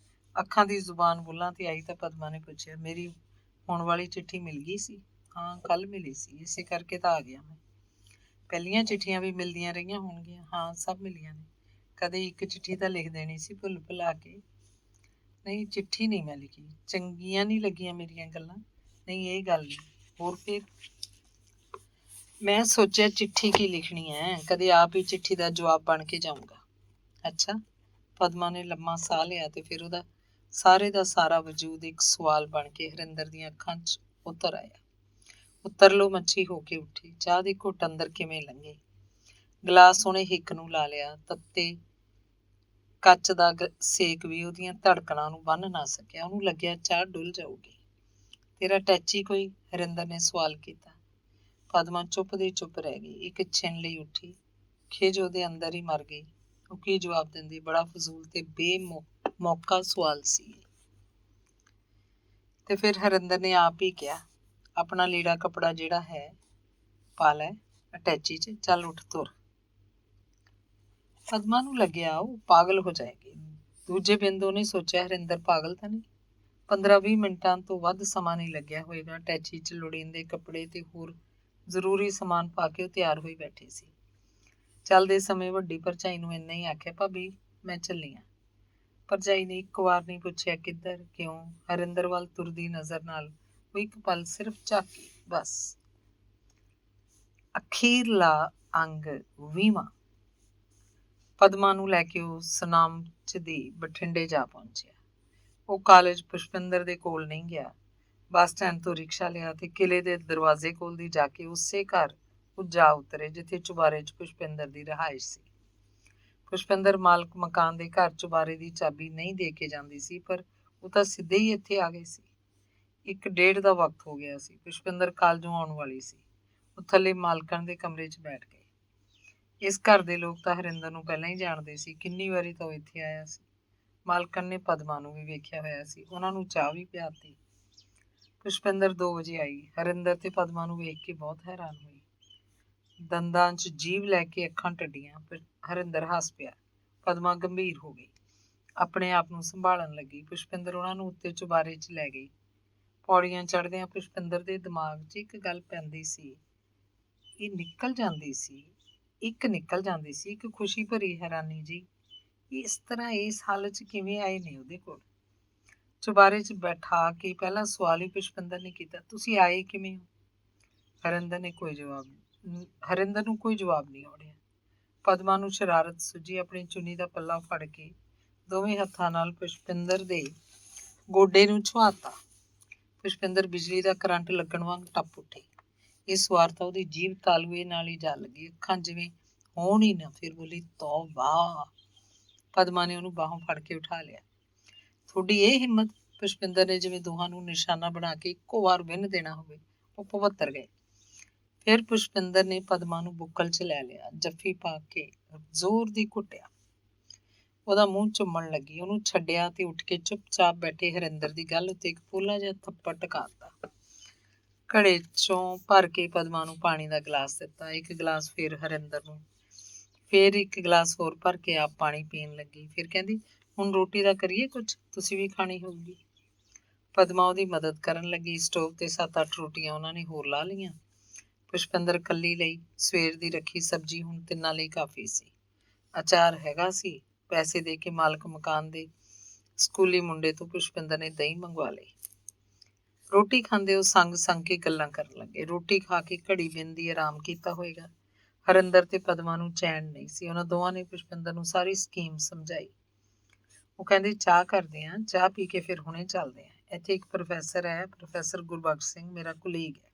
ਅੱਖਾਂ ਦੀ ਜ਼ੁਬਾਨ ਬੁੱਲਾਂ ਤੇ ਆਈ ਤਾਂ ਪਦਮਾ ਨੇ ਪੁੱਛਿਆ, ਮੇਰੀ ਹੁਣ ਵਾਲੀ ਚਿੱਠੀ ਮਿਲ ਗਈ ਸੀ? ਹਾਂ, ਕੱਲ ਮਿਲੀ ਸੀ, ਇਸੇ ਕਰਕੇ ਤਾਂ ਆ ਗਿਆ ਮੈਂ। ਪਹਿਲੀਆਂ ਚਿੱਠੀਆਂ ਵੀ ਮਿਲਦੀਆਂ ਰਹੀਆਂ ਹੋਣਗੀਆਂ? ਹਾਂ, ਸਭ ਮਿਲੀਆਂ ਨੇ। ਕਦੇ ਇੱਕ ਚਿੱਠੀ ਤਾਂ ਲਿਖ ਦੇਣੀ ਸੀ ਭੁੱਲ ਭੁਲਾ ਕੇ। ਨਹੀਂ, ਚਿੱਠੀ ਨਹੀਂ ਮੈਂ ਲਿਖੀ। ਚੰਗੀਆਂ ਨਹੀਂ ਲੱਗੀਆਂ ਮੇਰੀਆਂ ਗੱਲਾਂ? ਨਹੀਂ, ਇਹ ਗੱਲ ਨਹੀਂ। ਹੋਰ ਫਿਰ? ਮੈਂ ਸੋਚਿਆ ਚਿੱਠੀ ਕੀ ਲਿਖਣੀ ਹੈ, ਕਦੇ ਆਪ ਹੀ ਚਿੱਠੀ ਦਾ ਜਵਾਬ ਬਣ ਕੇ ਜਾਊਂਗਾ। ਅੱਛਾ। ਪਦਮਾ ਨੇ ਲੰਮਾ ਸਾਹ ਲਿਆ ਤੇ ਫਿਰ ਉਹਦਾ ਸਾਰੇ ਦਾ ਸਾਰਾ ਵਜੂਦ ਇੱਕ ਸਵਾਲ ਬਣ ਕੇ ਹਰਿੰਦਰ ਦੀਆਂ ਅੱਖਾਂ 'ਚ ਉਤਰ ਆਇਆ। ਉੱਤਰਲੋ ਮੱਛੀ ਹੋ ਕੇ ਉੱਠੀ। ਚਾਹ ਦੀ ਘੁੱਟ ਅੰਦਰ ਕਿਵੇਂ ਲੰਘੇ। ਗਲਾਸ ਉਹਨੇ ਹਿੱਕ ਨੂੰ ਲਾ ਲਿਆ। ਤੱਤੇ ਕੱਚ ਦਾ ਸੇਕ ਵੀ ਉਹਦੀਆਂ ਧੜਕਣਾਂ ਨੂੰ ਬੰਨ੍ਹ ਨਾ ਸਕਿਆ। ਉਹਨੂੰ ਲੱਗਿਆ ਚਾਹ ਡੁੱਲ ਜਾਊਗੀ। ਤੇਰਾ ਟੈਚੀ ਕੋਈ? ਹਰਿੰਦਰ ਨੇ ਸਵਾਲ ਕੀਤਾ। ਪਦਮਾ ਚੁੱਪ ਦੀ ਚੁੱਪ ਰਹਿ ਗਈ। ਇੱਕ ਛਿਣ ਲਈ ਉੱਠੀ। ਖਿਝ ਉਹਦੇ ਅੰਦਰ ਹੀ ਮਰ ਗਈ। ਉਹ ਕੀ ਜਵਾਬ ਦਿੰਦੀ? ਬੜਾ ਫਜ਼ੂਲ ਤੇ ਬੇਮੌਕਾ ਸਵਾਲ ਸੀ। ਤੇ ਫਿਰ ਹਰਿੰਦਰ ਨੇ ਆਪ ਹੀ ਕਿਹਾ, ਆਪਣਾ ਲੀੜਾ ਕੱਪੜਾ ਜਿਹੜਾ ਹੈ ਪਾ ਲੈ ਅਟੈਚੀ 'ਚ, ਚੱਲ ਉੱਠ ਤੁਰ। ਪਦਮਾ ਨੂੰ ਲੱਗਿਆ ਉਹ ਪਾਗਲ ਹੋ ਜਾਏਗੀ। ਦੂਜੇ ਬਿੰਦ ਉਹਨੇ ਸੋਚਿਆ, ਹਰਿੰਦਰ ਪਾਗਲ ਤਾਂ ਨਹੀਂ। 15-20 ਮਿੰਟਾਂ ਤੋਂ ਵੱਧ ਸਮਾਂ ਨਹੀਂ ਲੱਗਿਆ ਹੋਏਗਾ। ਅਟੈਚੀ 'ਚ ਲੋੜੀਂਦੇ ਕੱਪੜੇ ਤੇ ਹੋਰ ਜ਼ਰੂਰੀ ਸਮਾਨ ਪਾ ਕੇ ਉਹ ਤਿਆਰ ਹੋਈ ਬੈਠੀ ਸੀ। ਚੱਲਦੇ ਸਮੇਂ ਵੱਡੀ ਭਰਜਾਈ ਨੂੰ ਇੰਨਾ ਹੀ ਆਖਿਆ, ਭਾਬੀ ਮੈਂ ਚੱਲੀ ਹਾਂ। ਭਰਜਾਈ ਨੇ ਇੱਕ ਵਾਰ ਨਹੀਂ ਪੁੱਛਿਆ ਕਿੱਧਰ, ਕਿਉਂ। ਹਰਿੰਦਰ ਵੱਲ ਤੁਰਦੀ ਨਜ਼ਰ ਨਾਲ ਉਹ ਇੱਕ ਪਲ ਸਿਰਫ ਝਾਕੀ, ਬਸ। ਅਖੀਰਲਾ ਅੰਗ 20ਵਾਂ। ਪਦਮਾ ਨੂੰ ਲੈ ਕੇ ਉਹ ਸੁਨਾਮ ਚ ਦੀ ਬਠਿੰਡੇ ਜਾ ਪਹੁੰਚਿਆ। ਉਹ ਕਾਲਜ ਪੁਸ਼ਪਿੰਦਰ ਦੇ ਕੋਲ ਨਹੀਂ ਗਿਆ। ਬੱਸ ਸਟੈਂਡ ਤੋਂ ਰਿਕਸ਼ਾ ਲਿਆ ਤੇ ਕਿਲੇ ਦੇ ਦਰਵਾਜ਼ੇ ਕੋਲ ਦੀ ਜਾ ਕੇ ਉਸੇ ਘਰ ਉਹ ਜਾ ਉਤਰੇ ਜਿੱਥੇ ਚੁਬਾਰੇ 'ਚ ਪੁਸ਼ਪਿੰਦਰ ਦੀ ਰਿਹਾਇਸ਼ ਸੀ। ਪੁਸ਼ਪਿੰਦਰ ਮਾਲਕ ਮਕਾਨ ਦੇ ਘਰ ਚੁਬਾਰੇ ਦੀ ਚਾਬੀ ਨਹੀਂ ਦੇ ਕੇ ਜਾਂਦੀ ਸੀ, ਪਰ ਉਹ ਤਾਂ ਸਿੱਧੇ ਹੀ ਇੱਥੇ ਆ ਗਏ ਸੀ। 1:30 ਦਾ ਵਕਤ ਹੋ ਗਿਆ ਸੀ। ਪੁਸ਼ਪਿੰਦਰ ਕਾਲਜੋਂ ਆਉਣ ਵਾਲੀ ਸੀ। ਉਹ ਥੱਲੇ ਮਾਲਕਣ ਦੇ ਕਮਰੇ 'ਚ ਬੈਠ ਗਏ। ਇਸ ਘਰ ਦੇ ਲੋਕ ਤਾਂ ਹਰਿੰਦਰ ਨੂੰ ਪਹਿਲਾਂ ਹੀ ਜਾਣਦੇ ਸੀ। ਕਿੰਨੀ ਵਾਰੀ ਤਾਂ ਉਹ ਇੱਥੇ ਆਇਆ ਸੀ। ਮਾਲਕਣ ਨੇ ਪਦਮਾ ਨੂੰ ਵੀ ਵੇਖਿਆ ਹੋਇਆ ਸੀ। ਉਹਨਾਂ ਨੂੰ ਚਾਹ ਵੀ ਪਿਆਤੀ। ਪੁਸ਼ਪਿੰਦਰ 2 ਵਜੇ ਆਈ। ਹਰਿੰਦਰ ਤੇ ਪਦਮਾ ਨੂੰ ਵੇਖ ਕੇ ਬਹੁਤ ਹੈਰਾਨ ਹੋਈ। ਦੰਦਾਂ 'ਚ ਜੀਭ ਲੈ ਕੇ ਅੱਖਾਂ ਟੱਡੀਆਂ। ਹਰਿੰਦਰ ਹੱਸ ਪਿਆ। ਪਦਮਾ ਗੰਭੀਰ ਹੋ ਗਈ। ਆਪਣੇ ਆਪ ਨੂੰ ਸੰਭਾਲਣ ਲੱਗੀ। ਪੁਸ਼ਪਿੰਦਰ ਉਹਨਾਂ ਨੂੰ ਉੱਤੇ ਚੁਬਾਰੇ 'ਚ ਲੈ ਗਈ। ਪੌੜੀਆਂ ਚੜ੍ਹਦਿਆਂ ਪੁਸ਼ਪਿੰਦਰ ਦੇ ਦਿਮਾਗ 'ਚ ਇੱਕ ਗੱਲ ਪੈਂਦੀ ਸੀ। ਇਹ ਨਿਕਲ ਜਾਂਦੀ ਸੀ। ਇੱਕ ਖੁਸ਼ੀ ਭਰੀ ਹੈਰਾਨੀ ਜੀ। ਇਸ ਤਰ੍ਹਾਂ ਇਸ ਹਾਲਤ 'ਚ ਕਿਵੇਂ ਆਏ ਨੇ ਉਹਦੇ ਕੋਲ। ਚੁਬਾਰੇ 'ਚ ਬੈਠਾ ਕੇ ਪਹਿਲਾ ਸਵਾਲ ਹੀ ਪੁਸ਼ਪਿੰਦਰ ਨੇ ਕੀਤਾ, ਤੁਸੀਂ ਆਏ ਕਿਵੇਂ ਹੋ? ਹਰਿੰਦਰ ਨੂੰ ਕੋਈ ਜਵਾਬ ਨਹੀਂ ਆਉਣਿਆ। ਪਦਮਾ ਨੂੰ ਸ਼ਰਾਰਤ ਸੁੱਝੀ। ਆਪਣੀ ਚੁੰਨੀ ਦਾ ਪੱਲਾ ਫੜ ਕੇ ਦੋਵੇਂ ਹੱਥਾਂ ਨਾਲ ਪੁਸ਼ਪਿੰਦਰ ਦੇ ਗੋਡੇ ਨੂੰ ਛੁਹਾਤਾ। ਪੁਸ਼ਪਿੰਦਰ ਬਿਜਲੀ ਦਾ ਕਰੰਟ ਲੱਗਣ ਵਾਂਗ ਟੱਪ ਉੱਠੀ। ਇਸ ਵਾਰ ਤਾਂ ਉਹਦੀ ਜੀਭ ਤਾਲੂਏ ਨਾਲ ਹੀ ਜਾ ਲੱਗੀ। ਅੱਖਾਂ ਜਿਵੇਂ ਹੋਣ ਹੀ ਨਾ। ਫਿਰ ਬੋਲੀ, ਤੌਬਾ। ਪਦਮਾ ਨੇ ਉਹਨੂੰ ਬਾਹੋਂ ਫੜ ਕੇ ਉਠਾ ਲਿਆ। ਤੁਹਾਡੀ ਇਹ ਹਿੰਮਤ? ਪੁਸ਼ਪਿੰਦਰ ਨੇ ਜਿਵੇਂ ਦੋਹਾਂ ਨੂੰ ਨਿਸ਼ਾਨਾ ਬਣਾ ਕੇ ਇੱਕੋ ਵਾਰ ਵਿੰਨ ਦੇਣਾ ਹੋਵੇ। ਉਹ ਭਵੱਤਰ ਗਏ। ਫਿਰ ਪੁਸ਼ਪਿੰਦਰ ਨੇ ਪਦਮਾ ਨੂੰ ਬੁੱਕਲ 'ਚ ਲੈ ਲਿਆ। ਜੱਫੀ ਪਾ ਕੇ ਜ਼ੋਰ ਦੀ ਘੁੱਟਿਆ। ਉਹਦਾ ਮੂੰਹ ਚੁੰਮਣ ਲੱਗੀ। ਉਹਨੂੰ ਛੱਡਿਆ ਤੇ ਉੱਠ ਕੇ ਚੁੱਪਚਾਪ ਬੈਠੇ ਹਰਿੰਦਰ ਦੀ ਗੱਲ ਉੱਤੇ ਇੱਕ ਪੋਲਾ ਜਿਹਾ ਥੱਪੜ ਟਿਕਾਤਾ। ਘੜੇ 'ਚੋਂ ਭਰ ਕੇ ਪਦਮਾ ਨੂੰ ਪਾਣੀ ਦਾ ਗਲਾਸ ਦਿੱਤਾ। ਇੱਕ ਗਲਾਸ ਫਿਰ ਹਰਿੰਦਰ ਨੂੰ। ਫਿਰ ਇੱਕ ਗਲਾਸ ਹੋਰ ਭਰ ਕੇ ਆਪ ਪਾਣੀ ਪੀਣ ਲੱਗੀ। ਫਿਰ ਕਹਿੰਦੀ, ਹੁਣ ਰੋਟੀ ਦਾ ਕਰੀਏ ਕੁਝ, ਤੁਸੀਂ ਵੀ ਖਾਣੀ ਹੋਊਗੀ। ਪਦਮਾ ਉਹਦੀ ਮਦਦ ਕਰਨ ਲੱਗੀ। ਸਟੋਵ ਤੇ 7-8 ਰੋਟੀਆਂ ਉਹਨਾਂ ਨੇ ਹੋਰ ਲਾ ਲਈਆਂ। ਪੁਸ਼ਪਿੰਦਰ ਇਕੱਲੀ ਲਈ ਸਵੇਰ ਦੀ ਰੱਖੀ ਸਬਜ਼ੀ ਹੁਣ ਤਿੰਨਾਂ ਲਈ ਕਾਫੀ ਸੀ। ਅਚਾਰ ਹੈਗਾ ਸੀ। ਪੈਸੇ ਦੇ ਕੇ ਮਾਲਕ ਮਕਾਨ ਦੇ ਸਕੂਲੀ ਮੁੰਡੇ ਤੋਂ ਪੁਸ਼ਪਿੰਦਰ ਨੇ ਦਹੀਂ ਮੰਗਵਾ ਲਈ। ਰੋਟੀ ਖਾਂਦੇ ਉਹ ਸੰਗ ਕੇ ਗੱਲਾਂ ਕਰਨ ਲੱਗੇ। ਰੋਟੀ ਖਾ ਕੇ ਘੜੀ ਬਿੰਦੀ ਆਰਾਮ ਕੀਤਾ ਹੋਏਗਾ। ਹਰਿੰਦਰ ਤੇ ਪਦਮਾ ਨੂੰ ਚੈਨ ਨਹੀਂ ਸੀ। ਉਹਨਾਂ ਦੋਵਾਂ ਨੇ ਪੁਸ਼ਪਿੰਦਰ ਨੂੰ ਸਾਰੀ ਸਕੀਮ ਸਮਝਾਈ। ਉਹ ਕਹਿੰਦੇ, ਚਾਹ ਕਰਦੇ ਹਾਂ, ਚਾਹ ਪੀ ਕੇ ਫਿਰ ਹੁਣੇ ਚੱਲਦੇ ਹਾਂ। ਇੱਥੇ ਇੱਕ ਪ੍ਰੋਫੈਸਰ ਹੈ, ਪ੍ਰੋਫੈਸਰ ਗੁਰਬਖਸ਼ ਸਿੰਘ, ਮੇਰਾ ਕੁਲੀਗ ਹੈ।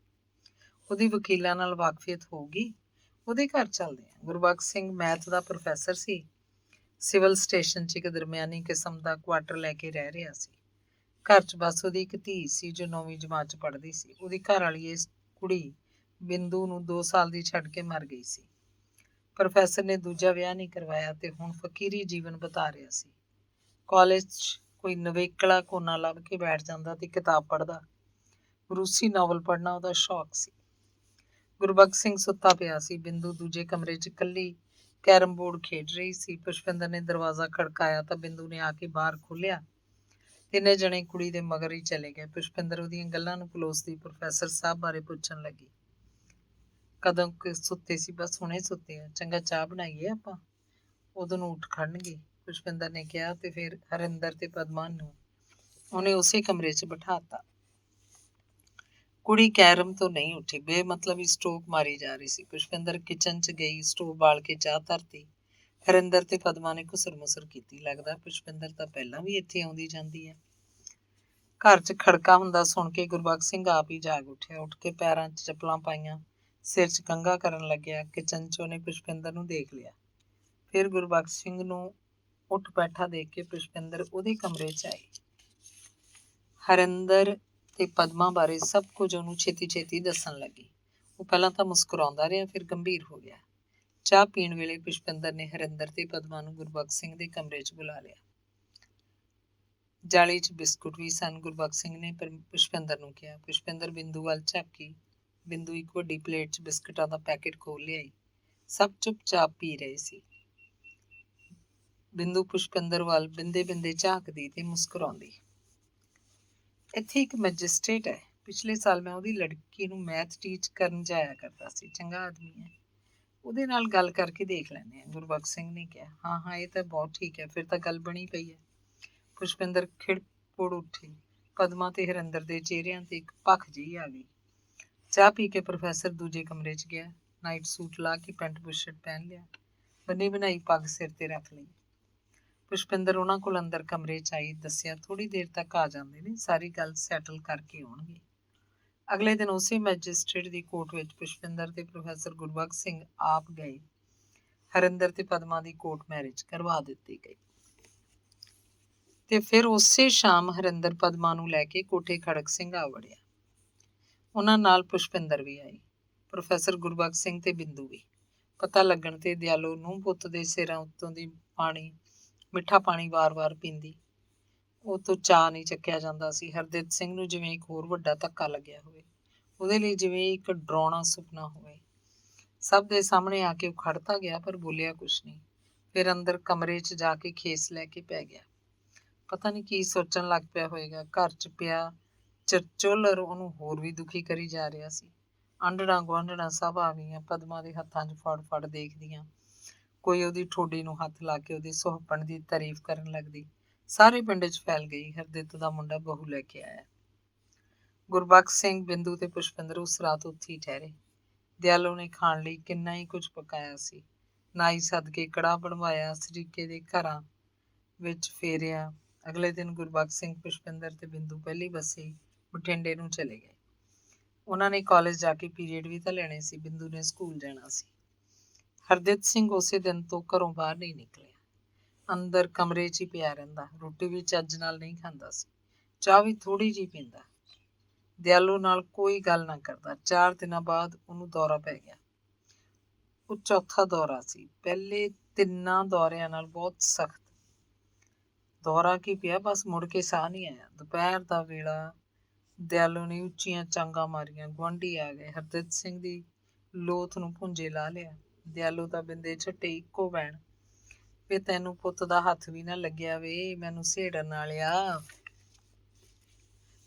ਉਹਦੀ ਵਕੀਲਾਂ ਨਾਲ ਵਾਕਫੀਅਤ ਹੋਊਗੀ। ਉਹਦੇ ਘਰ ਚੱਲਦੇ ਹਾਂ। ਗੁਰਬਖਸ਼ ਸਿੰਘ ਮੈਥ ਦਾ ਪ੍ਰੋਫੈਸਰ ਸੀ। ਸਿਵਲ ਸਟੇਸ਼ਨ 'ਚ ਇੱਕ ਦਰਮਿਆਨੀ ਕਿਸਮ ਦਾ ਕੁਆਟਰ ਲੈ ਕੇ ਰਹਿ ਰਿਹਾ ਸੀ। ਘਰ 'ਚ ਬਸ ਉਹਦੀ ਇੱਕ ਧੀ ਸੀ ਜੋ 9ਵੀਂ ਜਮਾਤ 'ਚ ਪੜ੍ਹਦੀ ਸੀ। ਉਹਦੀ ਘਰ ਵਾਲੀ ਇਸ ਕੁੜੀ ਬਿੰਦੂ ਨੂੰ 2 ਸਾਲ ਦੀ ਛੱਡ ਕੇ ਮਰ ਗਈ ਸੀ। ਪ੍ਰੋਫੈਸਰ ਨੇ ਦੂਜਾ ਵਿਆਹ ਨਹੀਂ ਕਰਵਾਇਆ ਤੇ ਹੁਣ ਫਕੀਰੀ ਜੀਵਨ ਬਿਤਾ ਰਿਹਾ ਸੀ। ਕਾਲਜ 'ਚ ਕੋਈ ਨਵੇਕਲਾ ਕੋਨਾ ਲੱਭ ਕੇ ਬੈਠ ਜਾਂਦਾ ਤੇ ਕਿਤਾਬ ਪੜ੍ਹਦਾ। ਰੂਸੀ ਨਾਵਲ ਪੜ੍ਹਨਾ ਉਹਦਾ ਸ਼ੌਕ ਸੀ। ਗੁਰਬਖਸ਼ ਸਿੰਘ ਸੁੱਤਾ ਪਿਆ ਸੀ। ਬਿੰਦੂ ਦੂਜੇ ਕਮਰੇ 'ਚ ਇਕੱਲੀ ਕੈਰਮ ਬੋਰਡ ਖੇਡ ਰਹੀ ਸੀ। ਪੁਸ਼ਪਿੰਦਰ ਨੇ ਦਰਵਾਜ਼ਾ ਖੜਕਾਇਆ ਤਾਂ ਬਿੰਦੂ ਨੇ ਆ ਕੇ ਬਾਹਰ ਖੋਲ੍ਹਿਆ। ਤਿੰਨੇ ਜਣੇ ਕੁੜੀ ਦੇ ਮਗਰ ਹੀ ਚਲੇ ਗਏ। ਪੁਸ਼ਪਿੰਦਰ ਉਹਦੀਆਂ ਗੱਲਾਂ ਨੂੰ ਪਲੋਸਦੀ ਪ੍ਰੋਫੈਸਰ ਸਾਹਿਬ ਬਾਰੇ ਪੁੱਛਣ ਲੱਗੀ। ਕਦੋਂ ਸੁੱਤੇ ਸੀ? ਬਸ ਹੁਣੇ ਸੁੱਤੇ ਆ। ਚੰਗਾ ਚਾਹ ਬਣਾਈਏ ਆਪਾਂ, ਉਦੋਂ ਨੂੰ ਉੱਠ ਖੜਨਗੇ, ਪੁਸ਼ਪਿੰਦਰ ਨੇ ਕਿਹਾ। ਤੇ ਫਿਰ ਹਰਿੰਦਰ ਤੇ ਪਦਮਾ ਨੂੰ ਉਹਨੇ ਉਸੇ ਕਮਰੇ 'ਚ ਬਿਠਾਤਾ। ਕੁੜੀ ਕੈਰਮ ਤੋਂ ਨਹੀਂ ਉੱਠੀ। ਬੇਮਤਲਬ ਹੀ ਸਟ੍ਰੋਕ ਮਾਰੀ ਜਾ ਰਹੀ ਸੀ। ਪੁਸ਼ਪਿੰਦਰ ਕਿਚਨ 'ਚ ਗਈ, ਸਟੋਵ ਬਾਲ ਕੇ ਚਾਹ ਧਰਤੀ। ਹਰਿੰਦਰ ਤੇ ਪਦਮਾ ਨੇ ਘੁਸਰ ਮੁਸਰ ਕੀਤੀ। ਲੱਗਦਾ ਪੁਸ਼ਪਿੰਦਰ ਤਾਂ ਪਹਿਲਾਂ ਵੀ ਇੱਥੇ ਆਉਂਦੀ ਜਾਂਦੀ ਹੈ। ਘਰ 'ਚ ਖੜਕਾ ਹੁੰਦਾ ਸੁਣ ਕੇ ਗੁਰਬਖਸ਼ ਸਿੰਘ ਆਪ ਹੀ ਜਾਗ ਉੱਠਿਆ। ਉੱਠ ਕੇ ਪੈਰਾਂ 'ਚ ਚੱਪਲਾਂ ਪਾਈਆਂ, ਸਿਰ 'ਚ ਕੰਘਾ ਕਰਨ ਲੱਗਿਆ। ਕਿਚਨ 'ਚ ਉਹਨੇ ਪੁਸ਼ਪਿੰਦਰ ਨੂੰ ਦੇਖ ਲਿਆ। ਫਿਰ ਗੁਰਬਖਸ਼ ਸਿੰਘ ਨੂੰ ਉੱਠ ਬੈਠਾ ਦੇਖ ਕੇ ਪੁਸ਼ਪਿੰਦਰ ਉਹਦੇ ਕਮਰੇ 'ਚ ਆਈ। ਹਰਿੰਦਰ ਤੇ ਪਦਮਾ ਬਾਰੇ ਸਭ ਕੁਝ ਉਹਨੂੰ ਛੇਤੀ ਦੱਸਣ ਲੱਗੀ। ਉਹ ਪਹਿਲਾਂ ਤਾਂ ਮੁਸਕਰਾਉਂਦਾ ਰਿਹਾ, ਫਿਰ ਗੰਭੀਰ ਹੋ ਗਿਆ। ਚਾਹ ਪੀਣ ਵੇਲੇ ਪੁਸ਼ਪਿੰਦਰ ਨੇ ਹਰਿੰਦਰ ਤੇ ਪਦਮਾ ਨੂੰ ਗੁਰਬਖਸ਼ ਸਿੰਘ ਦੇ ਕਮਰੇ 'ਚ ਬੁਲਾ ਲਿਆ। ਜਾਲੀ 'ਚ ਬਿਸਕੁਟ ਵੀ ਸਨ। ਗੁਰਬਖਸ਼ ਸਿੰਘ ਨੇ ਪੁਸ਼ਪਿੰਦਰ ਨੂੰ ਕਿਹਾ। ਪੁਸ਼ਪਿੰਦਰ ਬਿੰਦੂ ਵੱਲ ਝਾਕੀ। ਬਿੰਦੂ ਇੱਕ ਵੱਡੀ ਪਲੇਟ 'ਚ ਬਿਸਕੁਟਾਂ ਦਾ ਪੈਕੇਟ ਖੋਲ ਲਿਆਈ। ਸਭ ਚੁੱਪਚਾਪ ਪੀ ਰਹੇ ਸੀ। ਬਿੰਦੂ ਪੁਸ਼ਪਿੰਦਰ ਵੱਲ ਬਿੰਦੇ ਬਿੰਦੇ ਝਾਕਦੀ ਤੇ ਮੁਸਕਰਾਉਂਦੀ। ਇੱਥੇ ਇੱਕ ਮੈਜਿਸਟ੍ਰੇਟ ਹੈ। ਪਿਛਲੇ ਸਾਲ ਮੈਂ ਉਹਦੀ ਲੜਕੀ ਨੂੰ ਮੈਥ ਟੀਚ ਕਰਨ ਜਾਇਆ ਕਰਦਾ ਸੀ। ਚੰਗਾ ਆਦਮੀ ਹੈ, ਉਹਦੇ ਨਾਲ ਗੱਲ ਕਰਕੇ ਦੇਖ ਲੈਂਦੇ ਹਾਂ, ਗੁਰਬਖਸ਼ ਸਿੰਘ ਨੇ ਕਿਹਾ। ਹਾਂ ਹਾਂ, ਇਹ ਤਾਂ ਬਹੁਤ ਠੀਕ ਹੈ, ਫਿਰ ਤਾਂ ਗੱਲ ਬਣੀ ਪਈ ਹੈ। ਪੁਸ਼ਪਿੰਦਰ ਖਿੜਪੁੜ ਉੱਠੀ। ਪਦਮਾ ਤੇ ਹਰਿੰਦਰ ਦੇ ਚਿਹਰਿਆਂ ਤੇ ਇੱਕ ਭੱਖ ਜਿਹੀ ਆ ਗਈ। ਚਾਹ ਪੀ ਕੇ ਪ੍ਰੋਫੈਸਰ ਦੂਜੇ ਕਮਰੇ 'ਚ ਗਿਆ। ਨਾਈਟ ਸੂਟ ਲਾ ਕੇ ਪੈਂਟ ਬੁਸ਼ਰਟ ਪਹਿਨ ਲਿਆ। ਬੰਨੀ ਬਣਾਈ ਪੱਗ ਸਿਰ ਤੇ ਰੱਖ ਲਈ। ਪੁਸ਼ਪਿੰਦਰ ਉਹਨਾਂ ਕੋਲ ਅੰਦਰ ਕਮਰੇ 'ਚ ਆਈ। ਦੱਸਿਆ ਥੋੜ੍ਹੀ ਦੇਰ ਤੱਕ ਆ ਜਾਂਦੇ ਨੇ, ਸਾਰੀ ਗੱਲ ਸੈਟਲ ਕਰਕੇ ਆਉਣਗੇ। ਅਗਲੇ ਦਿਨ ਉਸੇ ਮੈਜਿਸਟ੍ਰੇਟ ਦੀ ਕੋਰਟ ਵਿੱਚ ਪੁਸ਼ਪਿੰਦਰ ਤੇ ਪ੍ਰੋਫੈਸਰ ਗੁਰਬਖਸ਼ ਸਿੰਘ ਆਪ ਗਏ। ਹਰਿੰਦਰ ਤੇ ਪਦਮਾ ਦੀ ਕੋਰਟ ਮੈਰਿਜ ਕਰਵਾ ਦਿੱਤੀ ਗਈ ਤੇ ਫਿਰ ਉਸੇ ਸ਼ਾਮ ਹਰਿੰਦਰ ਪਦਮਾ ਨੂੰ ਲੈ ਕੇ ਕੋਠੇ ਖੜਕ ਸਿੰਘ ਆ ਵੜਿਆ। ਉਹਨਾਂ ਨਾਲ ਪੁਸ਼ਪਿੰਦਰ ਵੀ ਆਈ, ਪ੍ਰੋਫੈਸਰ ਗੁਰਬਖਸ਼ ਸਿੰਘ ਤੇ ਬਿੰਦੂ ਵੀ। ਪਤਾ ਲੱਗਣ ਤੇ ਦਿਆਲੋ ਨੂੰਹ ਪੁੱਤ ਦੇ ਸਿਰਾਂ ਉੱਤੋਂ ਦੀ ਮਿੱਠਾ ਪਾਣੀ ਵਾਰ-ਵਾਰ ਪੀਂਦੀ। ਉਹ ਤੋਂ ਚਾਹ ਨਹੀਂ ਚੱਕਿਆ ਜਾਂਦਾ ਸੀ। ਹਰਦਿਤ ਸਿੰਘ ਨੂੰ ਜਿਵੇਂ ਇੱਕ ਹੋਰ ਵੱਡਾ ਧੱਕਾ ਲੱਗਿਆ ਹੋਵੇ, ਉਹਦੇ ਲਈ ਜਿਵੇਂ ਇੱਕ ਡਰਾਉਣਾ ਸੁਪਨਾ ਹੋਵੇ। ਸਭ ਦੇ ਸਾਹਮਣੇ ਆ ਕੇ ਉਹ ਖੜਤਾ ਗਿਆ, ਪਰ ਬੋਲਿਆ ਕੁਛ ਨਹੀਂ। ਫਿਰ ਅੰਦਰ ਕਮਰੇ 'ਚ ਜਾ ਕੇ ਖੇਸ ਲੈ ਕੇ ਪੈ ਗਿਆ। ਪਤਾ ਨਹੀਂ ਕੀ ਸੋਚਣ ਲੱਗ ਪਿਆ ਹੋਏਗਾ। ਘਰ 'ਚ ਪਿਆ ਚਰਚੋਲਰ ਉਹਨੂੰ ਹੋਰ ਵੀ ਦੁਖੀ ਕਰੀ ਜਾ ਰਿਹਾ ਸੀ। ਆਂਢਣਾ ਗੁਆਂਢਣਾ ਸਭ ਆ ਗਈਆਂ, ਪਦਮਾ ਦੇ ਹੱਥਾਂ 'ਚ ਫੜ ਦੇਖਦੀਆਂ। ਕੋਈ ਉਹਦੀ ਠੋਡੀ ਨੂੰ ਹੱਥ ਲਾ ਕੇ ਉਹਦੀ ਸੁਹੱਪਣ ਦੀ ਤਾਰੀਫ ਕਰਨ ਲੱਗਦੀ। ਸਾਰੇ ਪਿੰਡ 'ਚ ਫੈਲ ਗਈ, ਹਰਦਿਤ ਦਾ ਮੁੰਡਾ ਬਹੂ ਲੈ ਕੇ ਆਇਆ। ਗੁਰਬਖਸ਼ ਸਿੰਘ, ਬਿੰਦੂ ਤੇ ਪੁਸ਼ਪਿੰਦਰ ਉਸ ਰਾਤ ਉੱਥੇ ਹੀ ਠਹਿਰੇ। ਦਿਆਲੋ ਨੇ ਖਾਣ ਲਈ ਕਿੰਨਾ ਹੀ ਕੁਝ ਪਕਾਇਆ ਸੀ। ਨਾਈ ਸੱਦ ਕੇ ਕੜਾਹ ਬਣਵਾਇਆ, ਸਰੀਕੇ ਦੇ ਘਰਾਂ ਵਿੱਚ ਫੇਰਿਆ। ਅਗਲੇ ਦਿਨ ਗੁਰਬਖਸ਼ ਸਿੰਘ, ਪੁਸ਼ਪਿੰਦਰ ਤੇ ਬਿੰਦੂ ਪਹਿਲੀ ਬੱਸੇ ਬਠਿੰਡੇ ਨੂੰ ਚਲੇ ਗਏ। ਉਹਨਾਂ ਨੇ ਕਾਲਜ ਜਾ ਕੇ ਪੀਰੀਅਡ ਵੀ ਤਾਂ ਲੈਣੇ ਸੀ। ਬਿੰਦੂ ਨੇ ਸਕੂਲ ਜਾਣਾ ਸੀ। ਹਰਦਿਤ ਸਿੰਘ ਉਸੇ ਦਿਨ ਤੋਂ ਘਰੋਂ ਬਾਹਰ ਨਹੀਂ ਨਿਕਲਿਆ। ਅੰਦਰ ਕਮਰੇ 'ਚ ਹੀ ਪਿਆ ਰਹਿੰਦਾ। ਰੋਟੀ ਵੀ ਚੱਜ ਨਾਲ ਨਹੀਂ ਖਾਂਦਾ ਸੀ, ਚਾਹ ਵੀ ਥੋੜ੍ਹੀ ਜਿਹੀ ਪੀਂਦਾ। ਦਿਆਲੋ ਨਾਲ ਕੋਈ ਗੱਲ ਨਾ ਕਰਦਾ। 4 ਦਿਨਾਂ ਬਾਅਦ ਉਹਨੂੰ ਦੌਰਾ ਪੈ ਗਿਆ। ਉਹ ਚੌਥਾ ਦੌਰਾ ਸੀ। ਪਹਿਲੇ 3 ਦੌਰਿਆਂ ਨਾਲ ਬਹੁਤ ਸਖਤ। ਦੌਰਾ ਕੀ ਪਿਆ, ਬਸ ਮੁੜ ਕੇ ਸਾਹ ਨਹੀਂ ਆਇਆ। ਦੁਪਹਿਰ ਦਾ ਵੇਲਾ। ਦਿਆਲੋ ਨੇ ਉੱਚੀਆਂ ਚਾਂਗਾਂ ਮਾਰੀਆਂ। ਗੁਆਂਢੀ ਆ ਗਏ। ਹਰਦਿਤ ਸਿੰਘ ਦੀ ਲੋਥ ਨੂੰ ਭੁੰਜੇ ਲਾ ਲਿਆ। ਦਿਆਲੋ ਤਾਂ ਬਿੰਦੇ ਛੱਟੇ ਇੱਕੋ ਬੈਣ। ਵੇ ਤੈਨੂੰ ਪੁੱਤ ਦਾ ਹੱਥ ਵੀ ਨਾ ਲੱਗਿਆ ਵੇ, ਮੈਨੂੰ ਸੇੜਨ ਵਾਲਿਆ।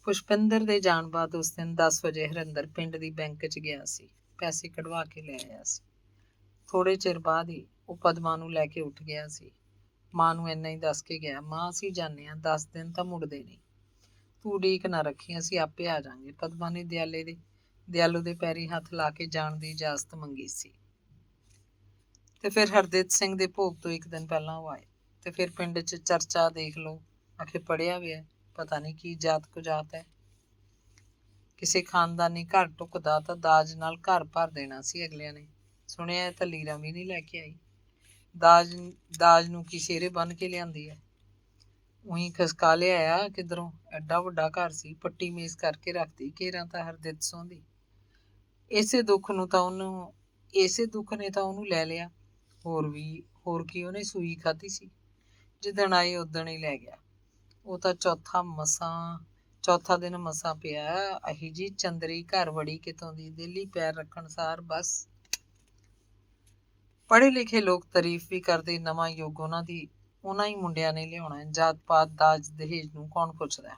ਪੁਸ਼ਪਿੰਦਰ ਦੇ ਜਾਣ ਬਾਅਦ ਉਸ ਦਿਨ 10 ਵਜੇ ਹਰਿੰਦਰ ਪਿੰਡ ਦੀ ਬੈਂਕ 'ਚ ਗਿਆ ਸੀ। ਪੈਸੇ ਕਢਵਾ ਕੇ ਲੈ ਆਇਆ ਸੀ। ਥੋੜੇ ਚਿਰ ਬਾਅਦ ਹੀ ਉਹ ਪਦਮਾ ਨੂੰ ਲੈ ਕੇ ਉੱਠ ਗਿਆ ਸੀ। ਮਾਂ ਨੂੰ ਇੰਨਾ ਹੀ ਦੱਸ ਕੇ ਗਿਆ, ਮਾਂ ਅਸੀਂ ਜਾਂਦੇ ਹਾਂ, 10 ਦਿਨ ਤਾਂ ਮੁੜਦੇ ਨਹੀਂ, ਤੂੰ ਉਡੀਕ ਨਾ ਰੱਖੀ, ਅਸੀਂ ਆਪੇ ਆ ਜਾਵਾਂਗੇ। ਪਦਮਾ ਨੇ ਦਿਆਲੋ ਦੇ ਪੈਰੀ ਹੱਥ ਲਾ ਕੇ ਜਾਣ ਦੀ ਇਜਾਜ਼ਤ ਮੰਗੀ ਸੀ। ਤੇ ਫਿਰ ਹਰਦਿਤ ਸਿੰਘ ਦੇ ਭੋਗ ਤੋਂ 1 ਦਿਨ ਪਹਿਲਾਂ ਉਹ ਆਏ। ਤੇ ਫਿਰ ਪਿੰਡ 'ਚ ਚਰਚਾ ਦੇਖ ਲਓ। ਆਖੇ ਪੜ੍ਹਿਆ ਵੀ ਹੈ, ਪਤਾ ਨਹੀਂ ਕੀ ਜਾਤ ਕੁਜਾਤ ਹੈ। ਕਿਸੇ ਖਾਨਦਾਨੀ ਘਰ ਢੁੱਕਦਾ ਤਾਂ ਦਾਜ ਨਾਲ ਘਰ ਭਰ ਦੇਣਾ ਸੀ ਅਗਲਿਆਂ ਨੇ। ਸੁਣਿਆ ਤਾਂ ਲੀਰਾਂ ਵੀ ਨਹੀਂ ਲੈ ਕੇ ਆਈ। ਦਾਜ ਨੂੰ ਕੀ ਸ਼ੇਰੇ ਬੰਨ੍ਹ ਕੇ ਲਿਆਂਦੀ ਹੈ। ਉਹੀ ਖਸਕਾ ਲਿਆਇਆ ਕਿੱਧਰੋਂ। ਐਡਾ ਵੱਡਾ ਘਰ ਸੀ, ਪੱਟੀ ਮੇਜ਼ ਕਰਕੇ ਰੱਖਦੀ। ਘੇਰਾਂ ਤਾਂ ਹਰਦਿਤ ਸੌਂਦੀ। ਇਸੇ ਦੁੱਖ ਨੇ ਤਾਂ ਉਹਨੂੰ ਲੈ ਲਿਆ। ਹੋਰ ਕੀ ਉਹਨੇ ਸੂਈ ਖਾਧੀ ਸੀ। ਜਿੱਦਣ ਆਏ ਉਦਣ ਹੀ ਲੈ ਗਿਆ। ਉਹ ਤਾਂ ਚੌਥਾ ਦਿਨ ਮਸਾਂ ਪਿਆ। ਅਹੀ ਜੀ ਚੰਦਰੀ ਘਰ ਵੜੀ ਕਿਤੋਂ ਦੀ, ਦਿੱਲੀ ਪੈਰ ਰੱਖਣ ਸਾਰ ਬਸ। ਪੜ੍ਹੇ ਲਿਖੇ ਲੋਕ ਤਾਰੀਫ ਵੀ ਕਰਦੇ। ਨਵਾਂ ਯੁੱਗ ਉਹਨਾਂ ਹੀ ਮੁੰਡਿਆਂ ਨੇ ਲਿਆਉਣਾ। ਜਾਤ ਪਾਤ ਦਾਜ ਦਹੇਜ ਨੂੰ ਕੌਣ ਪੁੱਛਦਾ।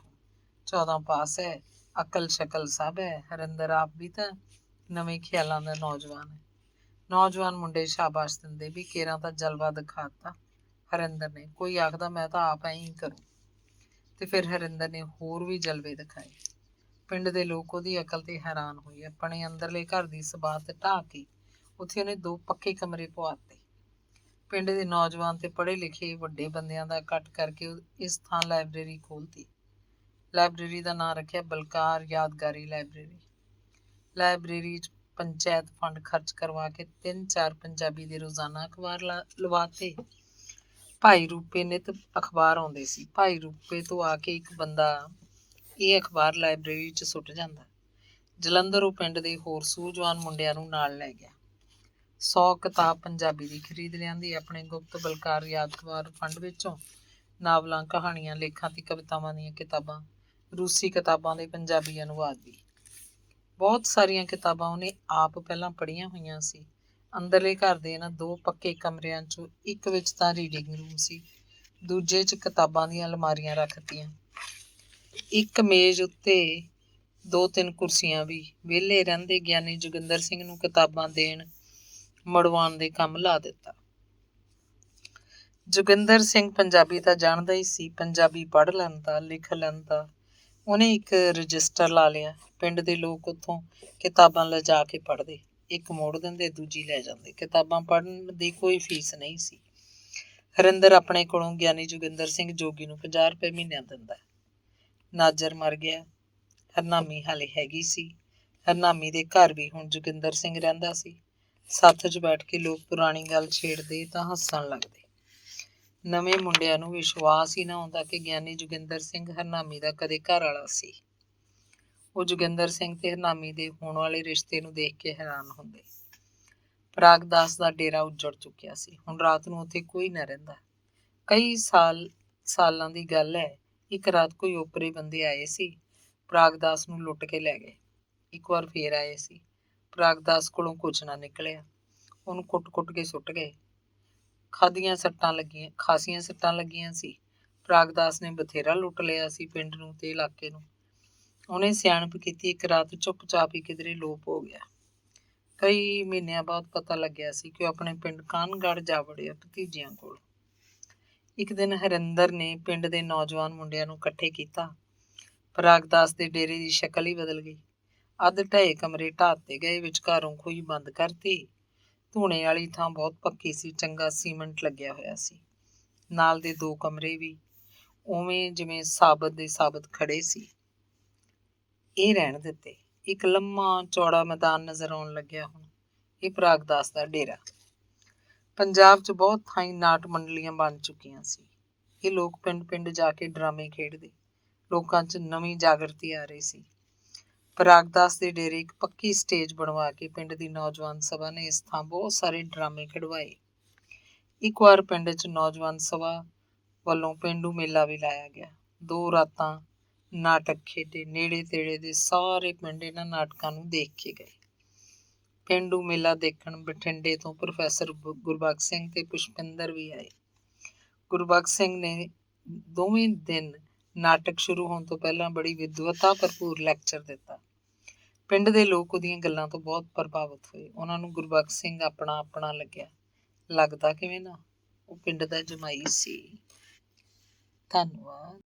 14 ਪਾਸ ਹੈ, ਅਕਲ ਸ਼ਕਲ ਸਭ ਹੈ। ਹਰਿੰਦਰ ਆਪ ਵੀ ਤਾਂ ਨਵੇਂ ਖਿਆਲਾਂ ਦਾ ਨੌਜਵਾਨ ਹੈ। ਨੌਜਵਾਨ ਮੁੰਡੇ ਸ਼ਾਬਾਸ਼ ਦਿੰਦੇ ਵੀ ਕੇਰਾਂ ਤਾਂ ਜਲਵਾ ਦਿਖਾਤਾ ਹਰਿੰਦਰ ਨੇ। ਕੋਈ ਆਖਦਾ ਮੈਂ ਤਾਂ ਆਪ ਐਂ ਹੀ ਕਰੂੰ। ਤੇ ਫਿਰ ਹਰਿੰਦਰ ਨੇ ਹੋਰ ਵੀ ਜਲਵੇ ਦਿਖਾਏ। ਪਿੰਡ ਦੇ ਲੋਕ ਉਹਦੀ ਅਕਲ ਤੇ ਹੈਰਾਨ ਹੋਏ। ਆਪਣੇ ਅੰਦਰਲੇ ਘਰ ਦੀ ਸਬਾਤ ਢਾਹ ਕੇ ਉੱਥੇ ਉਹਨੇ 2 ਪੱਕੇ ਕਮਰੇ ਪਵਾਤੇ। ਪਿੰਡ ਦੇ ਨੌਜਵਾਨ ਤੇ ਪੜ੍ਹੇ ਲਿਖੇ ਵੱਡੇ ਬੰਦਿਆਂ ਦਾ ਇਕੱਠ ਕਰਕੇ ਇਸ ਥਾਂ ਲਾਇਬ੍ਰੇਰੀ ਖੋਲ੍ਹਤੀ। ਲਾਇਬ੍ਰੇਰੀ ਦਾ ਨਾਂ ਰੱਖਿਆ ਬਲਕਾਰ ਯਾਦਗਾਰੀ ਲਾਇਬ੍ਰੇਰੀ। ਲਾਇਬ੍ਰੇਰੀ 'ਚ ਪੰਚਾਇਤ ਫੰਡ ਖਰਚ ਕਰਵਾ ਕੇ 3-4 ਪੰਜਾਬੀ ਦੇ ਰੋਜ਼ਾਨਾ ਅਖਬਾਰ ਲਵਾਤੇ। ਭਾਈ ਰੂਪੇ ਨਿੱਤ ਅਖਬਾਰ ਆਉਂਦੇ ਸੀ। ਭਾਈ ਰੂਪੇ ਤੋਂ ਆ ਕੇ ਇੱਕ ਬੰਦਾ ਇਹ ਅਖਬਾਰ ਲਾਇਬ੍ਰੇਰੀ 'ਚ ਸੁੱਟ ਜਾਂਦਾ। ਜਲੰਧਰ ਉਹ ਪਿੰਡ ਦੇ ਹੋਰ ਸੂਝਵਾਨ ਮੁੰਡਿਆਂ ਨੂੰ ਨਾਲ ਲੈ ਗਿਆ। 100 ਕਿਤਾਬ ਪੰਜਾਬੀ ਦੀ ਖਰੀਦ ਲਿਆਂਦੀ। ਆਪਣੇ ਗੁਪਤ ਬਲਕਾਰ ਯਾਦਗਾਰ ਫੰਡ ਵਿੱਚੋਂ ਨਾਵਲਾਂ, ਕਹਾਣੀਆਂ, ਲੇਖਾਂ ਤੇ ਕਵਿਤਾਵਾਂ ਦੀਆਂ ਕਿਤਾਬਾਂ, ਰੂਸੀ ਕਿਤਾਬਾਂ ਦੇ ਪੰਜਾਬੀ ਅਨੁਵਾਦ ਵੀ। ਬਹੁਤ ਸਾਰੀਆਂ ਕਿਤਾਬਾਂ ਉਹਨੇ ਆਪ ਪਹਿਲਾਂ ਪੜ੍ਹੀਆਂ ਹੋਈਆਂ ਸੀ। ਅੰਦਰਲੇ ਘਰ ਦੇ ਇਹਨਾਂ 2 ਪੱਕੇ ਕਮਰਿਆਂ 'ਚੋਂ ਇੱਕ ਵਿੱਚ ਤਾਂ ਰੀਡਿੰਗ ਰੂਮ ਸੀ, ਦੂਜੇ 'ਚ ਕਿਤਾਬਾਂ ਦੀਆਂ ਅਲਮਾਰੀਆਂ ਰੱਖਤੀਆਂ। ਇੱਕ ਮੇਜ਼ ਉੱਤੇ 2-3 ਕੁਰਸੀਆਂ ਵੀ। ਵਿਹਲੇ ਰਹਿੰਦੇ ਗਿਆਨੀ ਜੋਗਿੰਦਰ ਸਿੰਘ ਨੂੰ ਕਿਤਾਬਾਂ ਦੇਣ ਮੜਵਾਉਣ ਦੇ ਕੰਮ ਲਾ ਦਿੱਤਾ। ਜੋਗਿੰਦਰ ਸਿੰਘ ਪੰਜਾਬੀ ਤਾਂ ਜਾਣਦਾ ਹੀ ਸੀ, ਪੰਜਾਬੀ ਪੜ੍ਹ ਲੈਂਦਾ, ਲਿਖ ਲੈਂਦਾ। ਉਹਨੇ ਇੱਕ ਰਜਿਸਟਰ ਲਾ ਲਿਆ। ਪਿੰਡ ਦੇ ਲੋਕ ਉੱਥੋਂ ਕਿਤਾਬਾਂ ਲਿਜਾ ਕੇ ਪੜ੍ਹਦੇ, ਇੱਕ ਮੋੜ ਦਿੰਦੇ, ਦੂਜੀ ਲੈ ਜਾਂਦੇ। ਕਿਤਾਬਾਂ ਪੜ੍ਹਨ ਦੀ ਕੋਈ ਫੀਸ ਨਹੀਂ ਸੀ। ਹਰਿੰਦਰ ਆਪਣੇ ਕੋਲੋਂ ਗਿਆਨੀ ਜੋਗਿੰਦਰ ਸਿੰਘ ਜੋਗੀ ਨੂੰ 50 ਰੁਪਏ ਮਹੀਨਾ ਦਿੰਦਾ। ਨਾਜਰ ਮਰ ਗਿਆ, ਹਰਨਾਮੀ ਹਾਲੇ ਹੈਗੀ ਸੀ। ਹਰਨਾਮੀ ਦੇ ਘਰ ਵੀ ਹੁਣ ਜੋਗਿੰਦਰ ਸਿੰਘ ਰਹਿੰਦਾ ਸੀ। ਸੱਥ 'ਚ ਬੈਠ ਕੇ ਲੋਕ ਪੁਰਾਣੀ ਗੱਲ ਛੇੜਦੇ ਤਾਂ ਹੱਸਣ ਲੱਗਦੇ। ਨਵੇਂ ਮੁੰਡਿਆਂ ਨੂੰ ਵਿਸ਼ਵਾਸ ਹੀ ਨਾ ਆਉਂਦਾ ਕਿ ਗਿਆਨੀ ਜੋਗਿੰਦਰ ਸਿੰਘ ਹਰਨਾਮੀ ਦਾ ਕਦੇ ਘਰ ਵਾਲਾ ਸੀ। ਉਹ ਜੋਗਿੰਦਰ ਸਿੰਘ ਤੇ ਹਰਨਾਮੀ ਦੇ ਹੋਣ ਵਾਲੇ ਰਿਸ਼ਤੇ ਨੂੰ ਦੇਖ ਕੇ ਹੈਰਾਨ ਹੁੰਦੇ। ਪ੍ਰਾਗਦਾਸ ਦਾ ਡੇਰਾ ਉੱਜੜ ਚੁੱਕਿਆ ਸੀ। ਹੁਣ ਰਾਤ ਨੂੰ ਉੱਥੇ ਕੋਈ ਨਾ ਰਹਿੰਦਾ। ਕਈ ਸਾਲਾਂ ਦੀ ਗੱਲ ਹੈ। ਇੱਕ ਰਾਤ ਕੋਈ ਓਪਰੇ ਬੰਦੇ ਆਏ ਸੀ, ਪ੍ਰਾਗਦਾਸ ਨੂੰ ਲੁੱਟ ਕੇ ਲੈ ਗਏ। ਇੱਕ ਵਾਰ ਫੇਰ ਆਏ ਸੀ। ਪ੍ਰਾਗਦਾਸ ਕੋਲੋਂ ਕੁਝ ਨਾ ਨਿਕਲਿਆ। ਉਹਨੂੰ ਕੁੱਟ-ਕੁੱਟ ਕੇ ਸੁੱਟ ਗਏ। ਖਾਸੀਆਂ ਸੱਟਾਂ ਲੱਗੀਆਂ ਸੀ। ਪ੍ਰਾਗਦਾਸ ਨੇ ਬਥੇਰਾ ਲੁੱਟ ਲਿਆ ਸੀ ਪਿੰਡ ਨੂੰ ਤੇ ਇਲਾਕੇ ਨੂੰ। ਉਹਨੇ ਸਿਆਣਪ ਕੀਤੀ, ਇੱਕ ਰਾਤ ਚੁੱਪਚਾਪ ਹੀ ਕਿਧਰੇ ਲੋਪ ਹੋ ਗਿਆ। ਕਈ ਮਹੀਨਿਆਂ ਬਾਅਦ ਪਤਾ ਲੱਗਿਆ ਸੀ ਕਿ ਉਹ ਆਪਣੇ ਪਿੰਡ ਕਾਨਗੜ੍ਹ ਜਾ ਵੜਿਆ, ਭਤੀਜਿਆਂ ਕੋਲ। ਇੱਕ ਦਿਨ ਹਰਿੰਦਰ ਨੇ ਪਿੰਡ ਦੇ ਨੌਜਵਾਨ ਮੁੰਡਿਆਂ ਨੂੰ ਇਕੱਠੇ ਕੀਤਾ। ਪ੍ਰਾਗਦਾਸ ਦੇ ਡੇਰੇ ਦੀ ਸ਼ਕਲ ਹੀ ਬਦਲ ਗਈ। ਅੱਧ ਢਏ ਕਮਰੇ ਢਾਹ ਦਿੱਤੇ ਗਏ, ਵਿਚਕਾਰੋਂ ਖੂਹੀ ਬੰਦ ਕਰਤੀ। ਧੂਣੇ ਵਾਲੀ ਥਾਂ ਬਹੁਤ ਪੱਕੀ ਸੀ, ਚੰਗਾ ਸੀਮੈਂਟ ਲੱਗਿਆ ਹੋਇਆ ਸੀ। ਨਾਲ ਦੇ 2 ਕਮਰੇ ਵੀ ਉਵੇਂ ਜਿਵੇਂ ਸਾਬਤ ਦੇ ਸਾਬਤ ਖੜੇ ਸੀ। ਇਹ ਰਹਿਣ ਦਿੱਤੇ। ਇੱਕ ਲੰਮਾ ਚੌੜਾ ਮੈਦਾਨ ਨਜ਼ਰ ਆਉਣ ਲੱਗਿਆ। ਹੁਣ ਇਹ ਪ੍ਰਾਗਦਾਸ ਦਾ ਡੇਰਾ। ਪੰਜਾਬ 'ਚ ਬਹੁਤ ਥਾਈਂ ਨਾਟ ਮੰਡਲੀਆਂ ਬਣ ਚੁੱਕੀਆਂ ਸੀ। ਇਹ ਲੋਕ ਪਿੰਡ-ਪਿੰਡ ਜਾ ਕੇ ਡਰਾਮੇ ਖੇਡਦੇ। ਲੋਕਾਂ 'ਚ ਨਵੀਂ ਜਾਗਰਤੀ ਆ ਰਹੀ ਸੀ। ਪ੍ਰਾਗਦਾਸ ਦੇ ਡੇਰੇ ਇੱਕ ਪੱਕੀ ਸਟੇਜ ਬਣਵਾ ਕੇ ਪਿੰਡ ਦੀ ਨੌਜਵਾਨ ਸਭਾ ਨੇ ਇਸ ਥਾਂ ਬਹੁਤ ਸਾਰੇ ਡਰਾਮੇ ਖਿਡਵਾਏ। ਇੱਕ ਵਾਰ ਪਿੰਡ 'ਚ ਨੌਜਵਾਨ ਸਭਾ ਵੱਲੋਂ ਪੇਂਡੂ ਮੇਲਾ ਵੀ ਲਾਇਆ ਗਿਆ। 2 ਰਾਤਾਂ ਨਾਟਕ ਖੇਡੇ। ਨੇੜੇ ਤੇੜੇ ਦੇ ਸਾਰੇ ਪਿੰਡ ਇਹਨਾਂ ਨਾਟਕਾਂ ਨੂੰ ਦੇਖ ਕੇ ਗਏ। ਪੇਂਡੂ ਮੇਲਾ ਦੇਖਣ ਬਠਿੰਡੇ ਤੋਂ ਪ੍ਰੋਫੈਸਰ ਗੁਰਬਖਸ਼ ਸਿੰਘ ਤੇ ਪੁਸ਼ਪਿੰਦਰ ਵੀ ਆਏ। ਗੁਰਬਖਸ਼ ਸਿੰਘ ਨੇ ਦੋਵੇਂ ਦਿਨ ਨਾਟਕ ਸ਼ੁਰੂ ਹੋਣ ਤੋਂ ਪਹਿਲਾਂ ਬੜੀ ਵਿਦਵਤਾ ਭਰਪੂਰ ਲੈਕਚਰ ਦਿੱਤਾ। ਪਿੰਡ ਦੇ ਲੋਕ ਉਹਦੀਆਂ ਗੱਲਾਂ ਤੋਂ ਬਹੁਤ ਪ੍ਰਭਾਵਿਤ ਹੋਏ। ਉਹਨਾਂ ਨੂੰ ਗੁਰਬਖਸ਼ ਸਿੰਘ ਆਪਣਾ ਲੱਗਿਆ। ਲੱਗਦਾ ਕਿਵੇਂ ਨਾ, ਉਹ ਪਿੰਡ ਦਾ ਜਮਾਈ ਸੀ। ਧੰਨਵਾਦ।